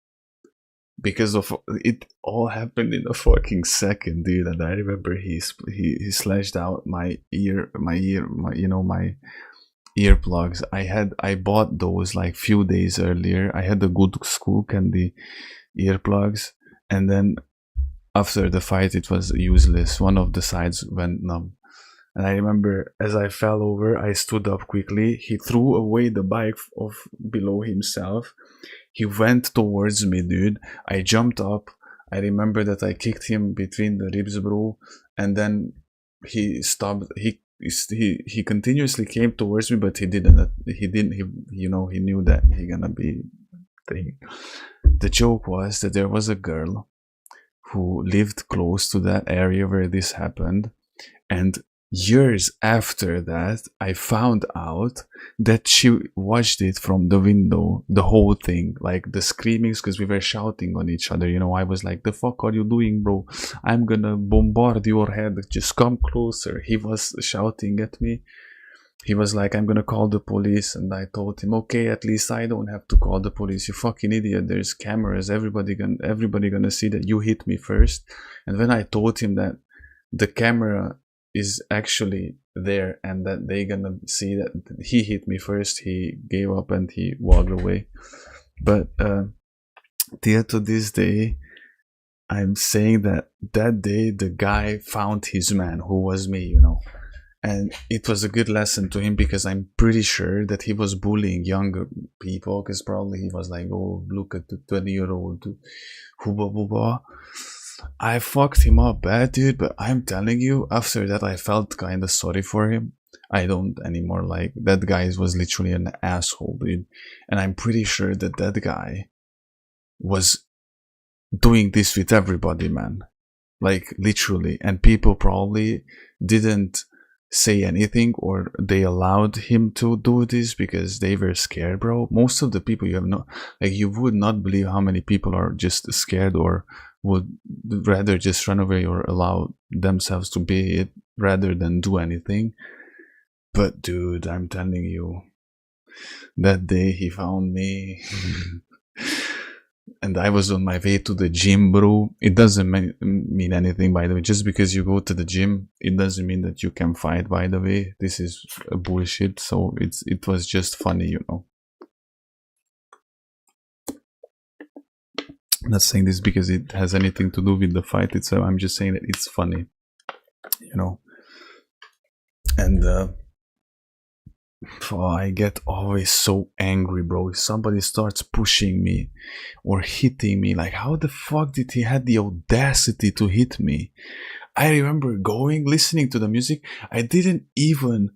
because of it. All happened in a fucking second, dude. And I remember he slashed out my earplugs. I bought those like few days earlier. I had the good school candy earplugs, and then after the fight it was useless. One of the sides went numb. And I remember as I fell over, I stood up quickly. He threw away the bike below himself. He went towards me, dude. I jumped up. I remember that I kicked him between the ribs, bro. And then he stopped. He continuously came towards me, but he didn't. He knew that he gonna be thing. The joke was that there was a girl who lived close to that area where this happened, and years after that I found out that she watched it from the window, the whole thing, like the screamings, because we were shouting on each other. I was like, the fuck are you doing, bro? I'm gonna bombard your head, just come closer. He was shouting at me. He was like, I'm gonna call the police. And I told him, okay, at least I don't have to call the police. You fucking idiot, there's cameras, everybody gonna see that you hit me first. And when I told him that the camera is actually there and that they gonna see that he hit me first, he gave up and he walked away. But till to this day, I'm saying that day the guy found his man, who was me, and it was a good lesson to him, because I'm pretty sure that he was bullying younger people, because probably he was like, oh, look at the 20-year-old hooba booba. I fucked him up bad, dude, but I'm telling you, after that I felt kinda sorry for him. I don't anymore. Like, that guy was literally an asshole, dude. And I'm pretty sure that guy was doing this with everybody, man. Like, literally. And people probably didn't say anything, or they allowed him to do this because they were scared, bro. Most of the people you would not believe how many people are just scared, or would rather just run away or allow themselves to be it rather than do anything. But dude, I'm telling you, that day he found me and I was on my way to the gym, bro. It doesn't mean anything, by the way. Just because you go to the gym, it doesn't mean that you can fight, by the way. This is a bullshit. So it was just funny, I'm not saying this because it has anything to do with the fight itself. I'm just saying that it's funny, And I get always so angry, bro. If somebody starts pushing me or hitting me, like, how the fuck did he have the audacity to hit me? I remember listening to the music. I didn't even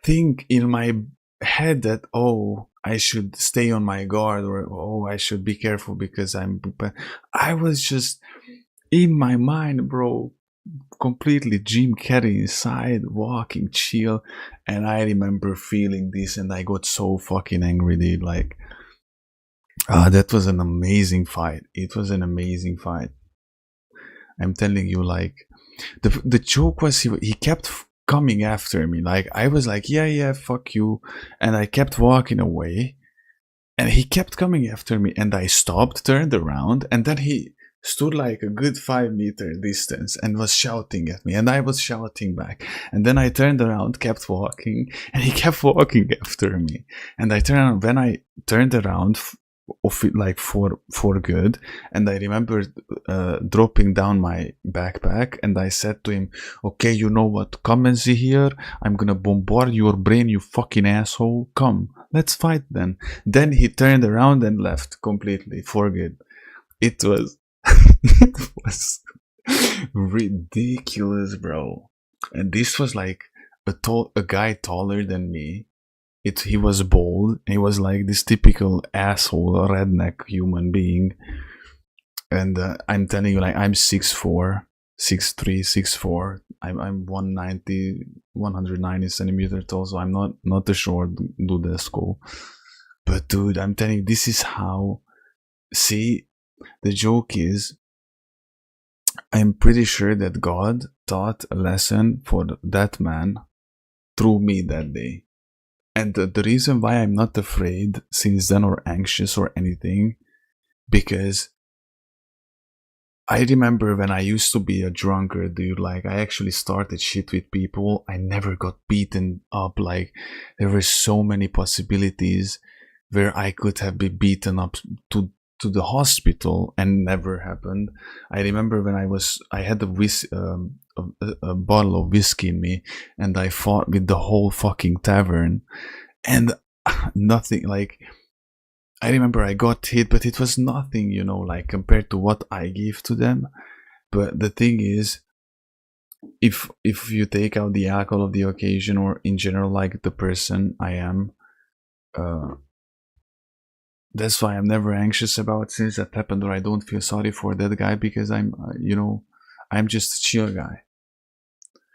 think in my head that, oh, I should stay on my guard, or oh, I should be careful because I was just in my mind, bro, completely Jim Carrey inside, walking chill. And I remember feeling this, and I got so fucking angry, dude. Like, that was an amazing fight. It was an amazing fight. I'm telling you, like, the joke was he kept coming after me. Like, I was like, yeah, fuck you, and I kept walking away, and he kept coming after me, and I stopped, turned around, and then he stood like a good 5-meter distance and was shouting at me, and I was shouting back. And then I turned around, kept walking, and he kept walking after me. And I turned around. When I turned around like for good, and I remember dropping down my backpack, and I said to him, okay, you know what, come and see here, I'm gonna bombard your brain, you fucking asshole, come, let's fight then. Then he turned around and left completely for good. It was it was ridiculous, bro. And this was like a guy taller than me. He was bald. He was like this typical asshole, redneck human being. And I'm telling you, like, I'm 6'4", 6'3", 6'4". I'm 190 centimeters tall, so I'm not a short dude school. But dude, I'm telling you, this is how. See, the joke is, I'm pretty sure that God taught a lesson for that man through me that day. And the reason why I'm not afraid since then or anxious or anything, because I remember when I used to be a drunkard, dude, like I actually started shit with people. I never got beaten up. Like there were so many possibilities where I could have been beaten up to the hospital and never happened. I remember when I had a bottle of whiskey in me and I fought with the whole fucking tavern and nothing, like I remember I got hit, but it was nothing, you know, like compared to what I give to them. But the thing is, if you take out the alcohol of the occasion or in general, like the person I am, that's why I'm never anxious about since that happened, or I don't feel sorry for that guy because I'm, you know, I'm just a chill guy.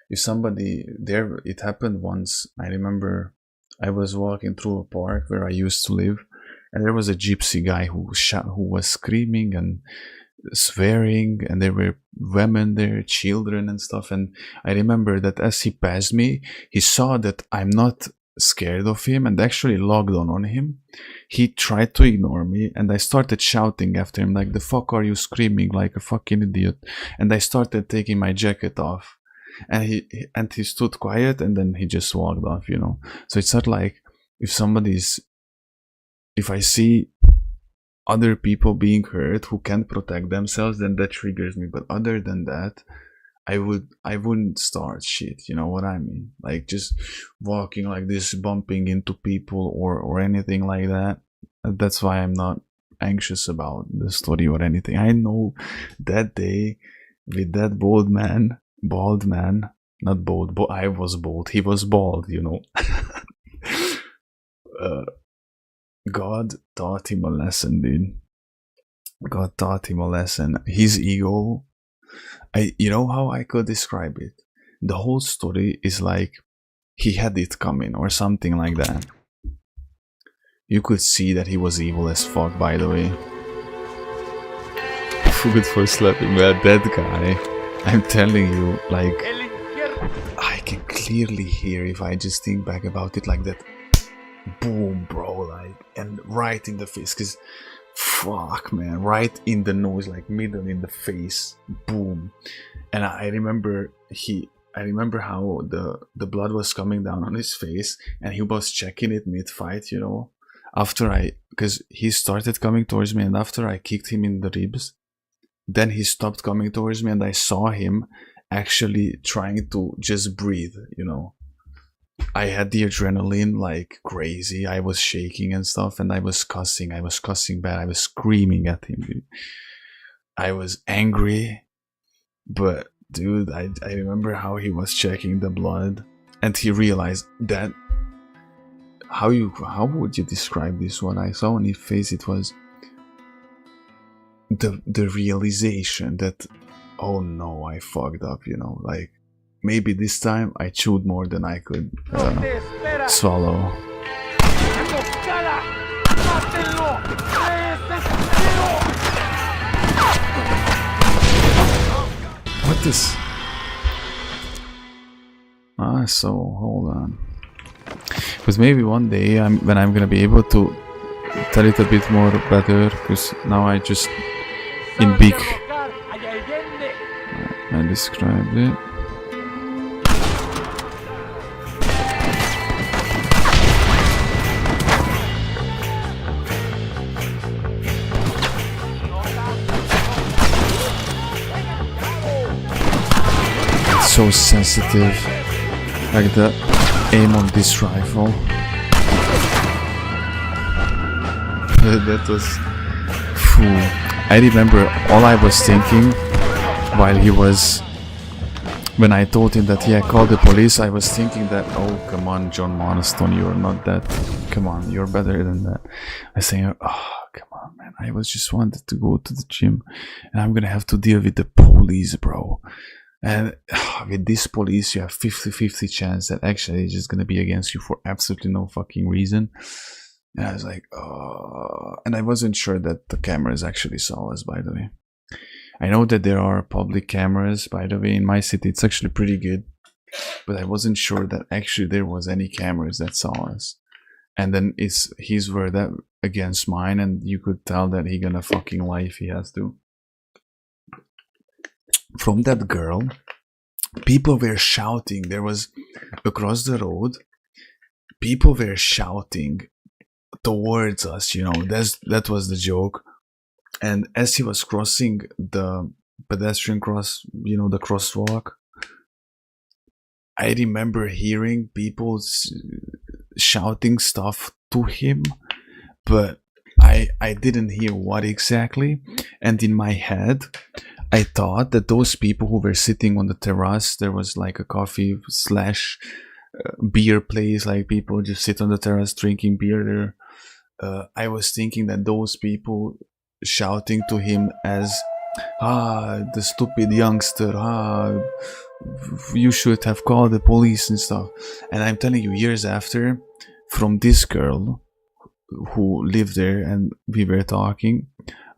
If somebody there, it happened once. I remember I was walking through a park where I used to live. And there was a gypsy guy who was screaming and swearing, and there were women there, children and stuff. And I remember that as he passed me, he saw that I'm not scared of him and actually logged on him. He tried to ignore me, and I started shouting after him like, "The fuck are you screaming like a fucking idiot?" And I started taking my jacket off, and he stood quiet, and then he just walked off, you know. So it's not like if I see other people being hurt who can't protect themselves, then that triggers me. But other than that, I wouldn't start shit, you know what I mean? Like just walking like this, bumping into people or anything like that. That's why I'm not anxious about the story or anything. I know that day with that bald man, not bald, but I was bald, he was bald, you know. God taught him a lesson, dude. God taught him a lesson. His ego, you know how I could describe it? The whole story is like he had it coming or something like that. You could see that he was evil as fuck, by the way. Good for slapping that guy. I'm telling you, like, I can clearly hear, if I just think back about it, like that. Boom, bro, like, and right in the face, cause fuck, man, right in the nose, like middle in the face, boom. And I remember how the blood was coming down on his face, and he was checking it mid-fight, you know, because he started coming towards me, and after I kicked him in the ribs, then he stopped coming towards me, and I saw him actually trying to just breathe, you know. I had the adrenaline like crazy. I was shaking and stuff, and I was cussing bad. I was screaming at him, dude. I was angry, but dude, I remember how he was checking the blood, and he realized that. How would you describe this? What I saw on his face, it was the realization that, oh no, I fucked up, you know, like. Maybe this time I chewed more than I could swallow. What is... so hold on. Because maybe one day when I'm gonna be able to tell it a bit more better, because now I just in big... I described it. So sensitive, like the aim on this rifle. That was... Phew. I remember all I was thinking while he was... When I told him that, yeah, call the police, I was thinking that, oh, come on, John Monaston, you're not that... Come on, you're better than that. I was saying, oh, come on, man. I was just wanted to go to the gym, and I'm gonna have to deal with the police, bro. And with this police, you have 50-50 chance that actually it's just gonna be against you for absolutely no fucking reason. And I was like, oh, and I wasn't sure that the cameras actually saw us, by the way. I know that there are public cameras, by the way, in my city. It's actually pretty good, but I wasn't sure that actually there was any cameras that saw us. And then his were that against mine, and you could tell that he gonna fucking lie if he has to. From that girl, people were shouting. There was across the road, people were shouting towards us, you know. That was the joke. And as he was crossing the pedestrian cross, you know, the crosswalk, I remember hearing people shouting stuff to him, but I didn't hear what exactly. And in my head, I thought that those people who were sitting on the terrace, there was like a coffee slash beer place, like people just sit on the terrace drinking beer there. I was thinking that those people shouting to him as, the stupid youngster, you should have called the police and stuff. And I'm telling you, years after, from this girl who lived there and we were talking,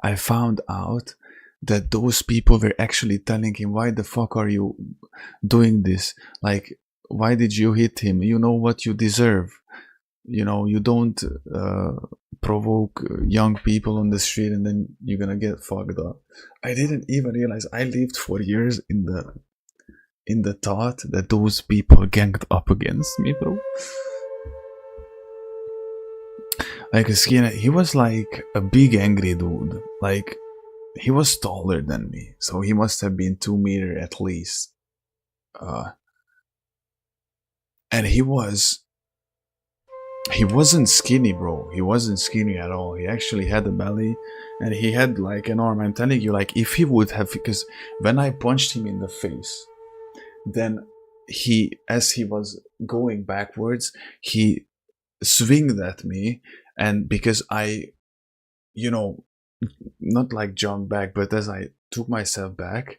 I found out that those people were actually telling him, why the fuck are you doing this? Like, why did you hit him? You know what you deserve. You know, you don't provoke young people on the street and then you're gonna get fucked up. I didn't even realize I lived for years in the thought that those people ganged up against me, bro. Like, he was like a big angry dude. Like, he was taller than me, so he must have been 2 meters at least. And he wasn't skinny, bro. He wasn't skinny at all. He actually had a belly, and he had like an arm. I'm telling you, like, if he would have, because when I punched him in the face, then as he was going backwards, he swinged at me, and because I, you know, not like jumped back, but as I took myself back,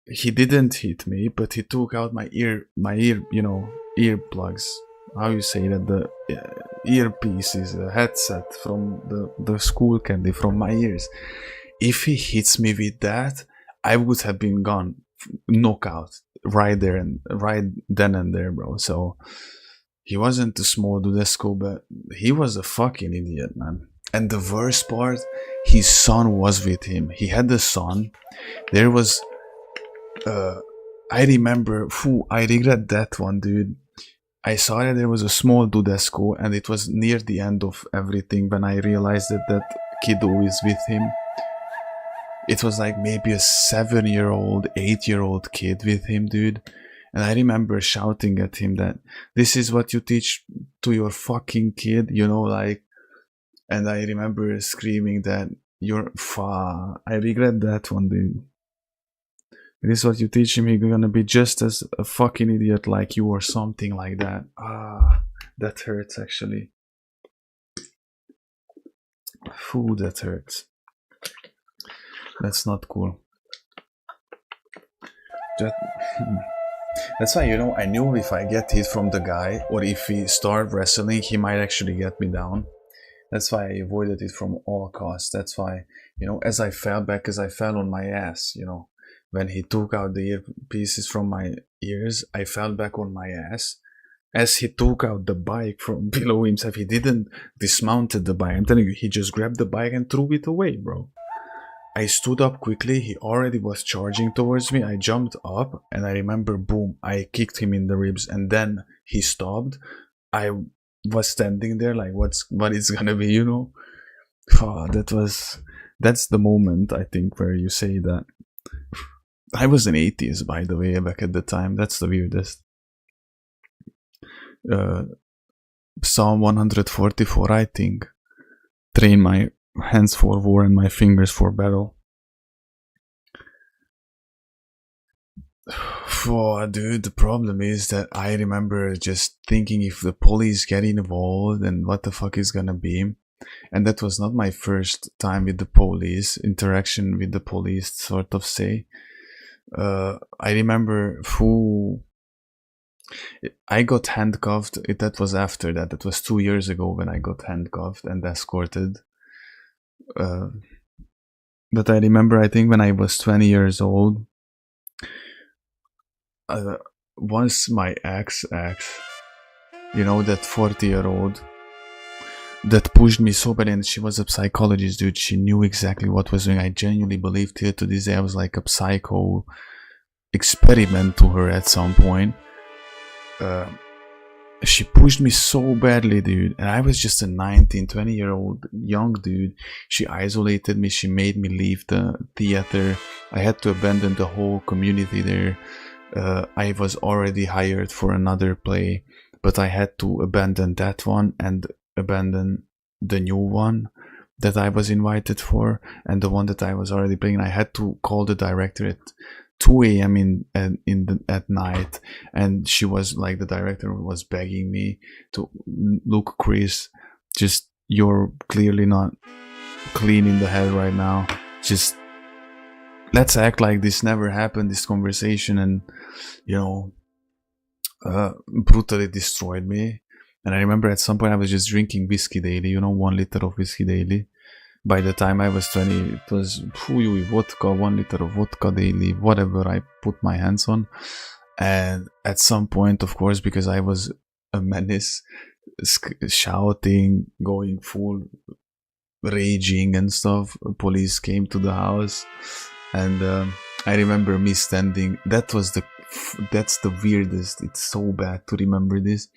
he didn't hit me, but he took out my ear, you know, earplugs. How you say that? The earpiece is a headset from the school candy from my ears. If he hits me with that, I would have been gone, knockout right there and right then and there, bro. So he wasn't a small dudesco, but he was a fucking idiot, man. And the worst part, his son was with him. He had a son. There was, I remember, I regret that one, dude. I saw that there was a small dudesco, and it was near the end of everything when I realized that that kiddo is with him. It was like maybe a 7-year-old, 8-year-old kid with him, dude. And I remember shouting at him that this is what you teach to your fucking kid, you know, like. And I remember screaming that you're I regret that one, dude. This is what you teach him, he's gonna be just as a fucking idiot like you or something like that. That hurts actually. That hurts. That's not cool. That's why, you know, I knew if I get hit from the guy, or if we start wrestling, he might actually get me down. That's why I avoided it from all costs. That's why, you know, as I fell back, as I fell on my ass, you know, when he took out the earpieces from my ears, I fell back on my ass. As he took out the bike from below himself, he didn't dismounted the bike. I'm telling you, he just grabbed the bike and threw it away, bro. I stood up quickly. He already was charging towards me. I jumped up, and I remember, boom, I kicked him in the ribs, and then he stopped. I was standing there like, what is gonna be, you know? That's the moment, I think, where you say that. I was an atheist, by the way, back at the time. That's the weirdest. Psalm 144, I think. Train my hands for war and my fingers for battle. Dude, the problem is that I remember just thinking, if the police get involved, then what the fuck is gonna be? And that was not my first time with the police, interaction with the police, sort of say. I remember I got handcuffed. That was after that. It was 2 years ago when I got handcuffed and escorted. But I remember, I think when I was 20 years old, once my ex, you know, that 40-year-old, that pushed me so bad, and she was a psychologist, dude. She knew exactly what was doing. I genuinely believed here to this day I was like a psycho experiment to her at some point. She pushed me so badly, dude, and I was just a 19-20-year-old young dude. She isolated me. She made me leave the theater. I had to abandon the whole community there. I was already hired for another play, but I had to abandon that one and abandon the new one that I was invited for, and the one that I was already playing. I had to call the director at 2 a.m. at night, and she was like, the director was begging me to, look, Chris, just, you're clearly not clean in the head right now. Just let's act like this never happened, this conversation, and you know, brutally destroyed me. And I remember at some point I was just drinking whiskey daily, you know, 1 liter of whiskey daily. By the time I was 20, it was vodka, 1 liter of vodka daily, whatever I put my hands on. And at some point, of course, because I was a menace, shouting, going full, raging and stuff, police came to the house. And I remember me standing, that's the weirdest, it's so bad to remember this.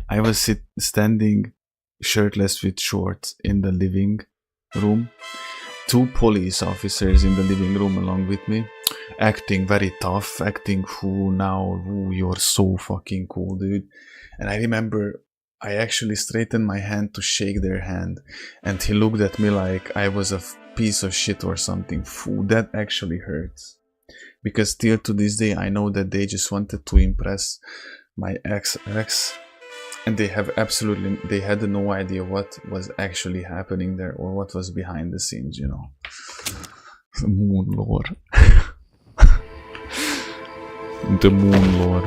I was standing shirtless with shorts in the living room, 2 police officers in the living room along with me, acting very tough, acting you're so fucking cool, dude. And I remember I actually straightened my hand to shake their hand, and he looked at me like I was a piece of shit or something. That actually hurts, because still to this day I know that they just wanted to impress my ex, and they had no idea what was actually happening there or what was behind the scenes, you know. The Moon Lord. The Moon Lord.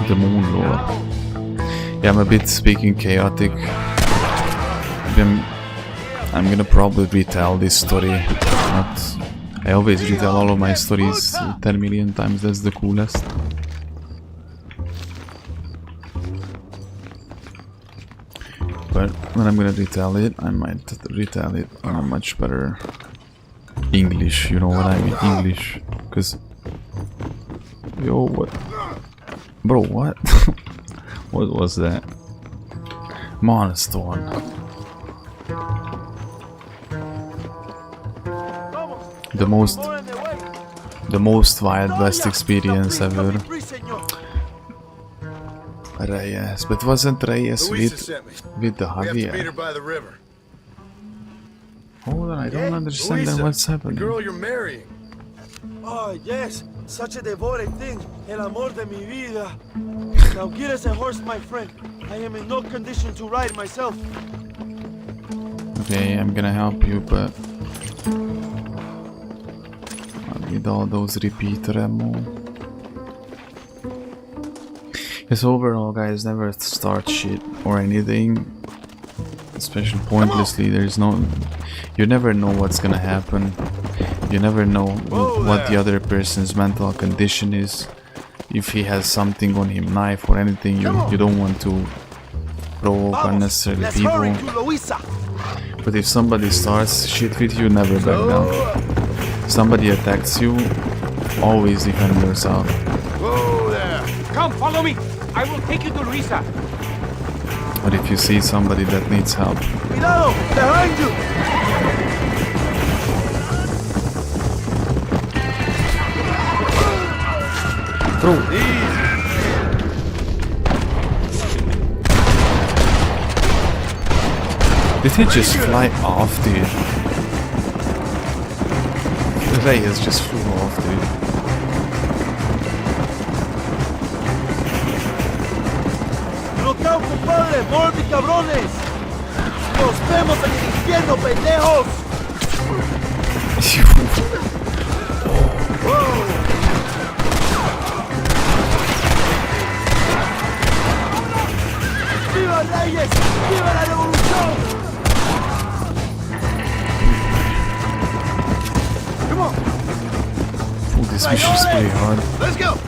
The Moon Lord. Yeah, I'm a bit speaking chaotic. I'm gonna probably retell this story. I always retell all of my stories 10 million times, that's the coolest. But when I'm gonna retell it, I might retell it on a much better English, you know what I mean? English. Cause... Yo, what? Bro, what? What was that? Monostorm. The most Wild West experience ever. Reyes, but wasn't Reyes with the Javier? Hold on, I don't understand then what's happening. The girl you're marrying. Oh, yes, such a devoted thing. El amor de mi vida. Now get us a horse, my friend. I am in no condition to ride myself. Okay, I'm gonna help you, but I need all those repeater ammo. Yes, overall, guys, never start shit or anything, especially pointlessly. There's no... You never know what's gonna happen. You never know what the other person's mental condition is. If he has something on him, knife or anything, you don't want to provoke unnecessarily people. But if somebody starts shit with you, never back down. If somebody attacks you, always defend yourself. Whoa there! Come, follow me! I will take you to Luisa! But if you see somebody that needs help... Cuidado! Behind you! Bro! Did he just fly off, dude? Reyes just flew off, dude. Look out, compadre! More de cabrones! ¡Nos vemos en el infierno, pendejos! ¡Viva Reyes! ¡Viva la revolución! Come on! Ooh, this mission is pretty hard. Let's go!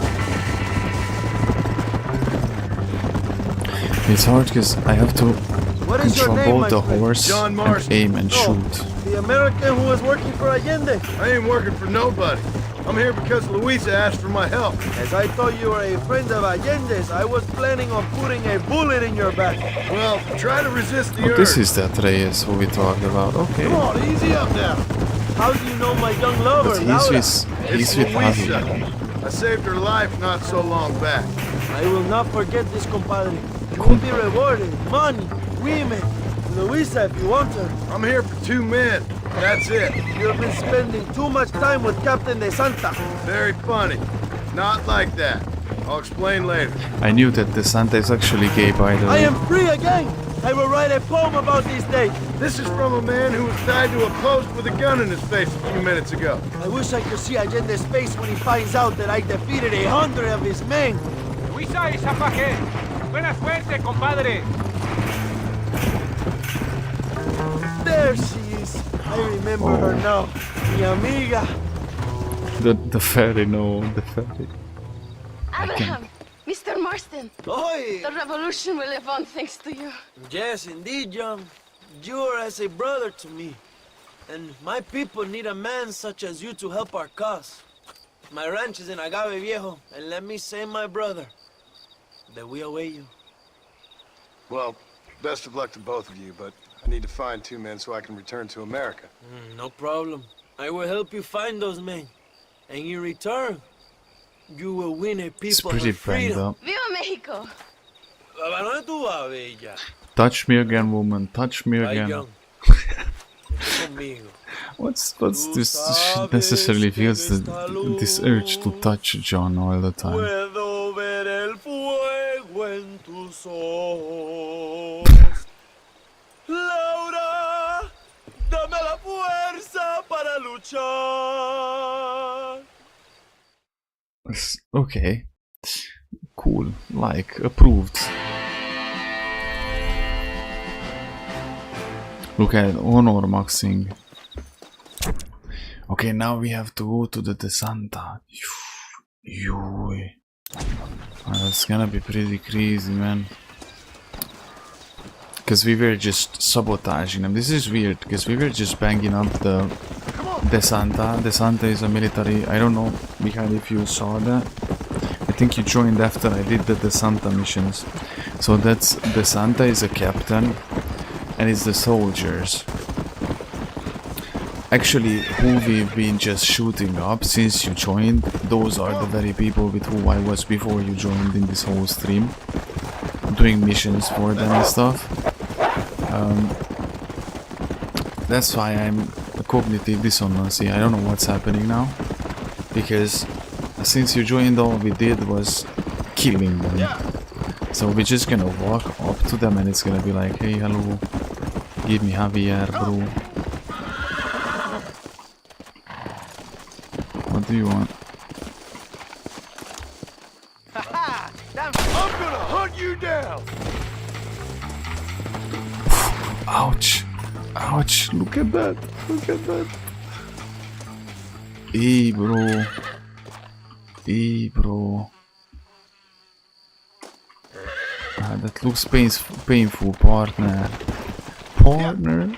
It's hard because I have to control both the horse John and Marston. aim and shoot. The American who was working for Allende. I ain't working for nobody. I'm here because Luisa asked for my help. As I thought you were a friend of Allende's, I was planning on putting a bullet in your back. Well, try to resist the Oh, urge. this is that Reyes who we talked about. Okay. Come on, easy up now. How do you know my young lover, But Laura? he's It's with Luisa. Javi. I saved her life not so long back. I will not forget this, compadre. You will be rewarded. Money, women, Luisa if you want her. I'm here for 2 men. That's it. You have been spending too much time with Captain De Santa. Very funny. Not like that. I'll explain later. I knew that the Santa is actually gay, by the I way. am free again. I will write a poem about this day. This is from a man who was tied to a post with a gun in his face a few minutes ago. I wish I could see Allende's face when he finds out that I defeated 100 of his men. Luisa y Zapaje. Buena suerte, compadre. There she is. I remember her now. Mi amiga. The ferry, no, the ferry. Abraham, Mr. Marston. Oi! The revolution will live on thanks to you. Yes, indeed, John. You are as a brother to me. And my people need a man such as you to help our cause. My ranch is in Agave Viejo, and let me say, my brother, that we await you. Well, best of luck to both of you, but I need to find 2 men so I can return to America. No problem. I will help you find those men. And in return, you will win a It's people pretty of banged freedom. up. Viva Mexico! ¿A dónde tú vas, bella? Touch me again, woman. Touch me Ay, again. John. Conmigo. What's this? She necessarily feels this urge to touch John all the time. Puedo ver el fuego en tus ojos. Laura, dame la fuerza para luchar. Okay. Cool. Like, approved. Look at honor maxing. Okay, now we have to go to the De Santa. That's gonna be pretty crazy, man. Because we were just sabotaging them. This is weird, because we were just banging up the De Santa. De Santa is a military... I don't know, Mikhail, if you saw that. I think you joined after I did the De Santa missions. So that's... De Santa is a captain, and it's the soldiers. Actually, who we've been just shooting up since you joined, those are the very people with who I was before you joined in this whole stream. Doing missions for them and stuff. That's why I'm a cognitive dissonance. I don't know what's happening now. Because since you joined, all we did was killing them. So we're just gonna walk up to them and it's gonna be like, hey, hello, give me Javier, bro. What do you want? I'm gonna hunt you down! Ouch! Ouch! Look at that! Look at that! Hey, bro! Hey, bro! That looks painful, partner. Partner?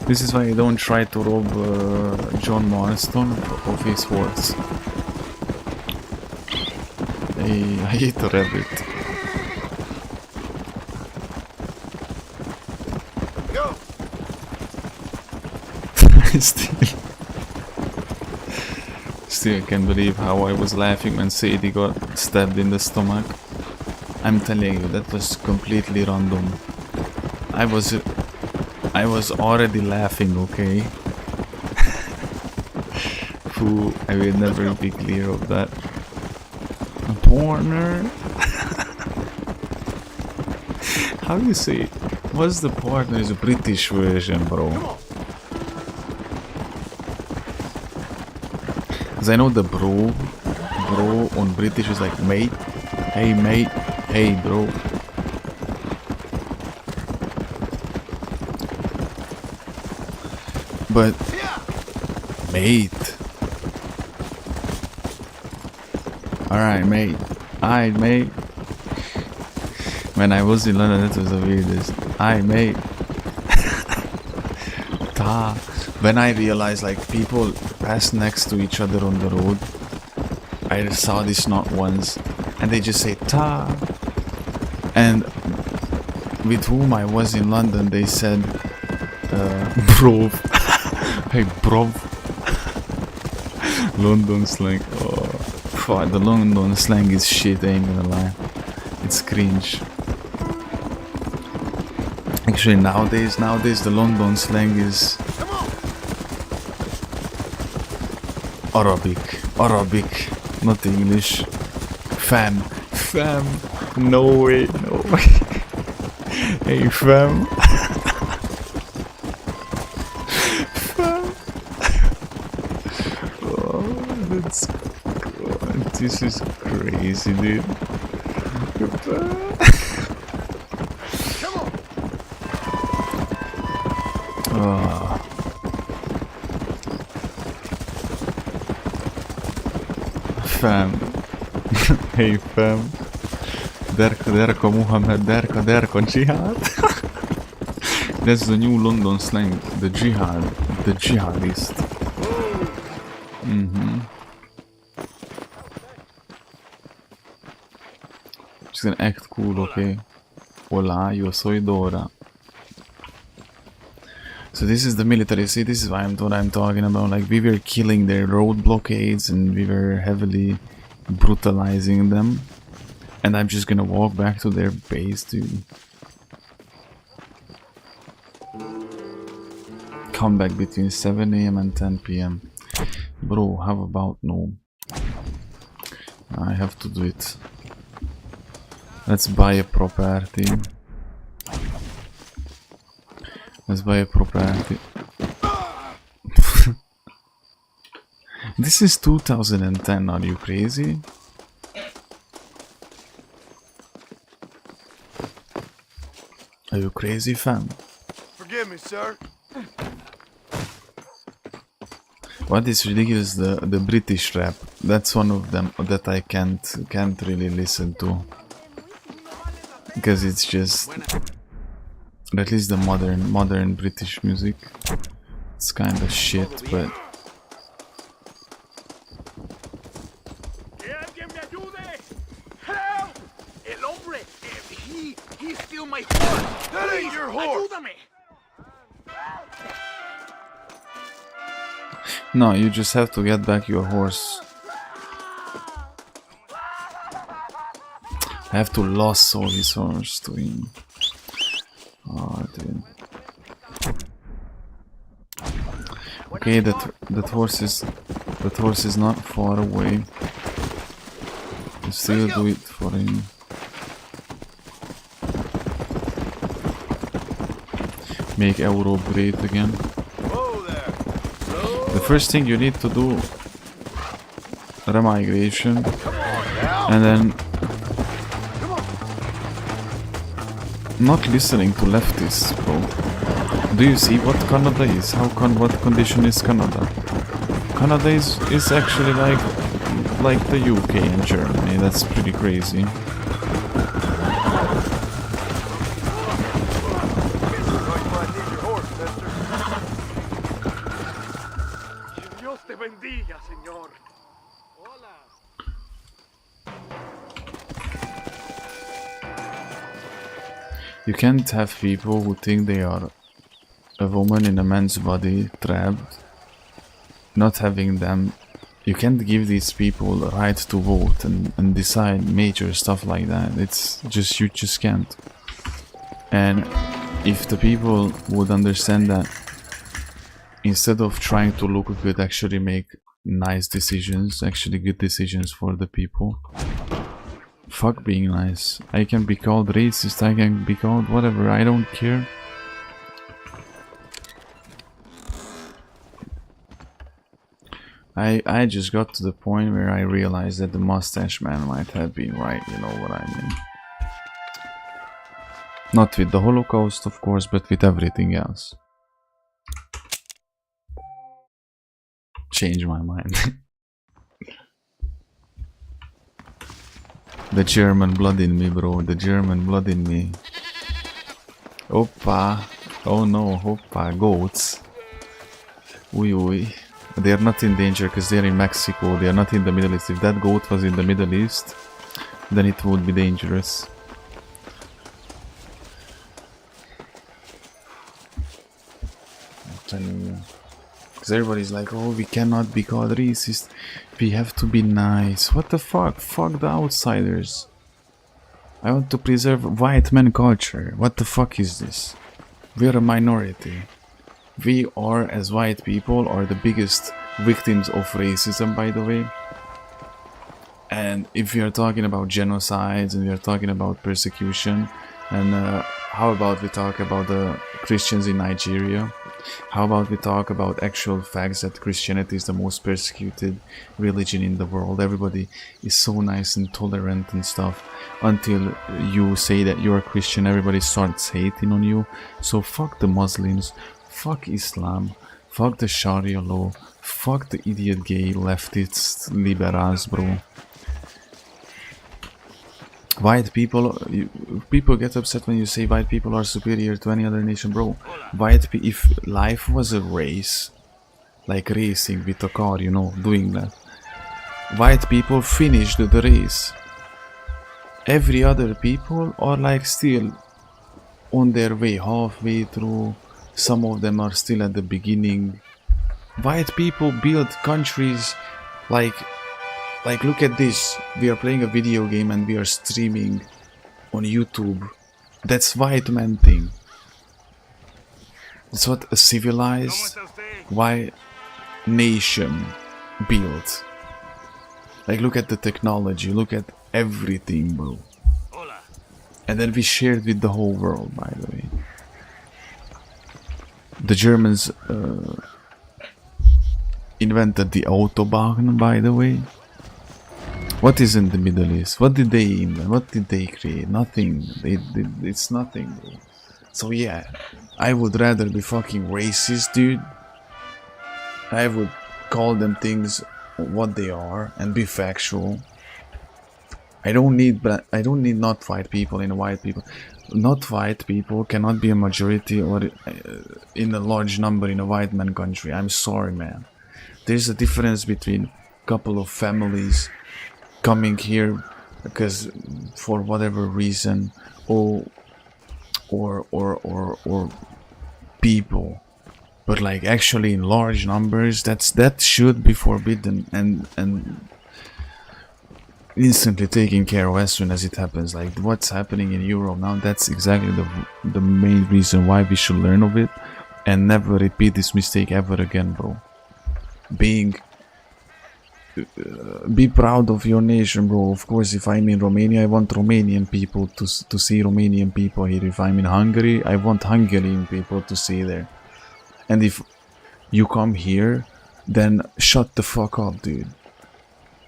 This is why I don't try to rob John Marston of his horse. Hey, I hate a rabbit. Go! Still can't believe how I was laughing when Sadie got stabbed in the stomach. I'm telling you, that was completely random. I was already laughing, okay? Fool, I will never be clear of that. A partner? How do you say it? What's the partner? Is a British version, bro. Cause I know the bro on British is like mate. Hey mate, hey bro. But mate. Alright mate. Alright mate. When I was in London, that was the weirdest. Alright mate. Ta. When I realized like people pass next to each other on the road, I saw this not once, and they just say ta. And with whom I was in London, they said bro. Hey bro. London slang. Oh, fuck, the London slang is shit, I ain't gonna lie. It's cringe. Actually, nowadays the London slang is Arabic, not English. Fam. No way. Hey fam. Fam. Oh, that's God, this is crazy, dude. Oh. Fam. Hey fam. Derka Muhammad, Derka Jihad. That's the new London slang. The jihad. The jihadist. Just gonna act cool, okay? Hola, yo soy Dora. So this is the military. See, this is what I'm talking about. Like, we were killing their road blockades and we were heavily brutalizing them. And I'm just gonna walk back to their base, dude. Come back between 7 AM and 10 PM. Bro, how about no? I have to do it. Let's buy a property. Let's buy a property. This is 2010, are you crazy? Are you crazy, fam? Forgive me, sir. What is ridiculous? The British rap. That's one of them that I can't really listen to, because it's just, at least the modern British music. It's kind of shit, but. He stole my horse. That ain't your horse. No, you just have to get back your horse. I have to lose all his horse to him. Oh, dude. Okay, that horse is not far away. You still do it for him. Make Europe great again. The first thing you need to do, remigration, and then not listening to leftists, bro. Do you see what Canada is? What condition is Canada? Canada is actually like the UK and Germany. That's pretty crazy. You can't have people who think they are a woman in a man's body trapped, not having them. You can't give these people the right to vote and decide major stuff like that. It's just, you just can't. And if the people would understand that instead of trying to look good, actually make nice decisions, actually good decisions for the people. Fuck being nice. I can be called racist, I can be called whatever, I don't care. I just got to the point where I realized that the mustache man might have been right, you know what I mean. Not with the Holocaust, of course, but with everything else. Change my mind. The German blood in me, bro. The German blood in me. Oppa. Oh no, oppa. Goats. Ui ui. They are not in danger because they are in Mexico. They are not in the Middle East. If that goat was in the Middle East, then it would be dangerous. I'm telling you. Because everybody's like, oh, we cannot be called racist. We have to be nice. What the fuck? Fuck the outsiders. I want to preserve white man culture. What the fuck is this? We're a minority. We are, as white people, are the biggest victims of racism, by the way. And if we are talking about genocides and we are talking about persecution, and how about we talk about the Christians in Nigeria? How about we talk about actual facts that Christianity is the most persecuted religion in the world? Everybody is so nice and tolerant and stuff. Until you say that you're a Christian, everybody starts hating on you. So fuck the Muslims, fuck Islam, fuck the Sharia law, fuck the idiot gay leftists, liberals, bro. White people, people get upset when you say white people are superior to any other nation, bro. If life was a race, like racing with a car, you know, doing that, white people finished the race. Every other people are like still on their way, halfway through. Some of them are still at the beginning. White people build countries like look at this. We are playing a video game and we are streaming on YouTube. That's white man thing. That's what a civilized white nation built. Like, look at the technology, look at everything, bro. And then we shared with the whole world, by the way. The Germans invented the Autobahn, by the way. What is in the Middle East? What did they invent? What did they create? Nothing. It's nothing, bro. So yeah, I would rather be fucking racist, dude. I would call them things what they are and be factual. I don't need not white people and white people. Not white people cannot be a majority or in a large number in a white man country. I'm sorry, man. There's a difference between a couple of families coming here because for whatever reason, or people, but like actually in large numbers, that should be forbidden and instantly taken care of as soon as it happens. Like what's happening in Europe now, that's exactly the main reason why we should learn of it and never repeat this mistake ever again, bro. Be proud of your nation, bro. Of course, if I'm in Romania, I want Romanian people to see Romanian people here. If I'm in Hungary, I want Hungarian people to see there. And if you come here, then shut the fuck up, dude.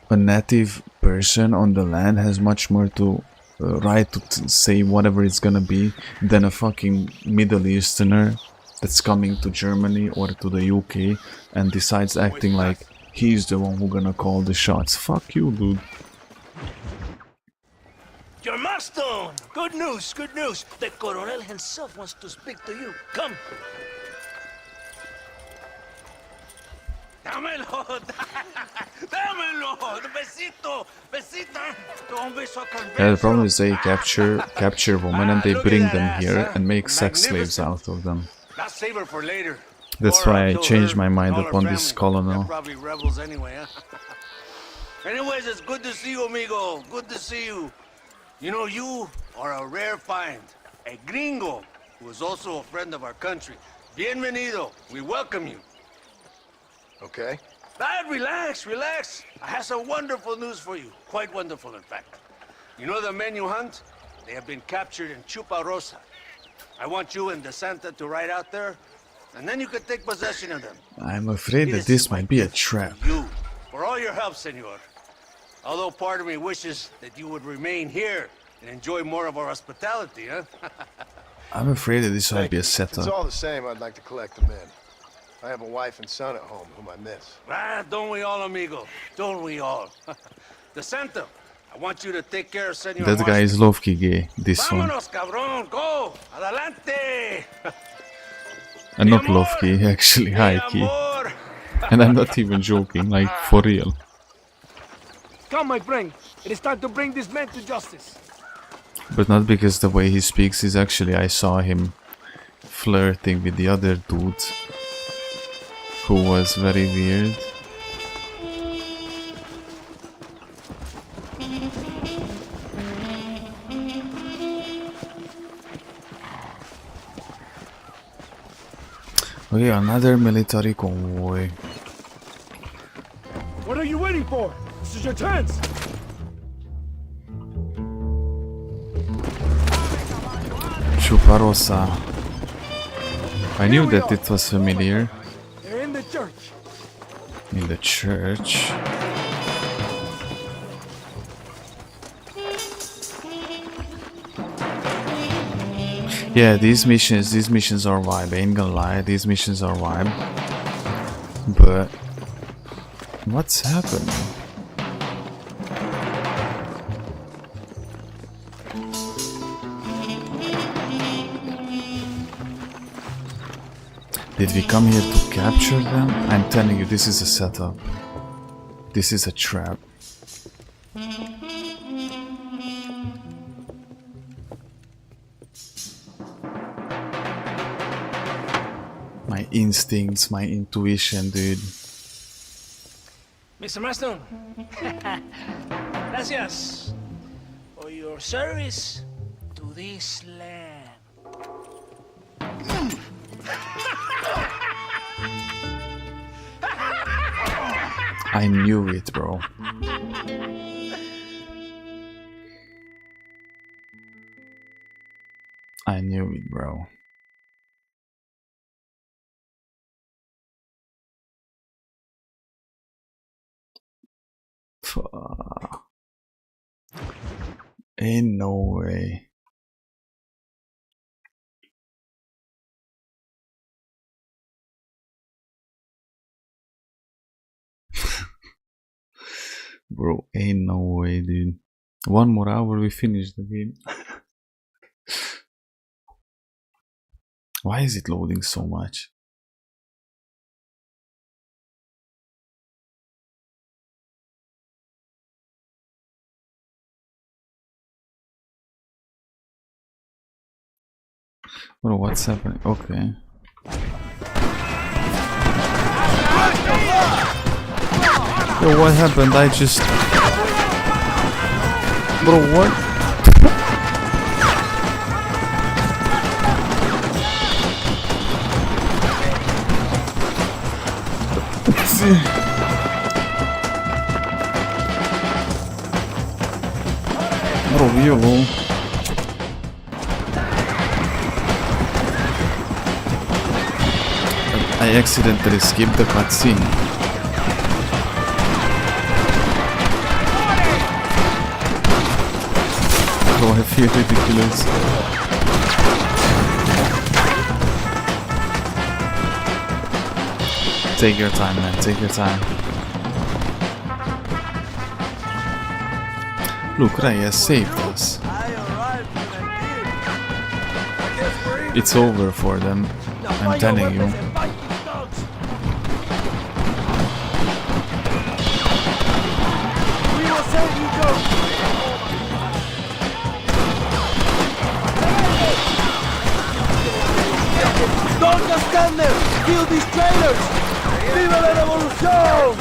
A native person on the land has much more to right to say whatever it's gonna be than a fucking Middle Easterner that's coming to Germany or to the UK and decides acting like he's the one who gonna call the shots. Fuck you, dude. Your milestone! Good news, good news. The Coronel himself wants to speak to you. Come. Dámelo! Dámelo! Besito! Besita! Un beso con beso. Yeah, the problem is they capture women and they bring them here and make sex slaves out of them. Not save her for later. That's why I changed my mind upon this colonel. Probably rebels anyway, huh? Anyways, it's good to see you, amigo. Good to see you. You know, you are a rare find. A gringo who is also a friend of our country. Bienvenido. We welcome you. Okay. Relax, relax. I have some wonderful news for you. Quite wonderful, in fact. You know the men you hunt? They have been captured in Chuparosa. I want you and the Santa to ride out there, and then you can take possession of them. I'm afraid that this might be a trap. You, for all your help, senor. Although part of me wishes that you would remain here and enjoy more of our hospitality, huh? I'm afraid that this might be a It's setup. all the same, I'd like to collect them in. I have a wife and son at home whom I miss. Don't we all, amigo? Don't we all? The Santa, I want you to take care of Senor That guy is low-key gay, this one. Vámonos, cabrón, go! Adelante! And not low-key, actually high-key. And I'm not even joking, like for real. Come, my friend. It is time to bring this man to justice. But not because the way he speaks is actually, I saw him flirting with the other dude who was very weird. Okay, another military convoy. What are you waiting for? This is your chance. Chuparosa. I knew that it was familiar. They're in the church. In the church. Yeah, these missions are vibe. I ain't gonna lie, these missions are vibe. But what's happening? Did we come here to capture them? I'm telling you, this is a setup. This is a trap. My instincts, my intuition, dude. Mr. Marston, gracias for your service to this land. I knew it, bro. I knew it, bro. Fuck. Ain't no way. Bro, ain't no way, dude. 1 more hour, we finish the game. Why is it loading so much? Bro, what's happening? Okay. Yo, what happened? I just... Bro, what? Bro, YOLO. I accidentally skipped the cutscene. Bro, I feel ridiculous. Take your time, man. Take your time. Look, Reyes saved us. It's over for them. I'm telling you. Don't just stand there! Kill these traitors! Viva la revolución!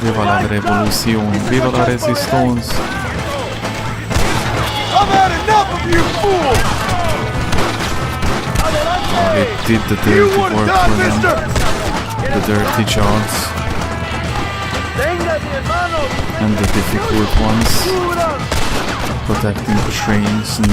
Viva la revolución! Viva la resistance! I've had enough of you fools! I It did the dirty work for them. The dirty jobs. And the difficult ones. Protecting the trains and...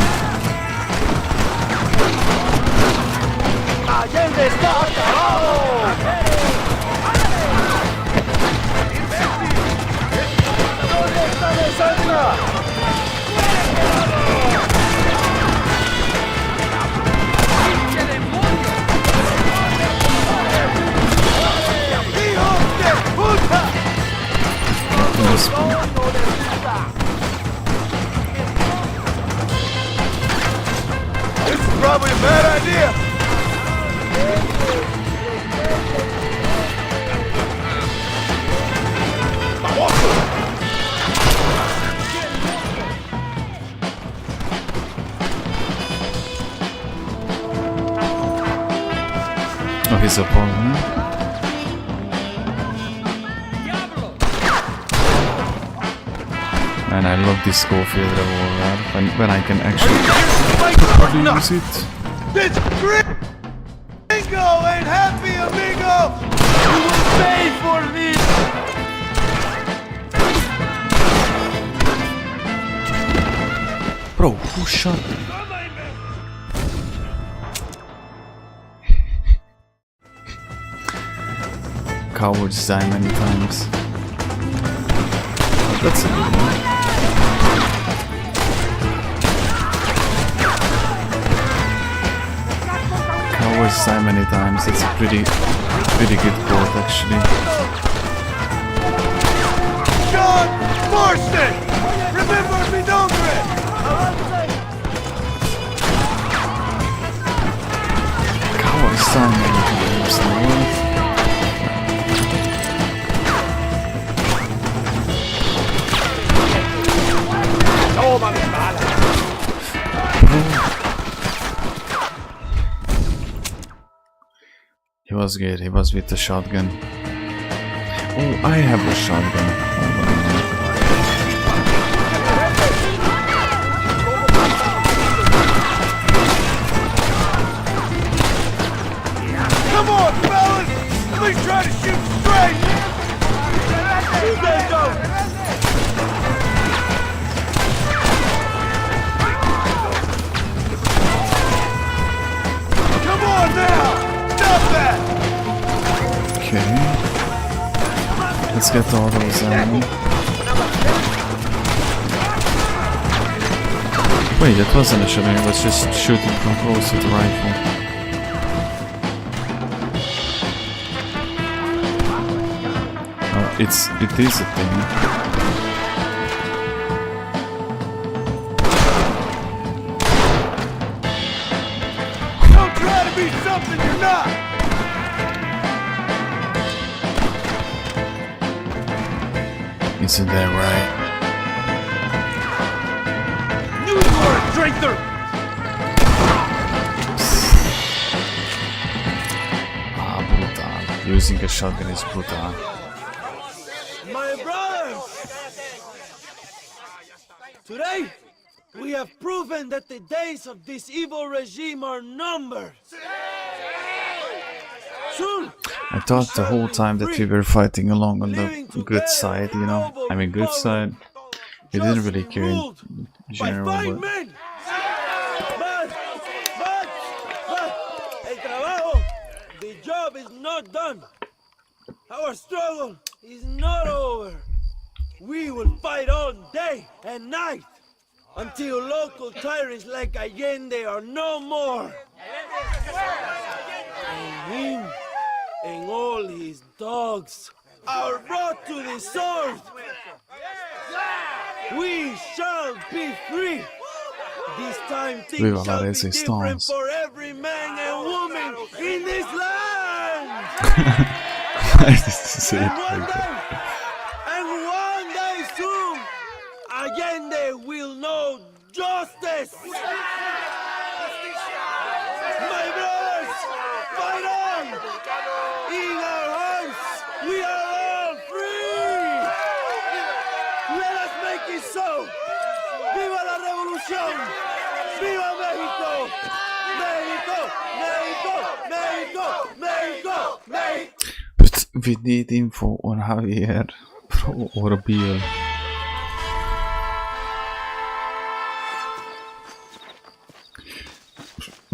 This is probably a bad idea. Oh, he's a problem. Man, I love this Schofield revolver when I can actually use it. This Gringo ain't happy, amigo! You will pay for this! Bro, who shot me? Cowards die many times. That's a good one. Cowards die many times. It's a pretty good quote actually. John Marston! Remember mi nombre! Cowards die many times, no? He was good, he was with the shotgun. Oh, I have a shotgun. Come on, fellas! At least try to shoot straight! Come on now! Stop that! Okay. Let's get all those ammo. Wait, that wasn't a shotgun, it was just shooting from close with the rifle. Oh, it is a thing. Don't try to be something you're not! Isn't that right? Knew you were a drinker! Ah, brutal. Using a shotgun is brutal. My brothers! Today, we have proven that the days of this evil regime are numbered. Soon, I thought the whole time that we were fighting along on the good side, you know. I mean, good side. We didn't really care in general, but... el trabajo, the job is not done. Our struggle is not over. We will fight all day and night until local tyrants like Allende are no more. And him and all his dogs are brought to the sword. We shall be free. This time things shall be different for every man and woman in this land. I just say it like that. And one day soon, Allende will know justice. My brothers, fight on! In our hearts, we are all free! Let us make it so! ¡Viva la revolución! ¡Viva México! ¡México! ¡México! We need info on Javier or Bill.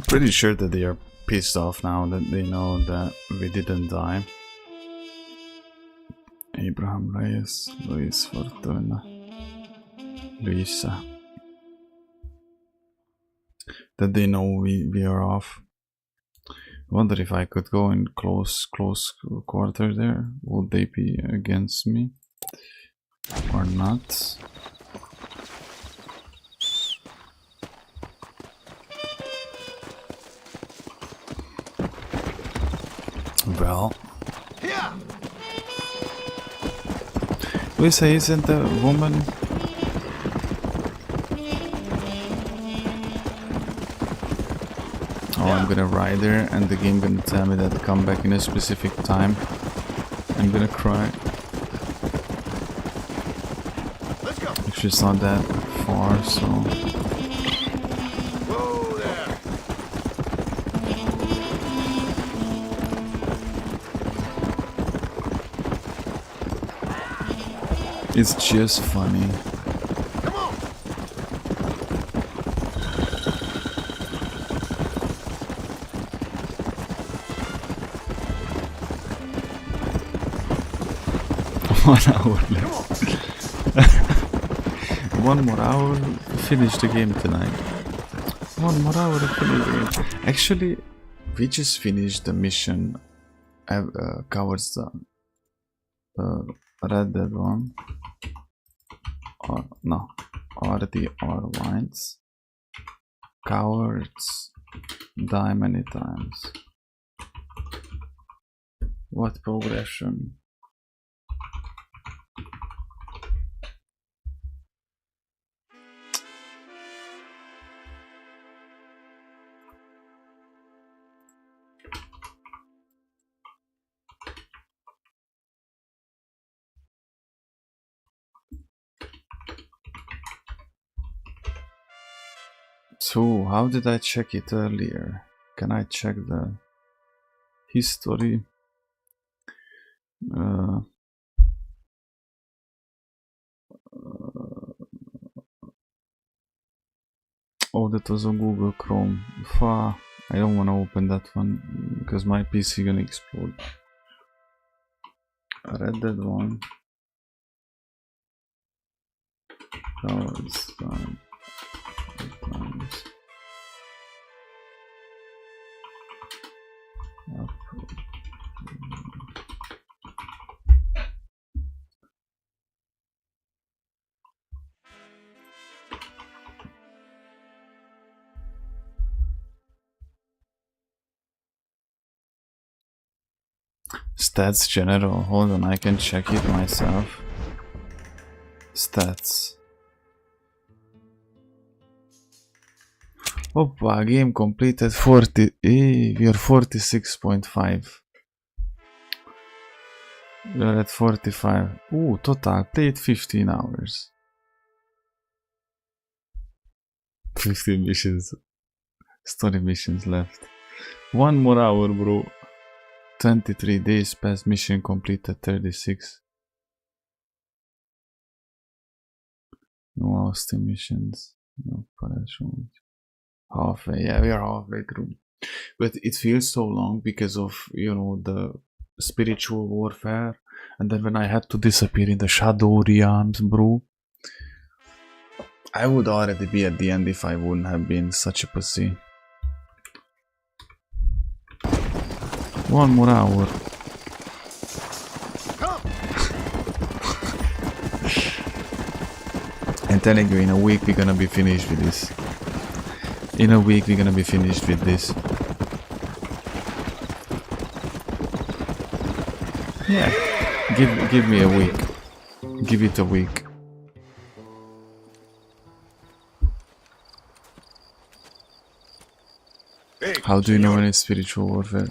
Pretty sure that they are pissed off now that they know that we didn't die. Abraham Reyes, Luis Fortuna, Luisa. That they know we are off. Wonder if I could go in close quarter there. Would they be against me or not? Well, Luisa isn't a woman. Oh, I'm gonna ride there and the game gonna tell me that to come back in a specific time. I'm gonna cry. Let's go. Actually, it's not that far, so. Whoa there. It's just funny. Come on. 1 hour left. 1 more hour to finish the game tonight. 1 more hour to finish the game. Actually, we just finished the mission. Covers the Red Dead one. Or no, RDR wines. Cowards die many times. What progression? So, how did I check it earlier? Can I check the history? Oh, that was on Google Chrome. I don't want to open that one because my PC gonna explode. I read that one. Cowards die times. Stats general. Hold on, I can check it myself. Stats. Oppa, game completed 40. We are 46.5. We are at 45. Ooh, total played 15 hours. 15 missions. Story missions left. 1 more hour, bro. 23 days past mission completed 36. No Austin missions. No operations. Halfway, yeah, we are halfway through. But it feels so long because of, you know, the spiritual warfare. And then when I had to disappear in the shadow realms, bro. I would already be at the end if I wouldn't have been such a pussy. 1 more hour. I'm telling you, in a week we're gonna be finished with this. In a week we're gonna be finished with this. Yeah, give me a week. Give it a week. How do you know when it's spiritual warfare?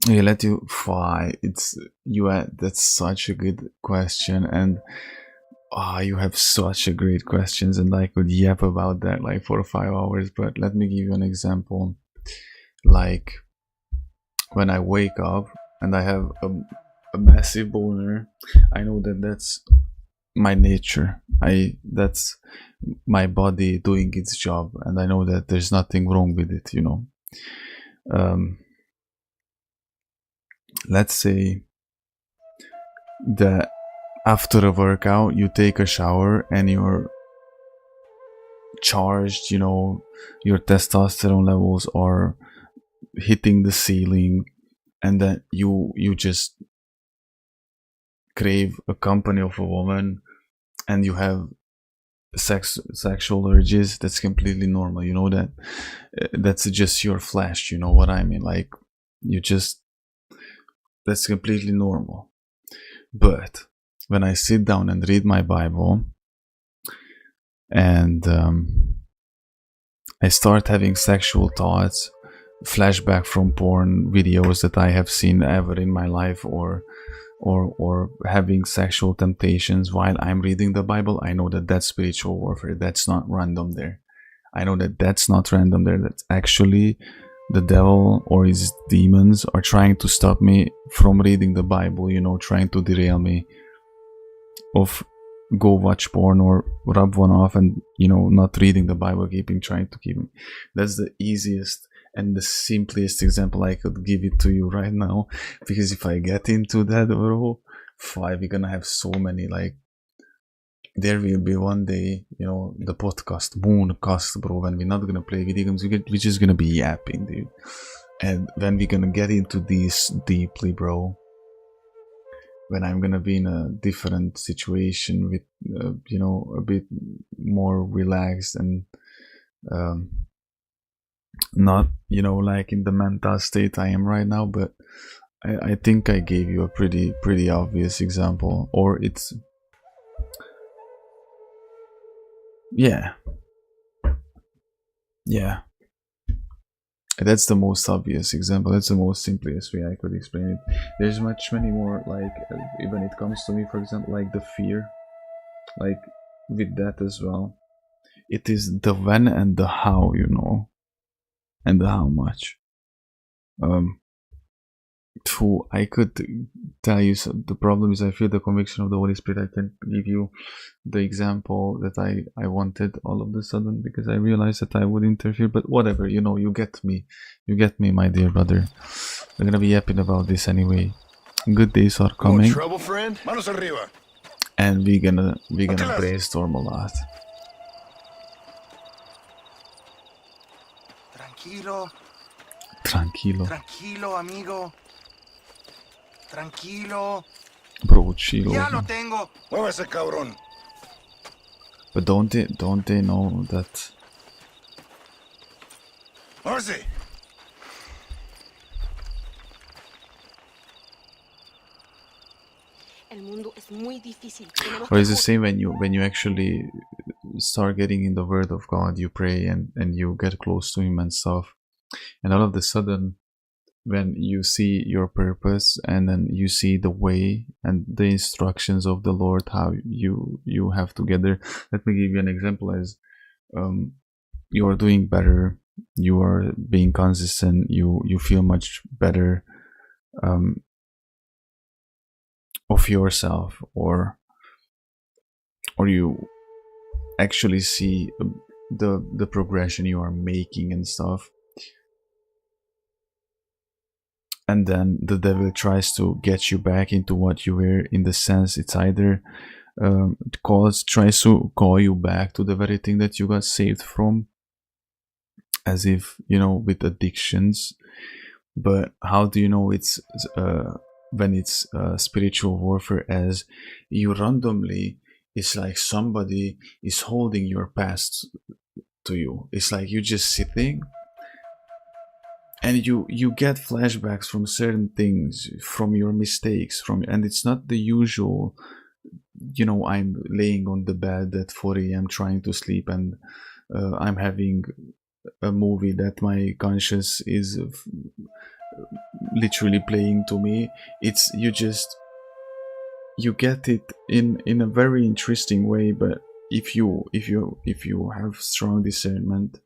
He let you fly. It's you. That's such a good question, and You have such a great questions, and I could yap about that like for 5 hours. But let me give you an example. Like when I wake up and I have a massive boner, I know that that's my nature. That's my body doing its job, and I know that there's nothing wrong with it. Let's say that after a workout you take a shower and you're charged, your testosterone levels are hitting the ceiling, and then you just crave a company of a woman and you have sexual urges. That's completely normal, that that's just your flesh, you know what I mean, like that's completely normal. But when I sit down and read my Bible and I start having sexual thoughts, flashback from porn videos that I have seen ever in my life, or having sexual temptations while I'm reading the Bible, I know that that's spiritual warfare. That's not random there. I know that that's not random there. That's actually the devil or his demons are trying to stop me from reading the Bible, trying to derail me of go watch porn or rub one off and, not reading the Bible, trying to keep me. That's the easiest and the simplest example I could give it to you right now, because if I get into that, bro, we're gonna have so many, like, there will be one day, the podcast, Mooncast, bro, when we're not gonna play video games, we're just gonna be yapping, dude. And when we're gonna get into this deeply, bro, when I'm gonna be in a different situation with, a bit more relaxed and not, like in the mental state I am right now. But I think I gave you a pretty obvious example, or it's, yeah, that's the most obvious example. That's the most simplest way I could explain it. There's many more, like, when it comes to me, for example, like the fear, like with that as well, it is the when and the how, and the how much. I could tell you, so the problem is I feel the conviction of the Holy Spirit. I can't give you the example that I wanted all of a sudden, because I realized that I would interfere, but whatever, you get me, my dear brother. We're gonna be yapping about this anyway. Good days are coming. More trouble, friend? Manos arriba. And we're gonna brainstorm a lot. Tranquilo, amigo. Tranquilo. Bro, chill. Ya lo tengo. Muévese, cabrón. But don't they know that? Muévese. Or it's the same when you actually start getting in the Word of God, you pray and you get close to Him and stuff, and all of a sudden, when you see your purpose and then you see the way and the instructions of the Lord, how you have to get there. Let me give you an example. As you are doing better, you are being consistent, you feel much better of yourself, or you actually see the progression you are making and stuff. And then the devil tries to get you back into what you were, in the sense it's either tries to call you back to the very thing that you got saved from, as if, with addictions. But how do you know it's when it's spiritual warfare? As you randomly, it's like somebody is holding your past to you. It's like you're just sitting and you get flashbacks from certain things, from your mistakes, and it's not the usual, I'm laying on the bed at 4 a.m. trying to sleep, and I'm having a movie that my conscience is literally playing to me. It's you just you get it in a very interesting way. But if you have strong discernment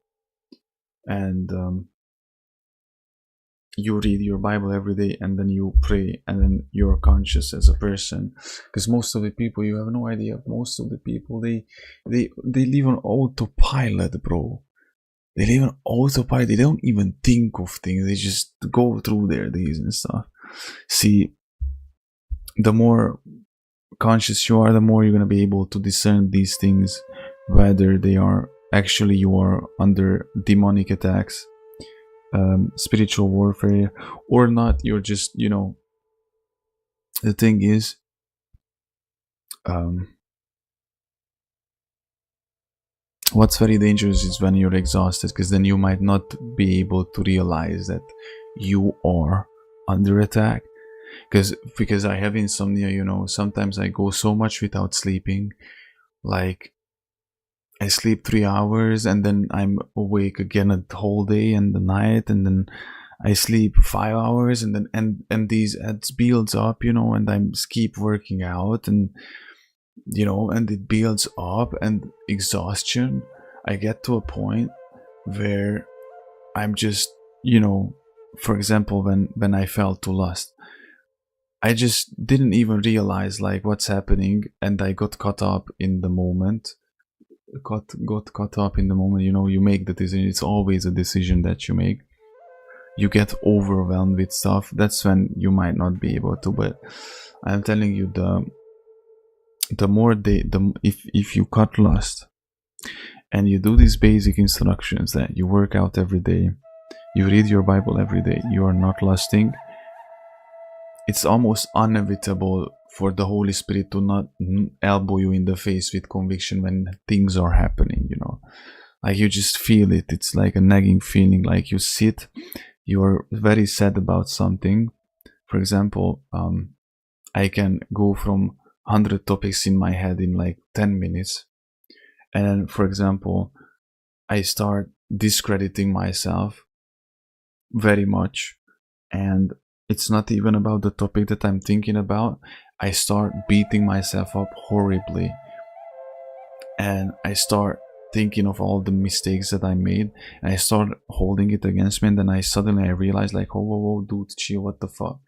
and you read your Bible every day, and then you pray, and then you're conscious as a person, because most of the people, you have no idea, most of the people, they live on autopilot, bro. They live on autopilot. They don't even think of things. They just go through their days and stuff. See, the more conscious you are, the more you're going to be able to discern these things, whether they are actually you are under demonic attacks, spiritual warfare, or not. You're just, you know, the thing is, what's very dangerous is when you're exhausted, because then you might not be able to realize that you are under attack. Because I have insomnia, you know, sometimes I go so much without sleeping, like I sleep 3 hours and then I'm awake again the whole day and the night, and then I sleep 5 hours, and then and these ads builds up, you know, and I keep working out, and you know, and it builds up, and exhaustion. I get to a point where I'm just, you know, for example, when I fell to lust, I just didn't even realize like what's happening, and I got caught up in the moment. Got caught up in the moment, you know. You make the decision. It's always a decision that you make. You get overwhelmed with stuff. That's when you might not be able to. But I'm telling you, the more if you cut lust and you do these basic instructions, that you work out every day, you read your Bible every day, you are not lusting, it's almost inevitable for the Holy Spirit to not elbow you in the face with conviction when things are happening, you know. Like you just feel it. It's like a nagging feeling. Like you sit, you're very sad about something. For example, I can go from 100 topics in my head in like 10 minutes. And then, for example, I start discrediting myself very much, and it's not even about the topic that I'm thinking about. I start beating myself up horribly, and I start thinking of all the mistakes that I made, and I start holding it against me, and then I suddenly realize like, oh, whoa, dude, chill, what the fuck?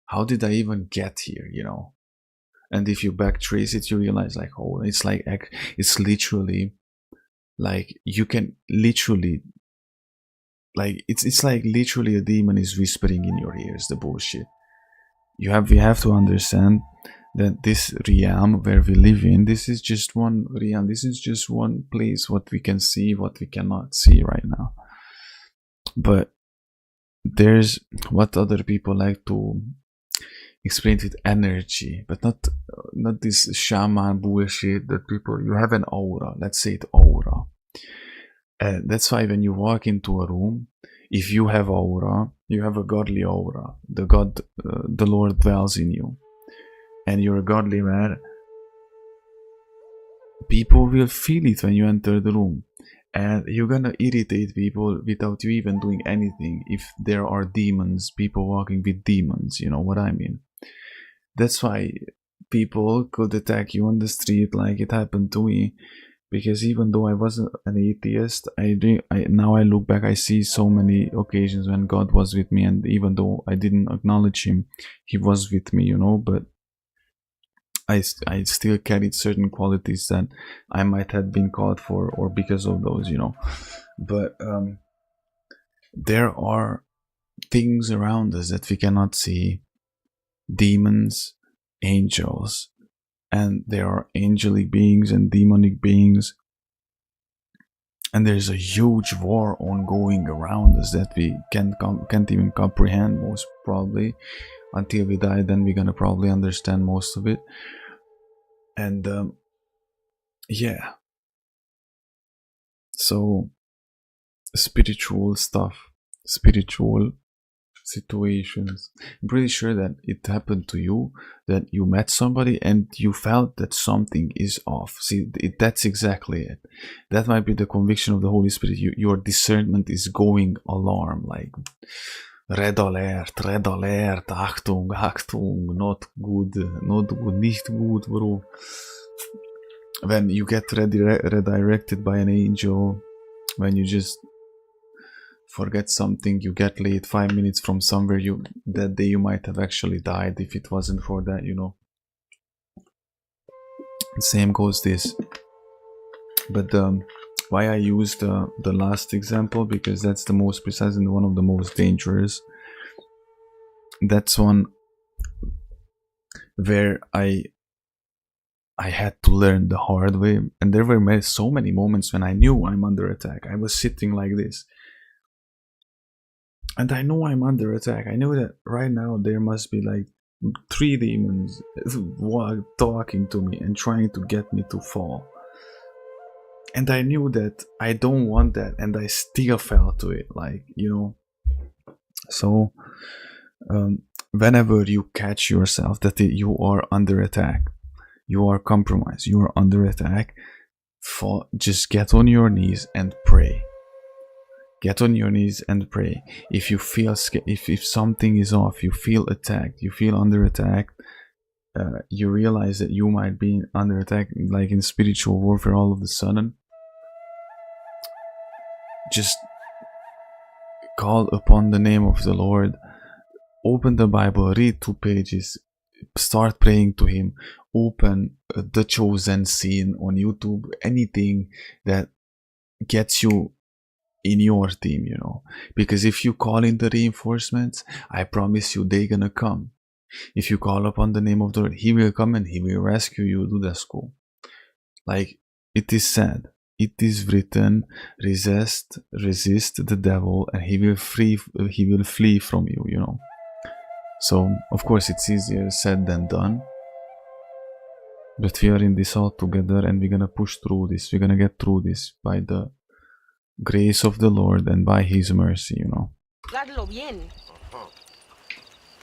How did I even get here, you know? And if you backtrace it, you realize like, oh, it's like, it's literally like, you can literally, like, it's like literally a demon is whispering in your ears the bullshit. We have to understand that this realm where we live in, this is just one realm, this is just one place, what we can see, what we cannot see right now. But there's what other people like to explain with energy, but not this shaman bullshit that people, you have an aura, let's say it aura. That's why when you walk into a room, if you have aura, you have a godly aura. The Lord dwells in you, and you're a godly man. People will feel it when you enter the room, and you're gonna irritate people without you even doing anything. If there are demons, people walking with demons, you know what I mean. That's why people could attack you on the street, like it happened to me. Because even though I wasn't an atheist, now I look back, I see so many occasions when God was with me, and even though I didn't acknowledge Him, He was with me, you know. But I still carried certain qualities that I might have been called for, or because of those, you know. But there are things around us that we cannot see. Demons, angels, and there are angelic beings and demonic beings, and there's a huge war ongoing around us that we can't even comprehend, most probably. Until we die, then we're gonna probably understand most of it. And yeah, so spiritual stuff, spiritual situations. I'm pretty sure that it happened to you, that you met somebody and you felt that something is off. See, that's exactly it. That might be the conviction of the Holy Spirit. Your discernment is going alarm, like, Red alert, Achtung, not good, nicht gut, bro. When you get redirected by an angel, when you just forget something, you get late 5 minutes from somewhere, that day you might have actually died if it wasn't for that, you know. Same goes this. But why I used the last example, because that's the most precise and one of the most dangerous. That's one where I had to learn the hard way, and there were so many moments when I knew I'm under attack. I was sitting like this, and I know I'm under attack. I know that right now there must be like 3 demons talking to me and trying to get me to fall. And I knew that I don't want that, and I still fell to it, like, you know. So whenever you catch yourself that you are under attack, you are compromised, you are under attack, just get on your knees and pray. Get on your knees and pray. If you feel if something is off, you feel attacked, you feel under attack, you realize that you might be under attack, like in spiritual warfare, all of a sudden, just call upon the name of the Lord. Open the Bible, read 2 pages, start praying to Him. Open The Chosen Scene on YouTube, anything that gets you in your team, you know. Because if you call in the reinforcements, I promise you they're gonna come. If you call upon the name of the Lord, He will come and He will rescue you, Dudescu. Like it is said, it is written, resist the devil and he will flee from you, you know. So of course it's easier said than done, but we are in this all together, and we're gonna push through this. We're gonna get through this by the grace of the Lord and by His mercy, you know.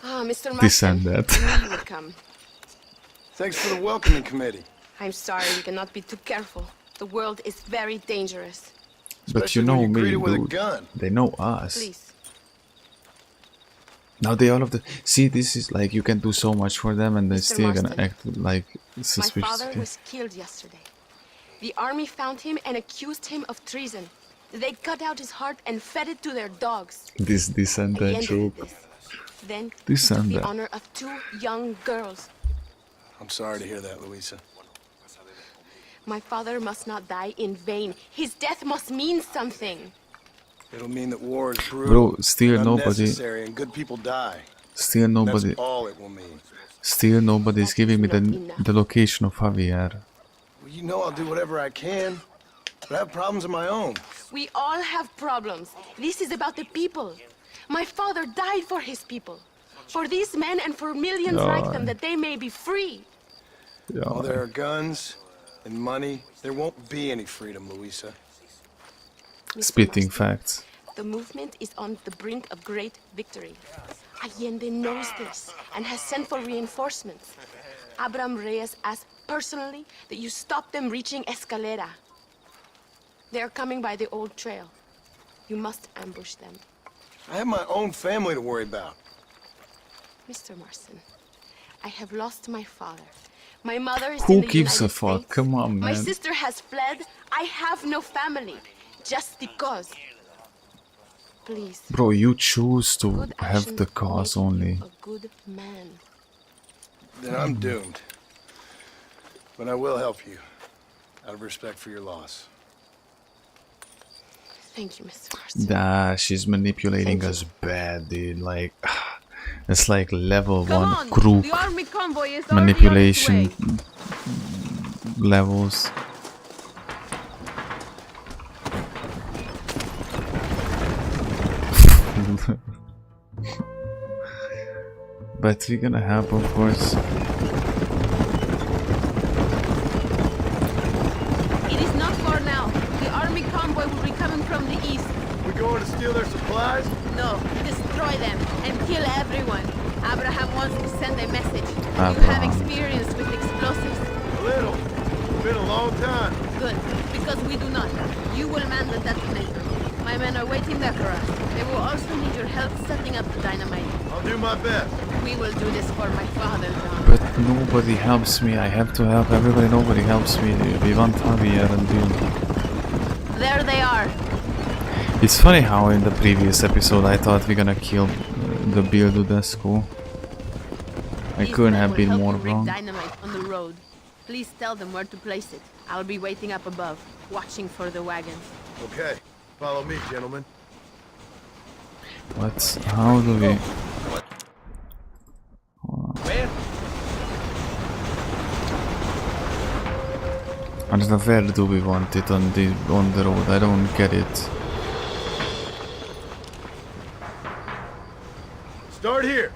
Mr. Marston, This and that. I knew you would come. Thanks for the welcoming committee. I'm sorry, we cannot be too careful. The world is very dangerous. But you know me, dude. They know us. Please. Now they all of the see. This is like you can do so much for them, and they're still gonna act like suspicious. My father was killed yesterday. The army found him and accused him of treason. They cut out his heart and fed it to their dogs. This and that joke. Then This he took and the that. honor of 2 young girls. I'm sorry to hear that, Luisa. My father must not die in vain. His death must mean something. It'll mean that war is brutal, Bro, still and nobody. unnecessary, and good people die. Still nobody. That's all it will mean. Still nobody is giving me the location of Javier. Well, you know I'll do whatever I can, but I have problems of my own. We all have problems. This is about the people. My father died for his people. For these men and for millions like them, that they may be free. While there are guns and money, there won't be any freedom, Luisa. Spitting facts. The movement is on the brink of great victory. Allende knows this and has sent for reinforcements. Abraham Reyes asked personally that you stop them reaching Escalera. They are coming by the old trail. You must ambush them. I have my own family to worry about. Mr. Marston, I have lost my father. My mother is Who in the gives a United fuck? States. Come on, My man. sister has fled. I have no family. Just because. Please. Bro, you choose to Good have action the cause makes you only. a good man. Then I'm doomed. But I will help you, out of respect for your loss. Thank you, Mr. Marston. Nah, she's manipulating us bad, dude. Like, it's like level 1 Come on, group the army convoy is manipulation levels. But we're gonna help, of course. It is not far now. The army convoy will be coming from the east. We going to steal their supplies? No, destroy them and kill everyone. Abraham wants to send a message. You have Abraham. experience with explosives. A little. It's been a long time. Good, because we do not. You will man the detonator. My men are waiting there for us. They will also need your help setting up the dynamite. I'll do my best. We will do this for my father, John. But nobody helps me. I have to help everybody. Nobody helps me. We want Javier and Bill. There they are. It's funny how in the previous episode I thought we're gonna kill the Bill Dudescu. I couldn't have been more wrong. Dynamite on the road. Please tell them where to place it. I'll be waiting up above, watching for the wagons. Okay, follow me, gentlemen. What? How do we? Where? And where do we want it on the road? I don't get it. Start here.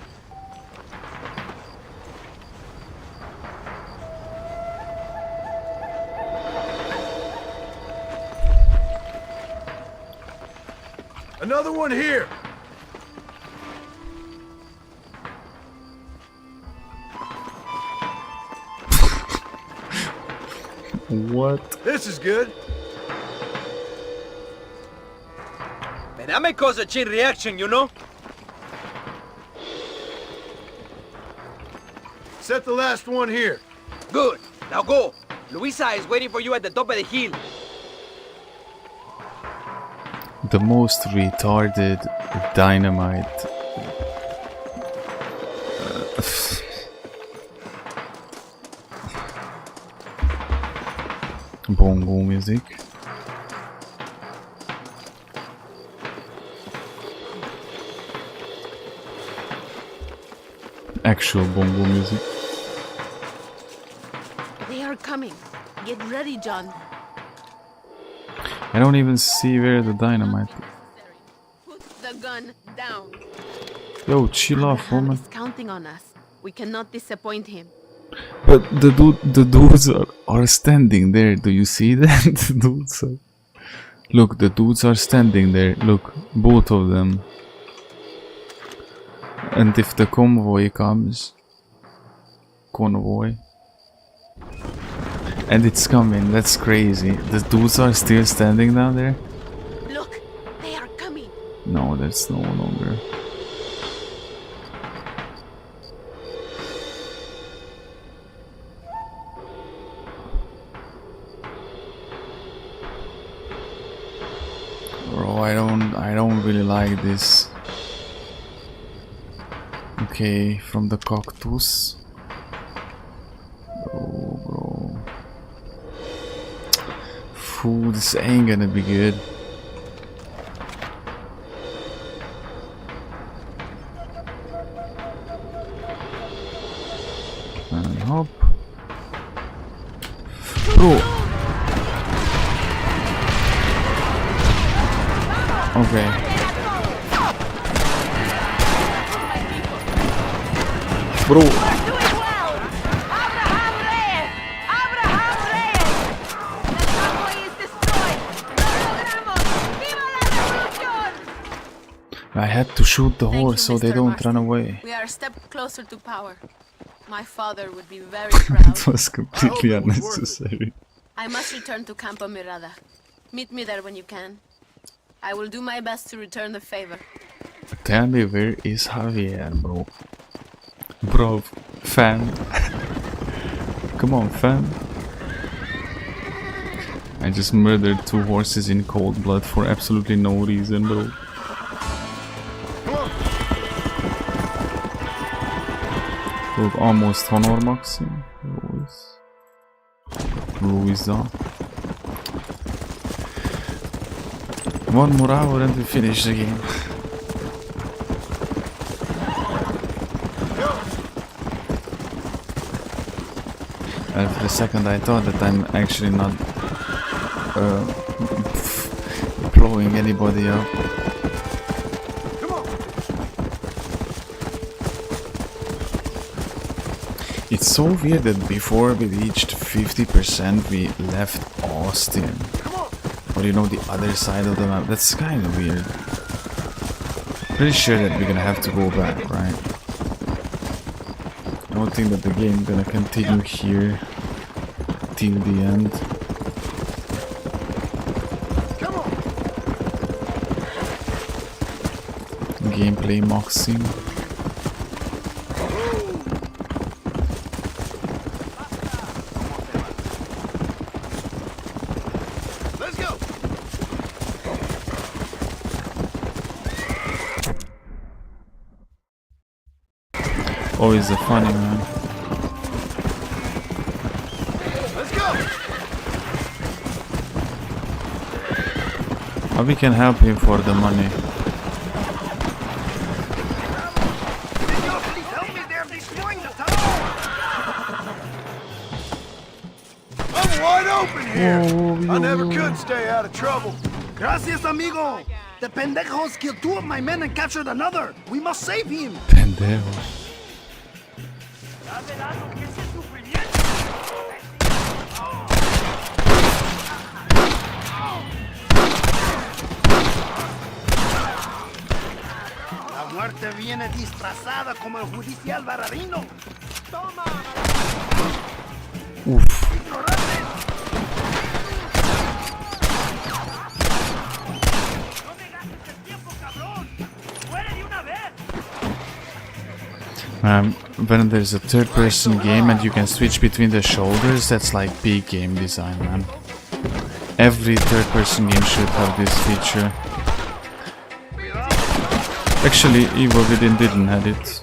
Another one here. What? This is good. Man, that may cause a chain reaction, you know? Set the last one here. Good. Now go. Luisa is waiting for you at the top of the hill. The most retarded dynamite. Bongo music. Actual bongo music. They are coming. Get ready, John. I don't even see where the dynamite is. Put the gun down. Yo, chill off, woman. He's counting on us. We cannot disappoint him. But the dudes are standing there. Do you see that? The dudes are... Look, the dudes are standing there. Look, both of them. And if the convoy comes... And it's coming, that's crazy. The dudes are still standing down there? Look, they are coming. No, that's no longer. Bro, I don't really like this. Okay, from the cactus. Bro. Phew, this ain't gonna be good. And hop. Bro. Okay. Bro. I had to shoot the horse so they don't run away. We are a step closer to power. My father would be very proud. It was completely unnecessary. I must return to Campo Mirada. Meet me there when you can. I will do my best to return the favor. Tell me, where is Javier, bro? Bro, fan. Come on, fan. I just murdered 2 horses in cold blood for absolutely no reason, bro. Look, almost honor maximum. Luisa. 1 more hour and we finish the game. And for a second I thought that I'm actually not blowing anybody up. It's so weird that before we reached 50% we left Austin. Or you know, the other side of the map. That's kind of weird. Pretty sure that we're gonna have to go back, right? I don't think that the game gonna continue here till the end. gameplay maxim. Let's go. Always a funny man. Let's go. How we can help him for the money? I'm wide open here. I never could stay out of trouble. Gracias, amigo. The pendejos killed 2 of my men and captured another. We must save him. Pendejos. La muerte viene disfrazada como el judicial Baradino. Toma. Uf. When there's a third-person game and you can switch between the shoulders, that's like big game design, man. Every third-person game should have this feature. Actually, Evil Within didn't have it.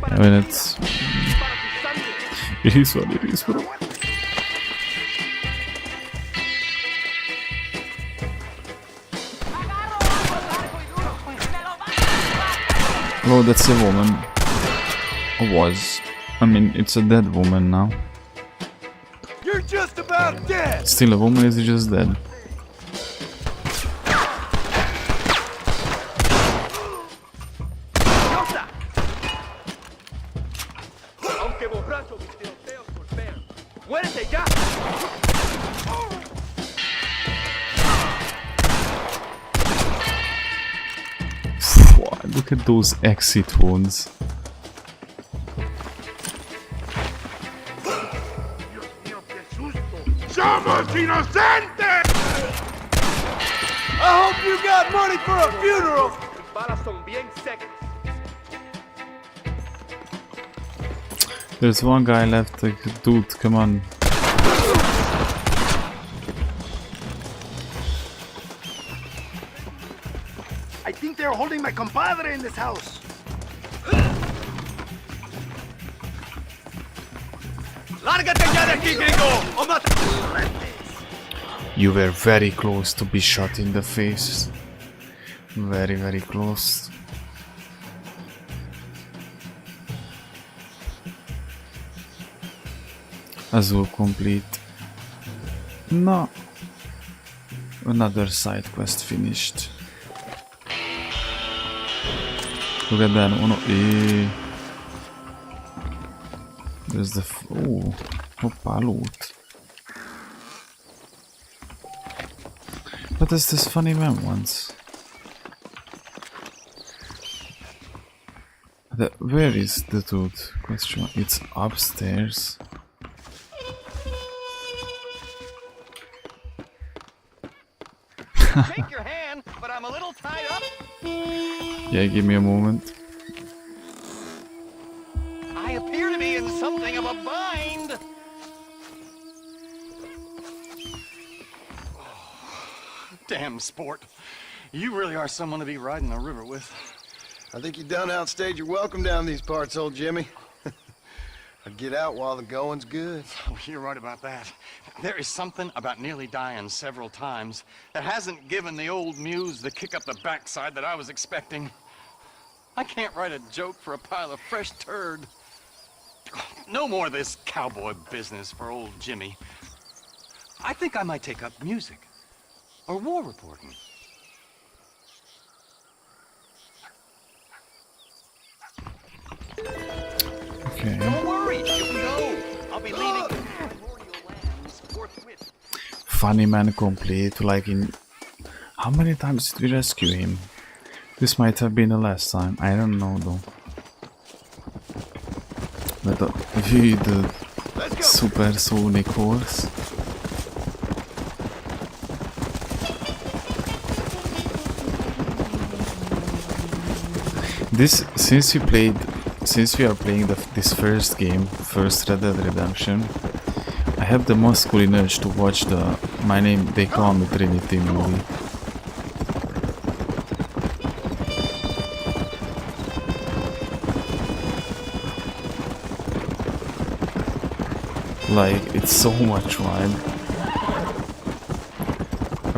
I mean, it is what it is, bro. Oh, that's a woman. Or was. I mean, it's a dead woman now. You're just about dead. Still a woman, is just dead. Look at those exit wounds. Somos inocentes! I hope you got money for a funeral! There's one guy left, like, dude, come on. I think they're holding my compadre in this house. You were very close to be shot in the face. Very, very close. Azul complete. No. Another side quest finished. Look at that. Oh no. There's the. Oh. Hoppa, loot. What is this funny man wants? Where is the dude? Question. It's upstairs. Take your hand, but I'm a little tied up. Yeah, give me a moment. I appear to be in something of a bind. Damn sport. You really are someone to be riding the river with. I think you done outstayed your welcome down these parts, old Jimmy. I'd get out while the going's good. Oh, you're right about that. There is something about nearly dying several times that hasn't given the old muse the kick up the backside that I was expecting. I can't write a joke for a pile of fresh turd. No more of this cowboy business for old Jimmy. I think I might take up music or war reporting. Okay. Don't worry, you can go. I'll be leaving primordial lands forthwith. Funny man complete. Like in. How many times did we rescue him? This might have been the last time. I don't know though. But the supersonic horse. Since we are playing this first game, first Red Dead Redemption, I have the masculine urge to watch the My Name They Call Me Trinity movie. Like, it's so much vibe.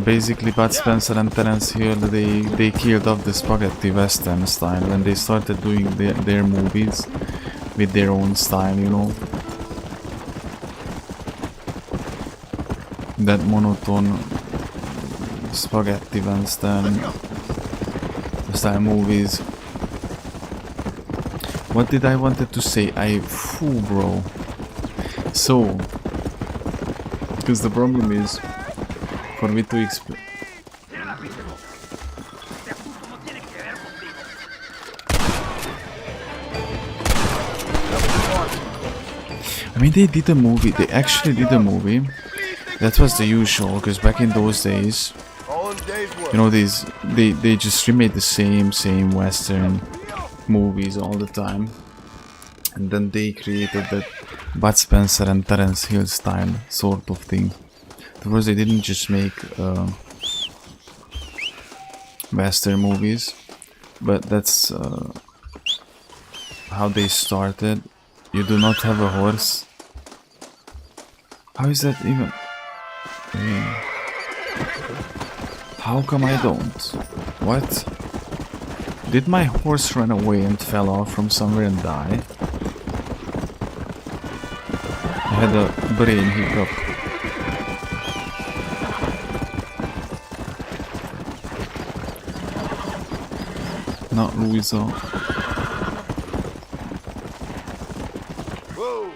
Basically, Bud Spencer and Terence Hill, they killed off the spaghetti western style when they started doing their movies with their own style, you know. That monotone spaghetti western style movies. What did I wanted to say? Phew, bro. So, because the problem is, for me to explain. I mean, they did a movie. They actually did a movie. That was the usual, because back in those days, you know, they just remade the same Western movies all the time, and then they created that Bud Spencer and Terence Hill style sort of thing. Of course, they didn't just make Western movies, but that's how they started. You do not have a horse. How is that even? How come I don't? What? Did my horse run away and fell off from somewhere and die? I had a brain hiccup. Not Louisa. Whoa!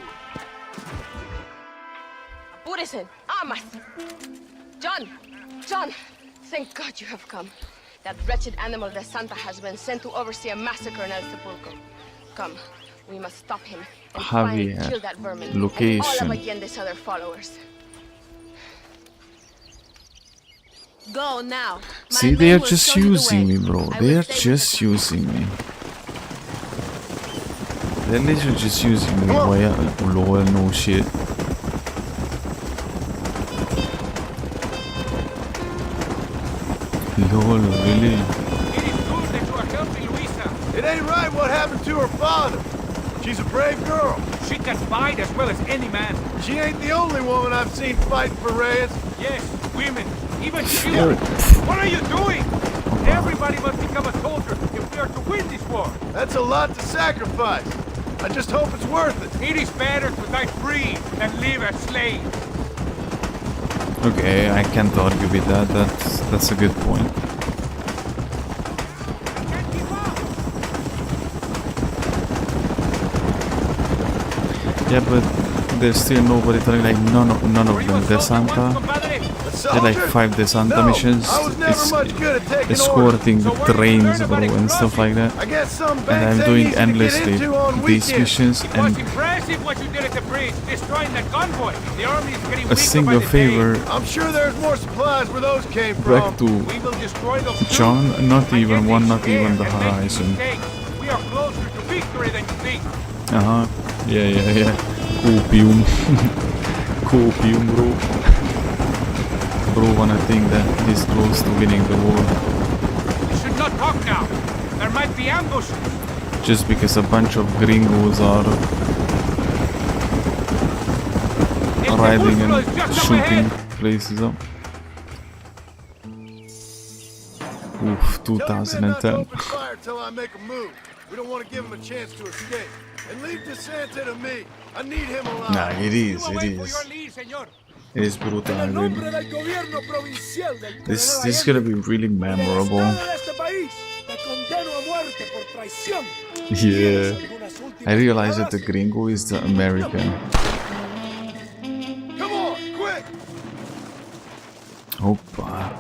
Apúrese, armas! John! Thank God you have come. That wretched animal de Santa has been sent to oversee a massacre in El Sepulcro. Come, we must stop him and finally kill that vermin location. And all of Allende's other followers. Go now. See, they are just using me, bro. They are just using me. They're literally just using me. Why? Lol, no shit. Lol, really? It ain't right what happened to her father. She's a brave girl. She can fight as well as any man. She ain't the only woman I've seen fighting for Reyes. Yes, women, even children. What are you doing? Everybody must become a soldier if we are to win this war. That's a lot to sacrifice. I just hope it's worth it. It is better to die free than live as slaves. Okay, I can't argue with that. That's a good point. Yeah, but there's still nobody telling, like, none of them. De Santa, they're like 5 De Santa missions. It's escorting trains, bro, and stuff like that. And I'm doing endlessly these missions, and a single favor. I'm sure there's more supplies where those came back to John, not even one, not even the horizon. We are closer to victory than you think. Yeah. Copium. Copium, bro. Bro wanna think that he's close to winning the war. You should not talk now. There might be ambushes. Just because a bunch of gringos are riding and shooting places up. Oof, 2010. Till I make a move. We don't want to give him a chance to escape. And leave DeSanta to me. I need him alive. Nah, it is. It is brutal, really. This is gonna be really memorable. Yeah. I realize that the gringo is the American. Come on, quick! Opa.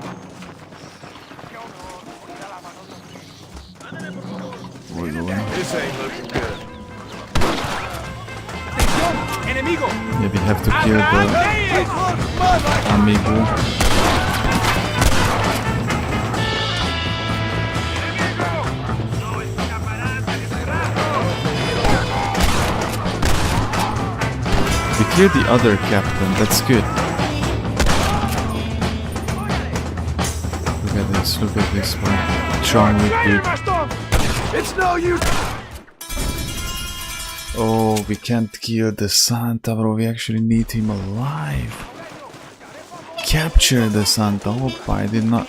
This ain't looking good. Yeah, we have to kill the amigo. You're the other captain, that's good. Look at this one. John Wick, dude. It's no use. Oh, we can't kill the Santa, bro. We actually need him alive. Capture the Santa. Oh, I did not.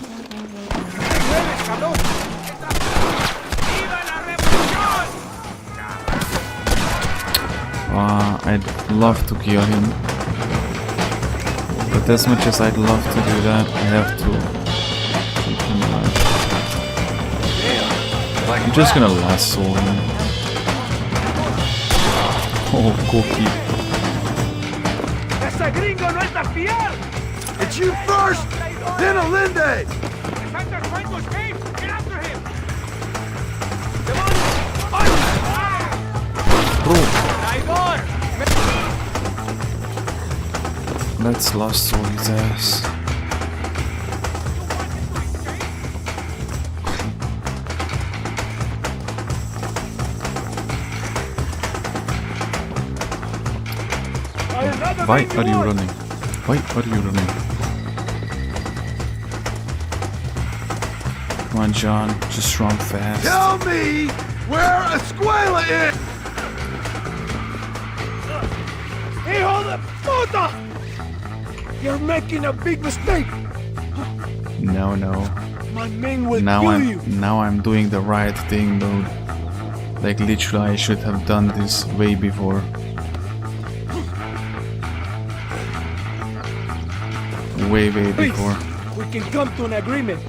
I'd love to kill him. But as much as I'd love to do that, I have to keep him alive. I'm just gonna lasso him. Oh, cookie. It's you first, then Alinde. Let's lasso his ass. Why are you running? Why are you running? Come on, John, just run fast. Tell me where Escuela is! Hijo de puta! You're making a big mistake! No. My men will kill you! Now I'm doing the right thing, dude. Like literally I should have done this way before. Way before. We can come to an agreement.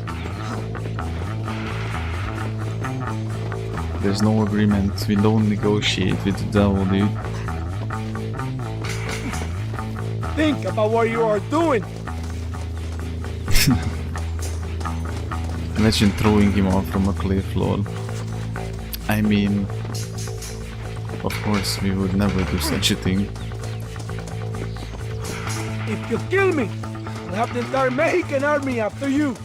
There's no agreement. We don't negotiate with the devil, dude. Think about what you are doing. Imagine throwing him off from a cliff, lol. I mean, of course we would never do such a thing. If you kill me, I'll have the entire Mexican army after you.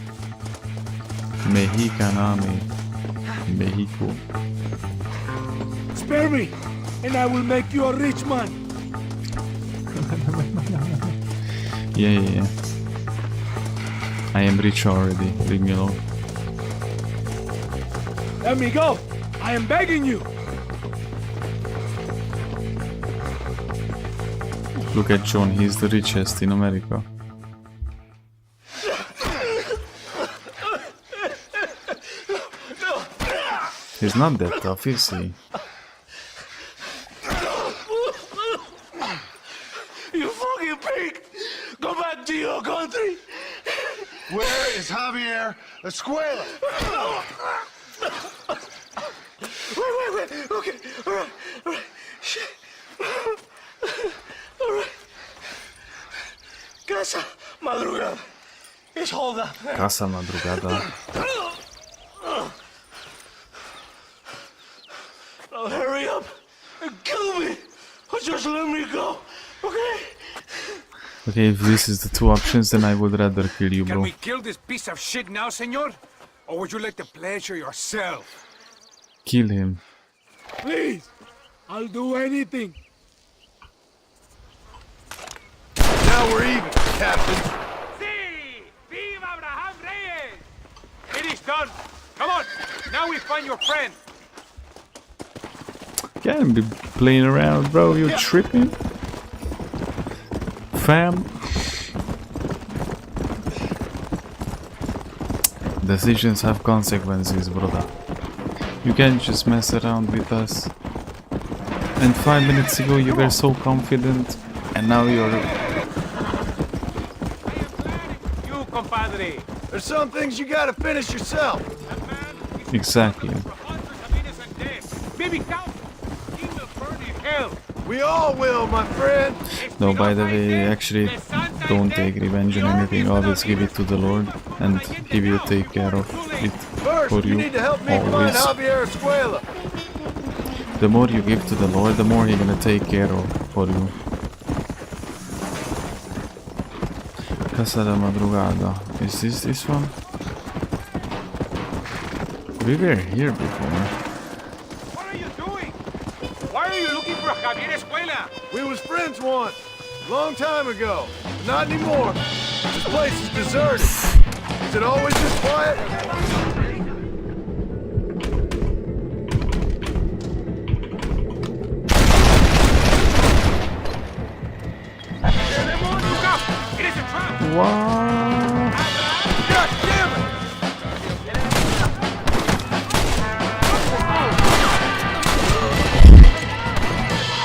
Mexican army. Mexico. Spare me, and I will make you a rich man. Yeah. I am rich already. Leave me alone. Let me go. I am begging you. Look at John. He's the richest in America. He's not that tough, is he? You fucking pig! Go back to your country! Where is Javier Escuela? Wait. Okay, alright. Shit. Alright. Casa Madrugada. It's hold up. Casa Madrugada. Now hurry up and kill me, or just let me go, okay? Okay, if this is the two options, then I would rather kill you, bro. Can we kill this piece of shit now, senor? Or would you like the pleasure yourself? Kill him. Please, I'll do anything. Now we're even, Captain. Sí! Viva Abraham Reyes! It is done. Come on, now we find your friend. Can't be playing around, bro. You're tripping. Fam. Decisions have consequences, brother. You can't just mess around with us. And 5 minutes ago you were so confident, and now you're... You, compadre. There's some things you gotta finish yourself. Exactly. Maybe count. He will burn in hell. We all will, my friend. No, by the way, actually, don't take revenge on anything. Always give it to the Lord, and He will take care of it First, for you you. need to help me find Always. Javier Escuela. The more you give to the Lord, the more He's gonna take care of for you. Casa de Madrugada. Is this one? We were here before. What are you doing? Why are you looking for Javier Escuela? We was friends once. Long time ago, but not anymore. This place is deserted. Is it always this quiet? Wow. God damn it!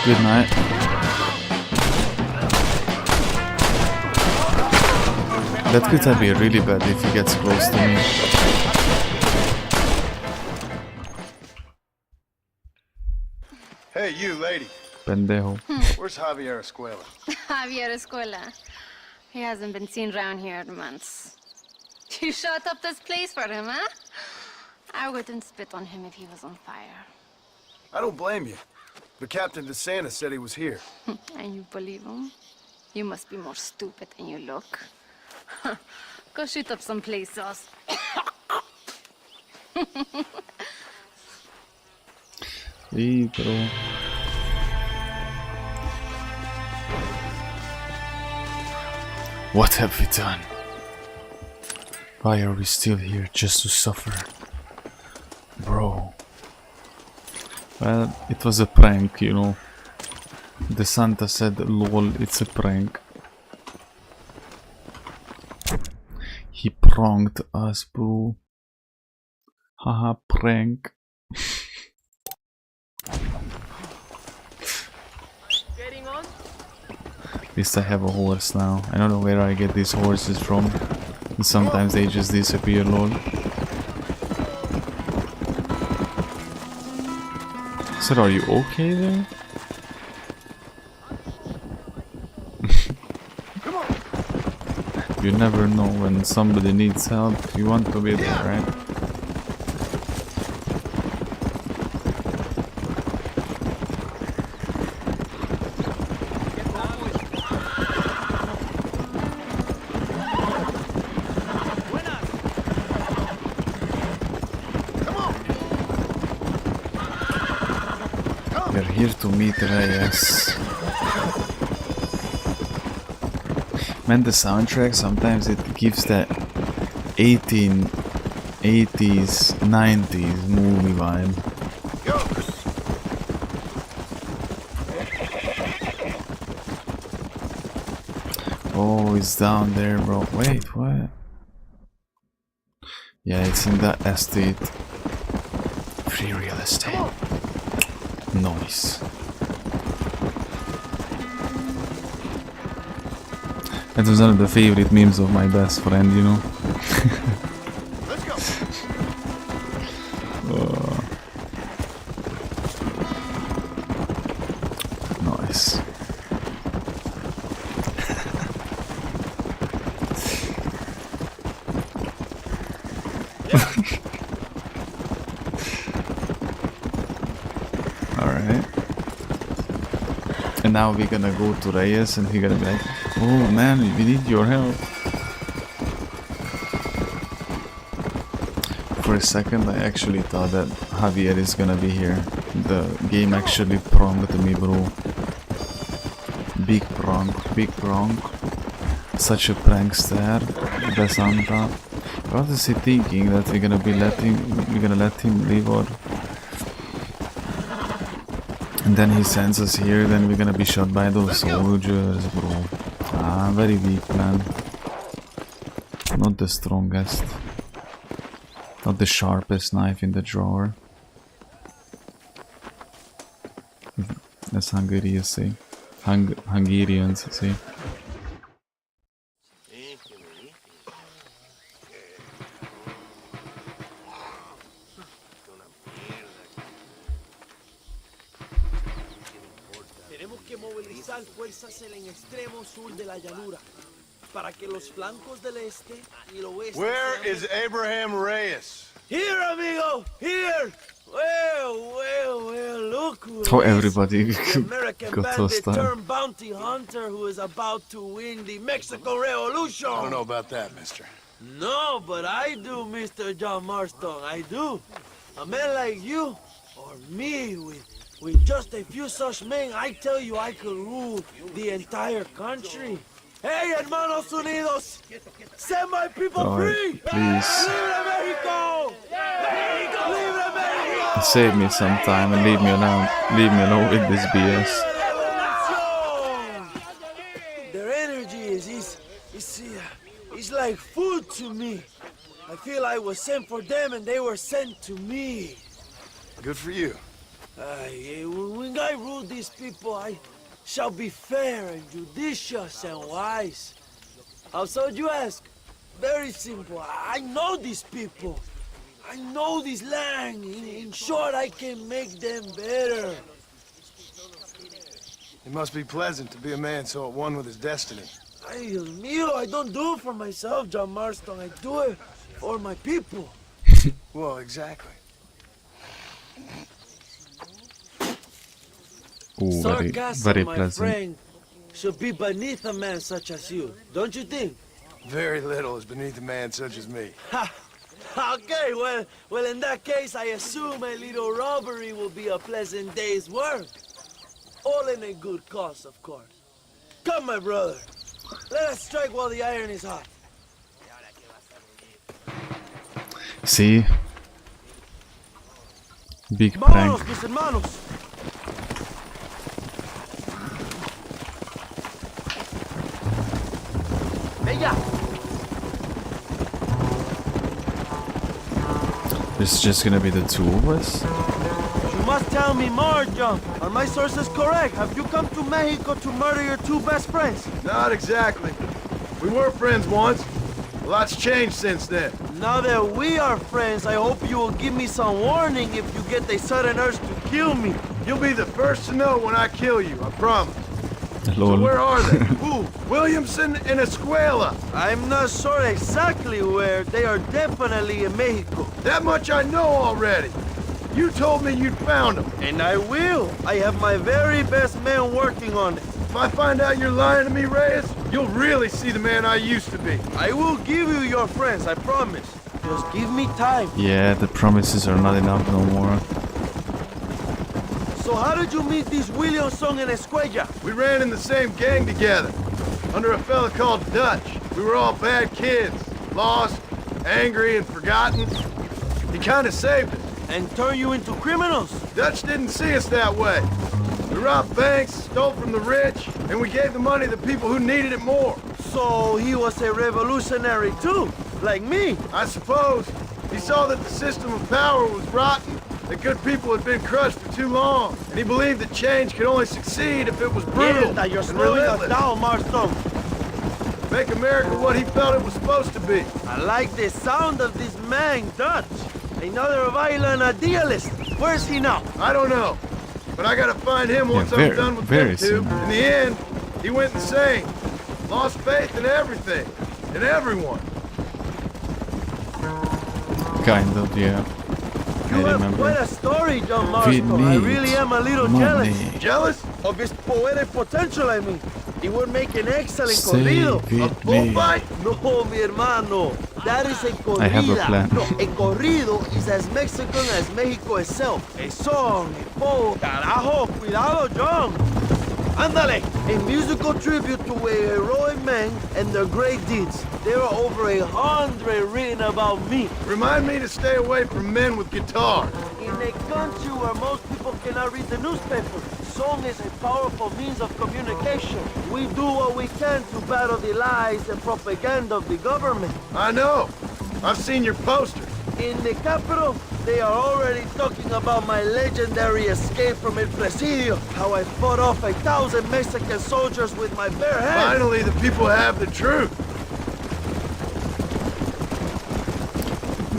Good night. That could be really bad if he gets close to me. Hey, you lady. Pendejo. Where's Javier Escuela? Javier Escuela. He hasn't been seen around here in months. You shut up this place for him, huh? I wouldn't spit on him if he was on fire. I don't blame you. But Captain DeSantis said he was here. And you believe him? You must be more stupid than you look. Go shoot up some play sauce. Sí, pero... What have we done? Why are we still here just to suffer? Bro. Well, it was a prank, you know. The Santa said, lol, it's a prank. He pranked us, bro. Haha, prank. At least I have a horse now. I don't know where I get these horses from. And sometimes they just disappear, lol. Sir, are you okay there? You never know when somebody needs help. You want to be there, right? We're here to meet Reyes. Man, the soundtrack sometimes it gives that 1880s, 90s movie vibe. Oh, it's down there, bro. Wait, what? Yeah, it's in that estate. Free real estate. Nice. That was one of the favorite memes of my best friend, you know. Let's go. Nice. Alright. And now we're gonna go to Reyes and he's gonna be like, oh man, we need your help. For a second I actually thought that Javier is gonna be here. The game actually pronged me, bro. Big prong, big prong. Such a prankster, the Santa. What is he thinking? That we're gonna let him live, or? And then he sends us here, then we're gonna be shot by those soldiers, bro. Ah, very weak, man. Not the strongest. Not the sharpest knife in the drawer. As Hungarians say. Hungarians say. Tenemos que movilizar fuerzas en el extremo sur de la llanura para que los flancos del este y el oeste. Where is Abraham Reyes? Here, amigo! Here! Well, look who How it is. everybody The American got bandit hostile. turned bounty hunter who is about to win the Mexican Revolution. I don't know about that, mister. No, but I do, Mr. John Marston, I do. A man like you, or me with With just a few such men, I tell you I could rule the entire country. Hey, hermanos unidos! Set my people free! Please. Libre Mexico! Libre Mexico! Save me some time and leave me alone. Leave me alone with this BS. Their energy is like food to me. I feel I was sent for them and they were sent to me. Good for you. When I rule these people, I shall be fair and judicious and wise. How so, you ask? Very simple. I know these people. I know this land. In short, I can make them better. It must be pleasant to be a man so at one with his destiny. Ay, Dios mío, I don't do it for myself, John Marston. I do it for my people. Well, exactly. Ooh, Sarcasm, very my pleasant. friend, should be beneath a man such as you. Don't you think? Very little is beneath a man such as me. Ha! Okay, well, in that case, I assume a little robbery will be a pleasant day's work. All in a good cause, of course. Come, my brother. Let us strike while the iron is hot. See? Big Vámonos, prank. mis hermanos. It's just gonna be the two of us? You must tell me more, John. Are my sources correct? Have you come to Mexico to murder your two best friends? Not exactly. We were friends once. A lot's changed since then. Now that we are friends, I hope you will give me some warning if you get a sudden urge to kill me. You'll be the first to know when I kill you, I promise. Lol. So where are they? Who? Williamson and Escuela. I'm not sure exactly where. They are definitely in Mexico. That much I know already. You told me you'd found them. And I will. I have my very best men working on it. If I find out you're lying to me, Reyes, you'll really see the man I used to be. I will give you your friends, I promise. Just give me time. Yeah, the promises are not enough no more. So how did you meet these Williamson and Escuella? We ran in the same gang together, under a fella called Dutch. We were all bad kids, lost, angry, and forgotten. He kind of saved us. And turned you into criminals? Dutch didn't see us that way. We robbed banks, stole from the rich, and we gave the money to people who needed it more. So he was a revolutionary too, like me? I suppose. He saw that the system of power was rotten, that good people had been crushed for too long, and he believed that change could only succeed if it was brutal That you're and slowing us relentless. down, Marston. Make America what he felt it was supposed to be. I like the sound of this man, Dutch. Another violent idealist. Where's he now? I don't know, but I gotta find him once I'm done with them two. In the end, he went insane. Lost faith in everything, in everyone. Kind of, yeah. You I have remember. quite a story, John Marston. I really am a little money. jealous. Jealous? Of his poetic potential, I mean. He would make an excellent Save corrido. it, A bullfight? me. No, mi hermano. That is a corrida. I have a plan. No, a corrido is as Mexican as Mexico itself. A song, a poem. Carajo, cuidado, John. Ándale! A musical tribute to a heroic man and their great deeds. There are over 100 written about me. Remind me to stay away from men with guitars. In a country where most people cannot read the newspaper, song is a powerful means of communication. We do what we can to battle the lies and propaganda of the government. I know. I've seen your posters. In the capital, they are already talking about my legendary escape from El Presidio, how I fought off 1,000 Mexican soldiers with my bare hands. Finally, the people have the truth.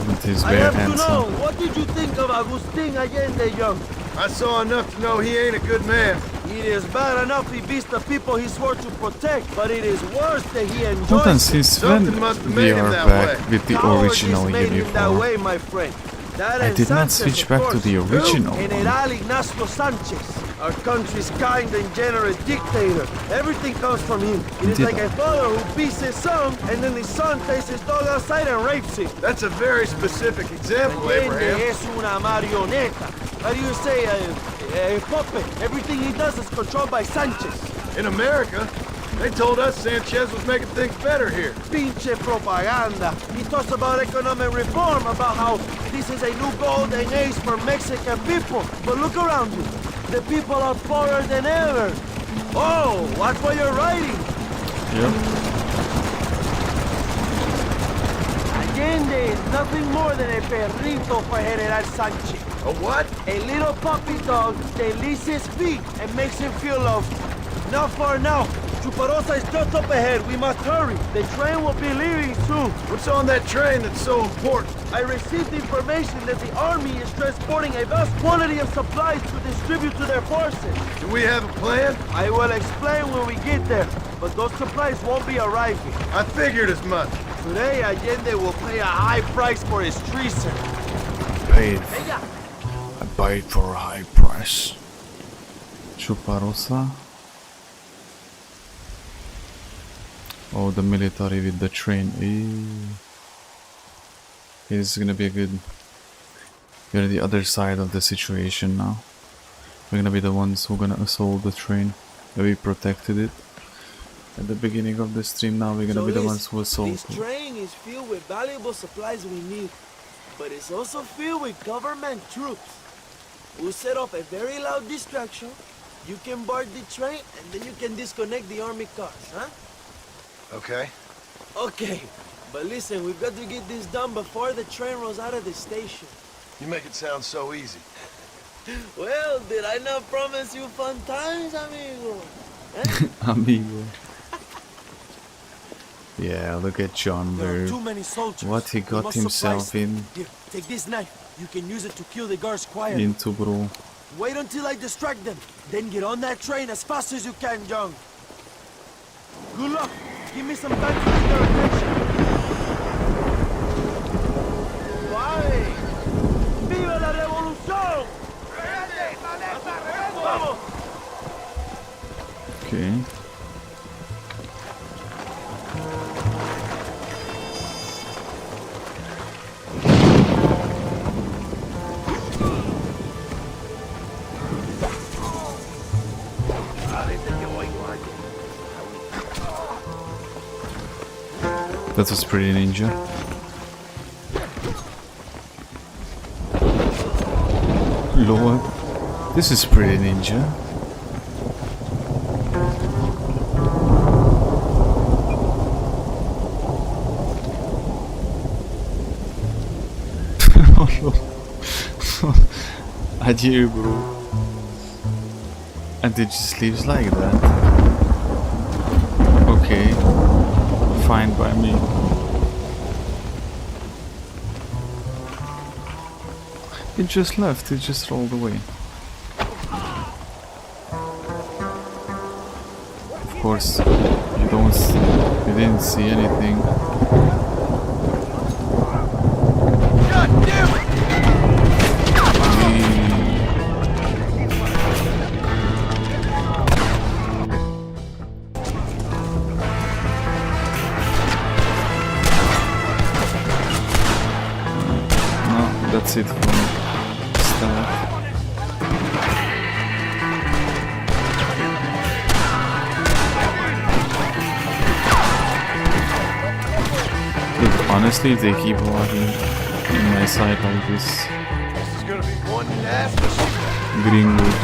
With his I bare have hands. to know, what did you think of Agustin Allende, Young? I saw enough to know he ain't a good man. It is bad enough he beats the people he swore to protect, but it is worse that he enjoys Hold on, since when Something must have we made him are that back way. with the Cowardice original made him that uniform? way, my friend. That I and did not Sanchez, switch of back to course. the original Who? one. General Ignacio Sanchez, our country's kind and generous dictator. Everything comes from him. It is Did like a father who beats his son, and then the son takes his dog outside and rapes him. That's a very specific example, Allende Abraham. es una marioneta. how do you say, a puppet. Everything he does is controlled by Sanchez. In America, they told us Sanchez was making things better here. Pinche propaganda. He talks about economic reform, about how this is a new golden age for Mexican people. But look around you. The people are poorer than ever. Oh, watch what you're writing. Yep. Allende is nothing more than a perrito for General Sanchez. A what? A little puppy dog that leads his feet and makes him feel loved. Not far now. Chuparosa is just up ahead. We must hurry. The train will be leaving soon. What's on that train that's so important? I received information that the army is transporting a vast quantity of supplies to distribute to their forces. Do we have a plan? I will explain when we get there, but those supplies won't be arriving. I figured as much. Today, Allende will pay a high price for his treason. Paid. I paid for a high price. Chuparosa. Oh, the military with the train. This is gonna be a good... We're on the other side of the situation now. We're gonna be the ones who are gonna assault the train. We protected it at the beginning of the stream. Now we're gonna be the ones who assault it. This train is filled with valuable supplies we need, but it's also filled with government troops. We'll set up a very loud distraction. You can board the train, and then you can disconnect the army cars, huh? Okay. Okay, but listen, we've got to get this done before the train rolls out of the station. You make it sound so easy. Well, did I not promise you fun times, amigo? Eh? Amigo. Yeah, look at John there. Too many soldiers. What he got himself in. Here, take this knife. You can use it to kill the guards quietly. Into, bro. Wait until I distract them. Then get on that train as fast as you can, John. Good luck. Give me some time to get their attention. Bye. ¡Viva la revolución! Vamos. Okay. That was pretty ninja. Lord, this is pretty ninja. Adieu, bro. And it just leaves like that. Okay. Fine by me. It just left, it just rolled away. Of course, you didn't see anything. God damn it! That's it for stuff. Look, honestly, if they keep walking in my side like this, This is gonna be one nasty Greenwood.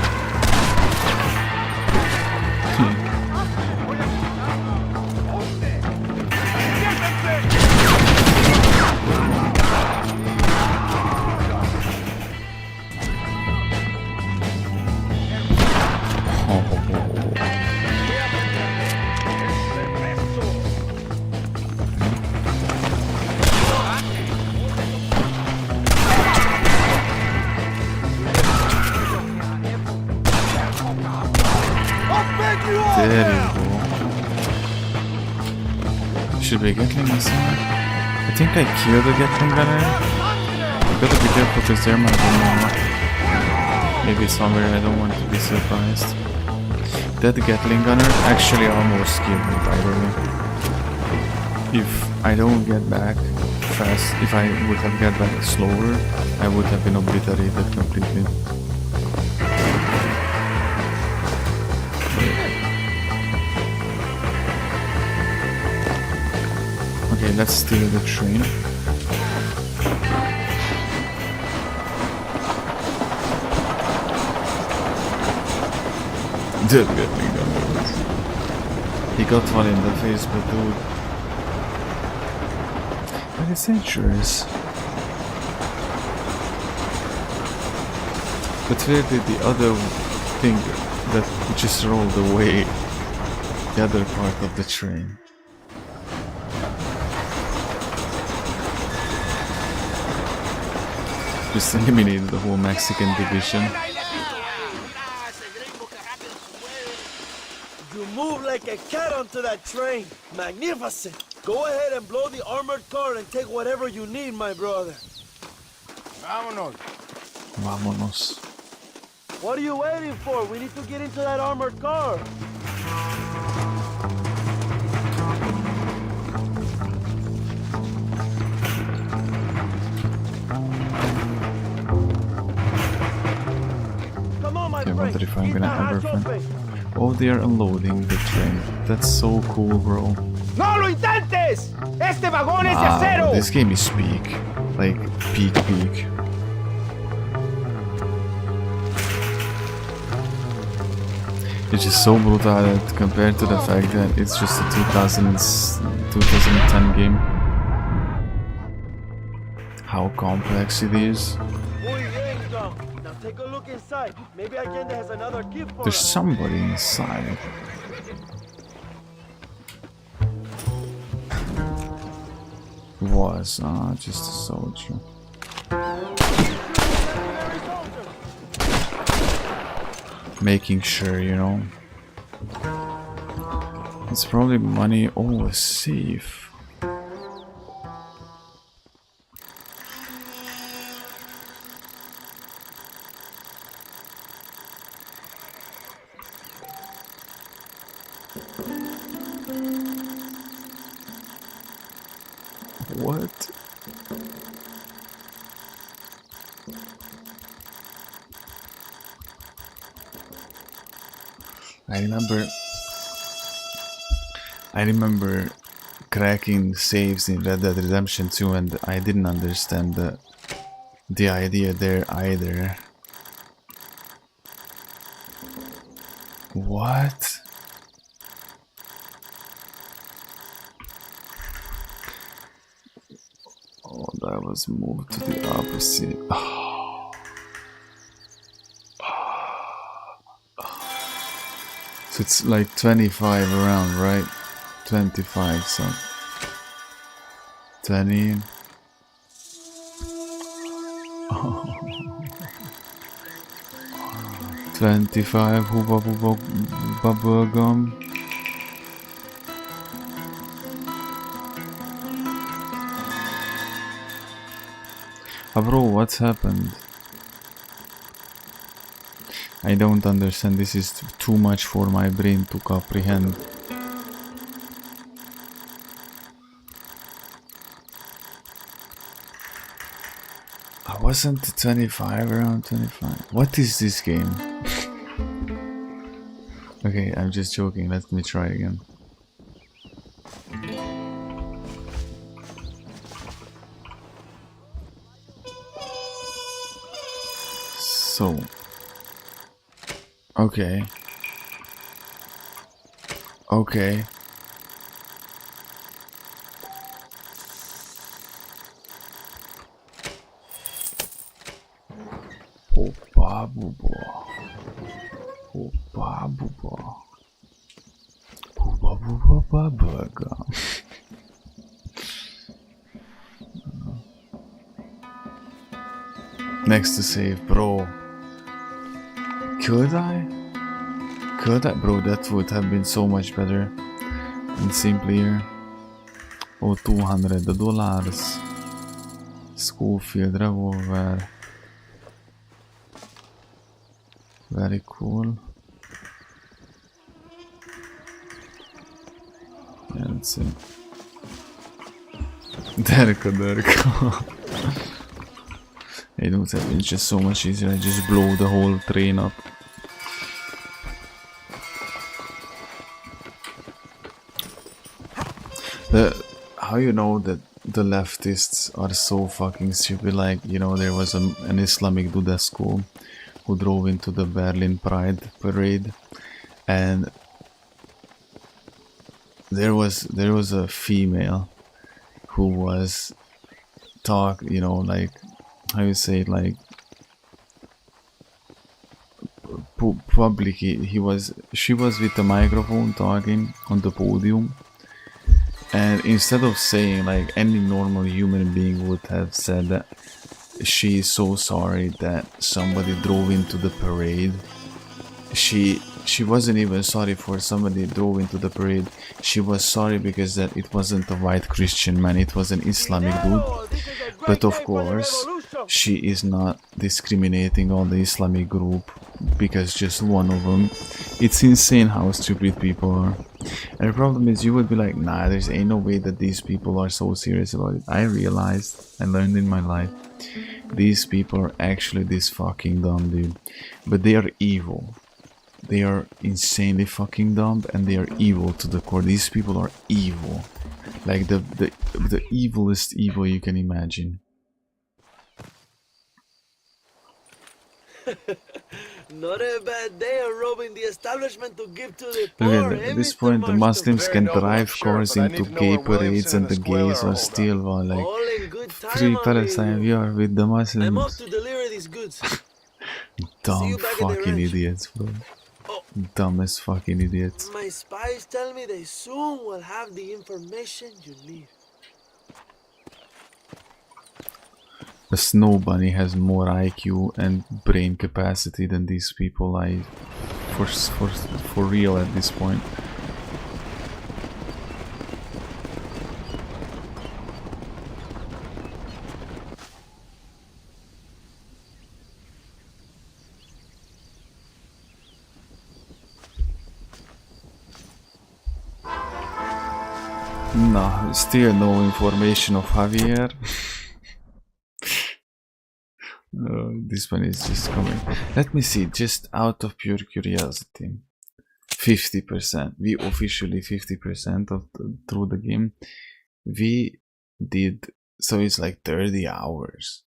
There you go. Should be Gatling or something? I think I killed the Gatling gunner. I gotta be careful because there might be more. Maybe somewhere I don't want to be surprised. That Gatling gunner actually almost killed me, by the way. If I don't get back fast, if I would have get back slower, I would have been obliterated completely. Let's steal the train. Dude, get me done. He got one in the face, but dude. But it's dangerous. But where did the other thing that just rolled away? The other part of the train. Just eliminated the whole Mexican division. You move like a cat onto that train. Magnificent. Go ahead and blow the armored car and take whatever you need, my brother. Vámonos. Vámonos. What are you waiting for? We need to get into that armored car. Come on, my I friend. wonder if I'm gonna ever Keep find. Oh, they are unloading the train. That's so cool, bro. ¡No lo intentes! ¡Este vagón es de Wow, acero! this game is peak. Like, peak. It's just so brutal that compared to the fact that it's just a 2010 game. How complex it is. Now take a look inside. Maybe Allende has another gift for There's us. somebody inside. Was just a soldier. Making sure, you know. It's probably money. Oh, a safe. What? I remember cracking saves in Red Dead Redemption 2 and I didn't understand the idea there either. What? Oh, that was moved to the opposite. Oh. So it's like 25 around, right? 25, so 20. Oh. 25 bubble gum. Bro, what's happened? I don't understand. This is too much for my brain to comprehend. I wasn't 25 around 25. What is this game? Okay, I'm just joking. Let me try again. So, okay. Okay. Opa bubo. Opa bubo. Opa bubo burger. Next to save, bro. Could I? Could I? Bro, that would have been so much better and simpler. Oh, $200. Schofield revolver. Very cool. Yeah, let's see. Derko. I don't have it, it's just so much easier. I just blow the whole train up. how you know that the leftists are so fucking stupid? Like, you know, there was an Islamic dude at school who drove into the Berlin Pride parade, and there was a female who was you know, like, how you say it, like publicly, she was with the microphone talking on the podium, and instead of saying, like any normal human being would have said, that she is so sorry that somebody drove into the parade, she wasn't even sorry for somebody drove into the parade. She was sorry because that it wasn't a white Christian man, it was an Islamic dude. But of course, she is not discriminating on the Islamic group because just one of them. It's insane how stupid people are. And the problem is, you would be like, nah, there's ain't no way that these people are so serious about it. I realized, I learned in my life, these people are actually this fucking dumb, dude. But they are evil. They are insanely fucking dumb, and they are evil to the core. These people are evil. Like the evilest evil you can imagine. Not a bad day of robbing the establishment to give to the poor. Look at this point, the Muslims can drive cars into gay parades, and the gays are still like, free Palestine, we are with the Muslims. I'm off to deliver these goods. Dumb fucking idiots, bro. Dumbest fucking idiots. My spies tell me they soon will have the information you need. A snow bunny has more IQ and brain capacity than these people. For real at this point. No, still no information of Javier. This one is just coming. Let me see, just out of pure curiosity. 50%. We officially 50% of through the game. We did, so it's like 30 hours.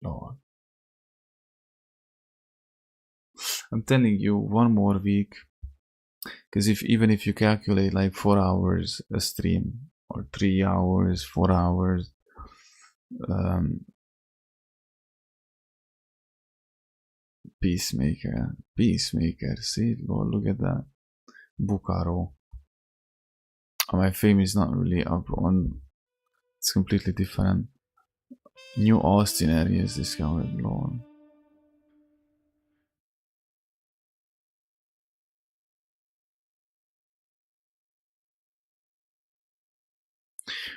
Lord. I'm telling you, one more week, because even if you calculate like 4 hours a stream, or 3 hours, 4 hours, Peacemaker, see, Lord, look at that. Bucaro. My fame is not really up on, it's completely different. New Austin area is discovered, Lord.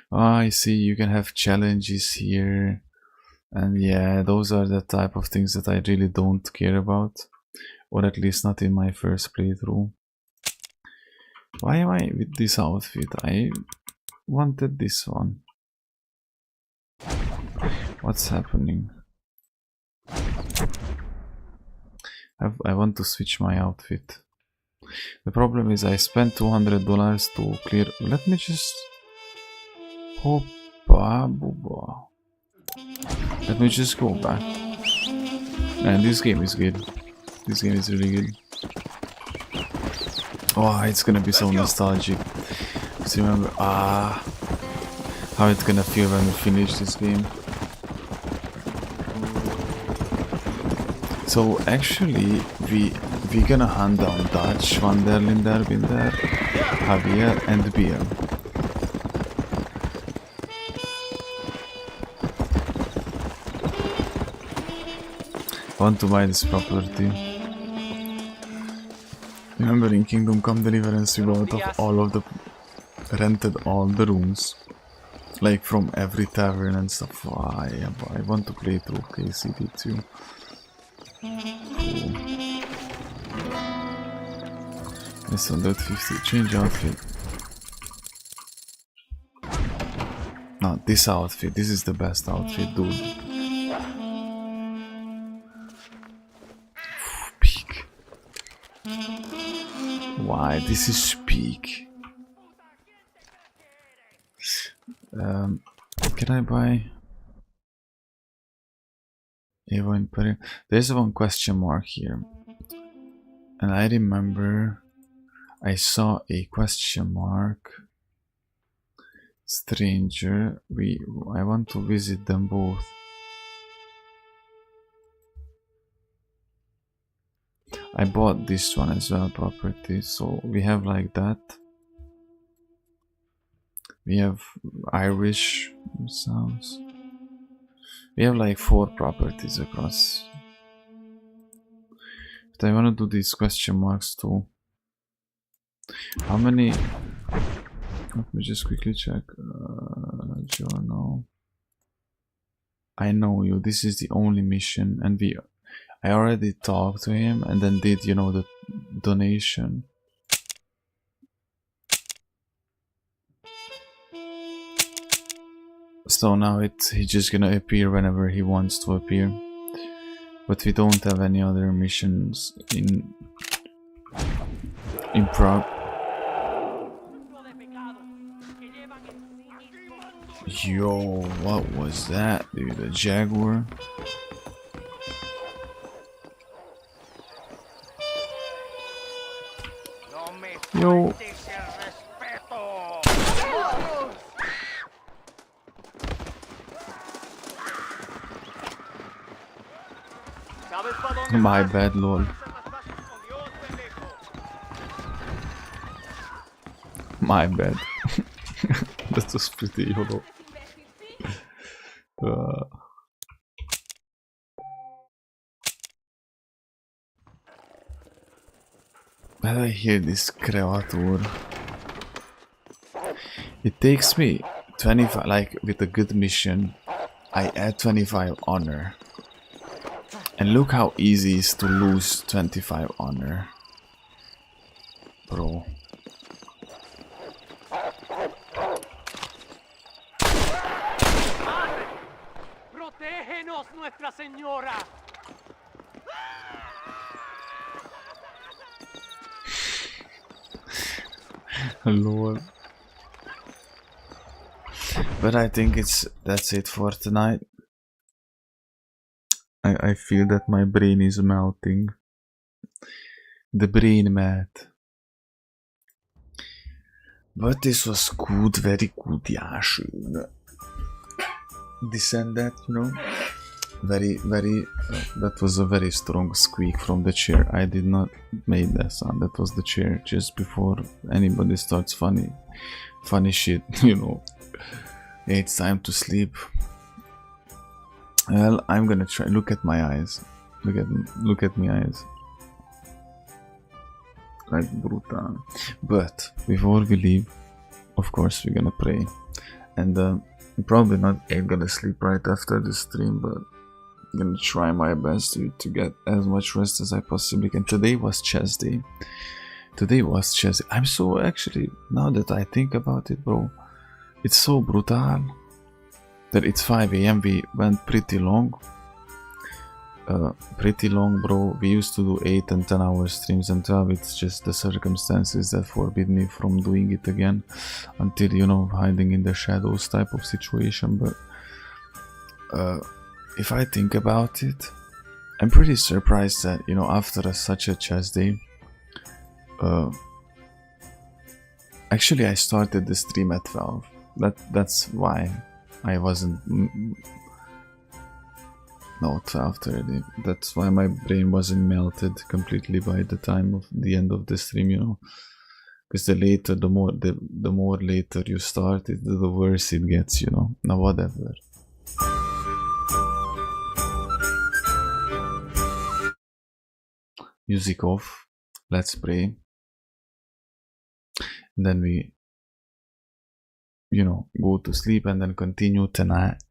I see, you can have challenges here, and yeah, those are the type of things that I really don't care about, or at least not in my first playthrough. Why am I with this outfit? I wanted this one. What's happening? I want to switch my outfit. The problem is I spent $200 to clear. Let me just... Hoppa booba. Let me just go back. Man, this game is good. This game is really good. Oh, it's gonna be so nostalgic. So remember, how it's gonna feel when we finish this game. So actually, we gonna hunt down Dutch, Van der Linder, Binder, Javier, and Beer. I want to buy this property. Remember in Kingdom Come Deliverance we rented all the rooms, like from every tavern and stuff. I want to play through KCD too. Cool. This 150, change outfit. No, this outfit, this is the best outfit, dude. why this is peak. Can I buy Evo Imperial? There's one question mark here, and I remember I saw a question mark. Stranger. I want to visit them both. I bought this one as well, property. So we have like that. We have Irish sounds. We have like 4 properties across. But I want to do these question marks too. How many? Let me just quickly check. Journal. I know you. This is the only mission, and I already talked to him, and then did, you know, the donation. So now he's just gonna appear whenever he wants to appear. But we don't have any other missions in prog. Yo, what was that, dude? A jaguar? Yo. My bad, lol. My bad. That was pretty YOLO. When I hear this creature, it takes me 25, like with a good mission, I add 25 honor. And look how easy it is to lose 25 honor. Bro. Protégenos, Nuestra Señora. Lord. But I think that's it for tonight. I feel that my brain is melting. The brain mat. But this was good, very good, yeah, schön. This and that, you know. Very, that was a very strong squeak from the chair. I did not make that sound. That was the chair just before anybody starts funny shit, you know. It's time to sleep. Well, I'm gonna try. Look at my eyes. Look at my eyes. Like brutal. But before we leave, of course, we're gonna pray. And I'm probably not ain't gonna sleep right after the stream, but I'm gonna try my best to get as much rest as I possibly can. Today was chess day. I'm so, actually, now that I think about it, bro, it's so brutal that it's 5 AM. We went pretty long, bro. We used to do 8 and 10 hour streams, and 12. It's just the circumstances that forbid me from doing it again until, you know, hiding in the shadows type of situation. But if I think about it, I'm pretty surprised that, you know, after such a chess day, actually I started the stream at 12. That's why I wasn't. No, 12:30. That's why my brain wasn't melted completely by the time of the end of the stream, you know. Because the more later you start it, the worse it gets, you know. Now whatever. Music off. Let's pray. And then we, you know, go to sleep and then continue tonight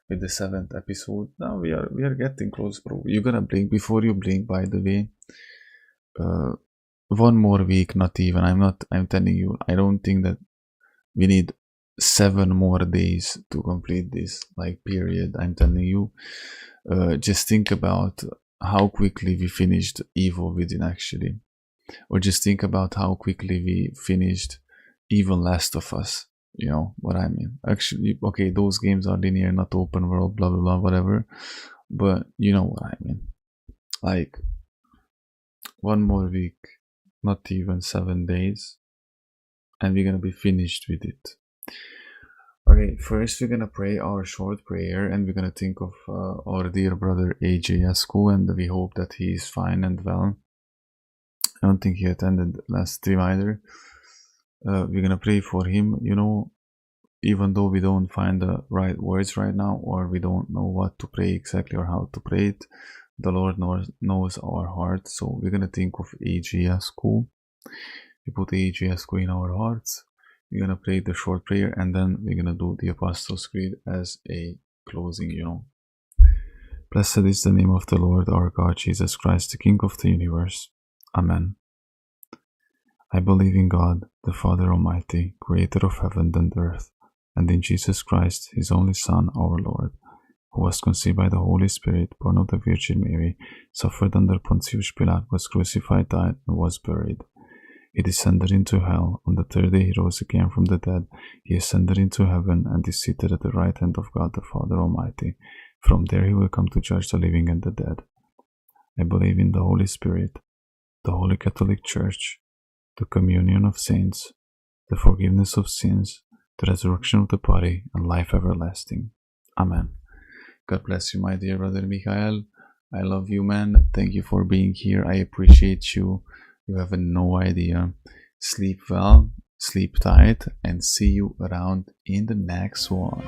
with the 7th episode. Now we are getting close, bro. You're gonna blink before you blink, by the way. 1 more week, not even. I'm telling you, I don't think that we need 7 more days to complete this, like, period. I'm telling you. Just think about how quickly we finished Evo within, actually. Or just think about how quickly we finished even Last of Us. You know what I mean? Actually, okay, those games are linear, not open world, blah blah blah, whatever. But you know what I mean. Like, one more week, not even 7 days, and we're gonna be finished with it. Okay, first we're gonna pray our short prayer, and we're gonna think of our dear brother AJ Esco, and we hope that he is fine and well. I don't think he attended last stream either. We're gonna pray for him, you know, even though we don't find the right words right now, or we don't know what to pray exactly or how to pray it. The Lord knows our heart, so we're gonna think of AGSQ. We put AGSQ in our hearts. We're gonna pray the short prayer, and then we're gonna do the Apostles' Creed as a closing, you know. Blessed is the name of the Lord our God, Jesus Christ, the King of the universe. Amen. I believe in God, the Father Almighty, creator of heaven and earth, and in Jesus Christ, his only Son, our Lord, who was conceived by the Holy Spirit, born of the Virgin Mary, suffered under Pontius Pilate, was crucified, died, and was buried. He descended into hell. On the third day he rose again from the dead. He ascended into heaven and is seated at the right hand of God the Father Almighty. From there he will come to judge the living and the dead. I believe in the Holy Spirit, the Holy Catholic Church, the communion of saints, the forgiveness of sins, the resurrection of the body, and life everlasting. Amen. God bless you, my dear brother Michael. I love you, man. Thank you for being here. I appreciate you. You have no idea. Sleep well, sleep tight, and see you around in the next one.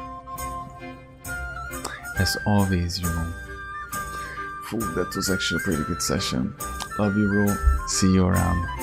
As always, you know. That was actually a pretty good session. Love you, bro. See you around.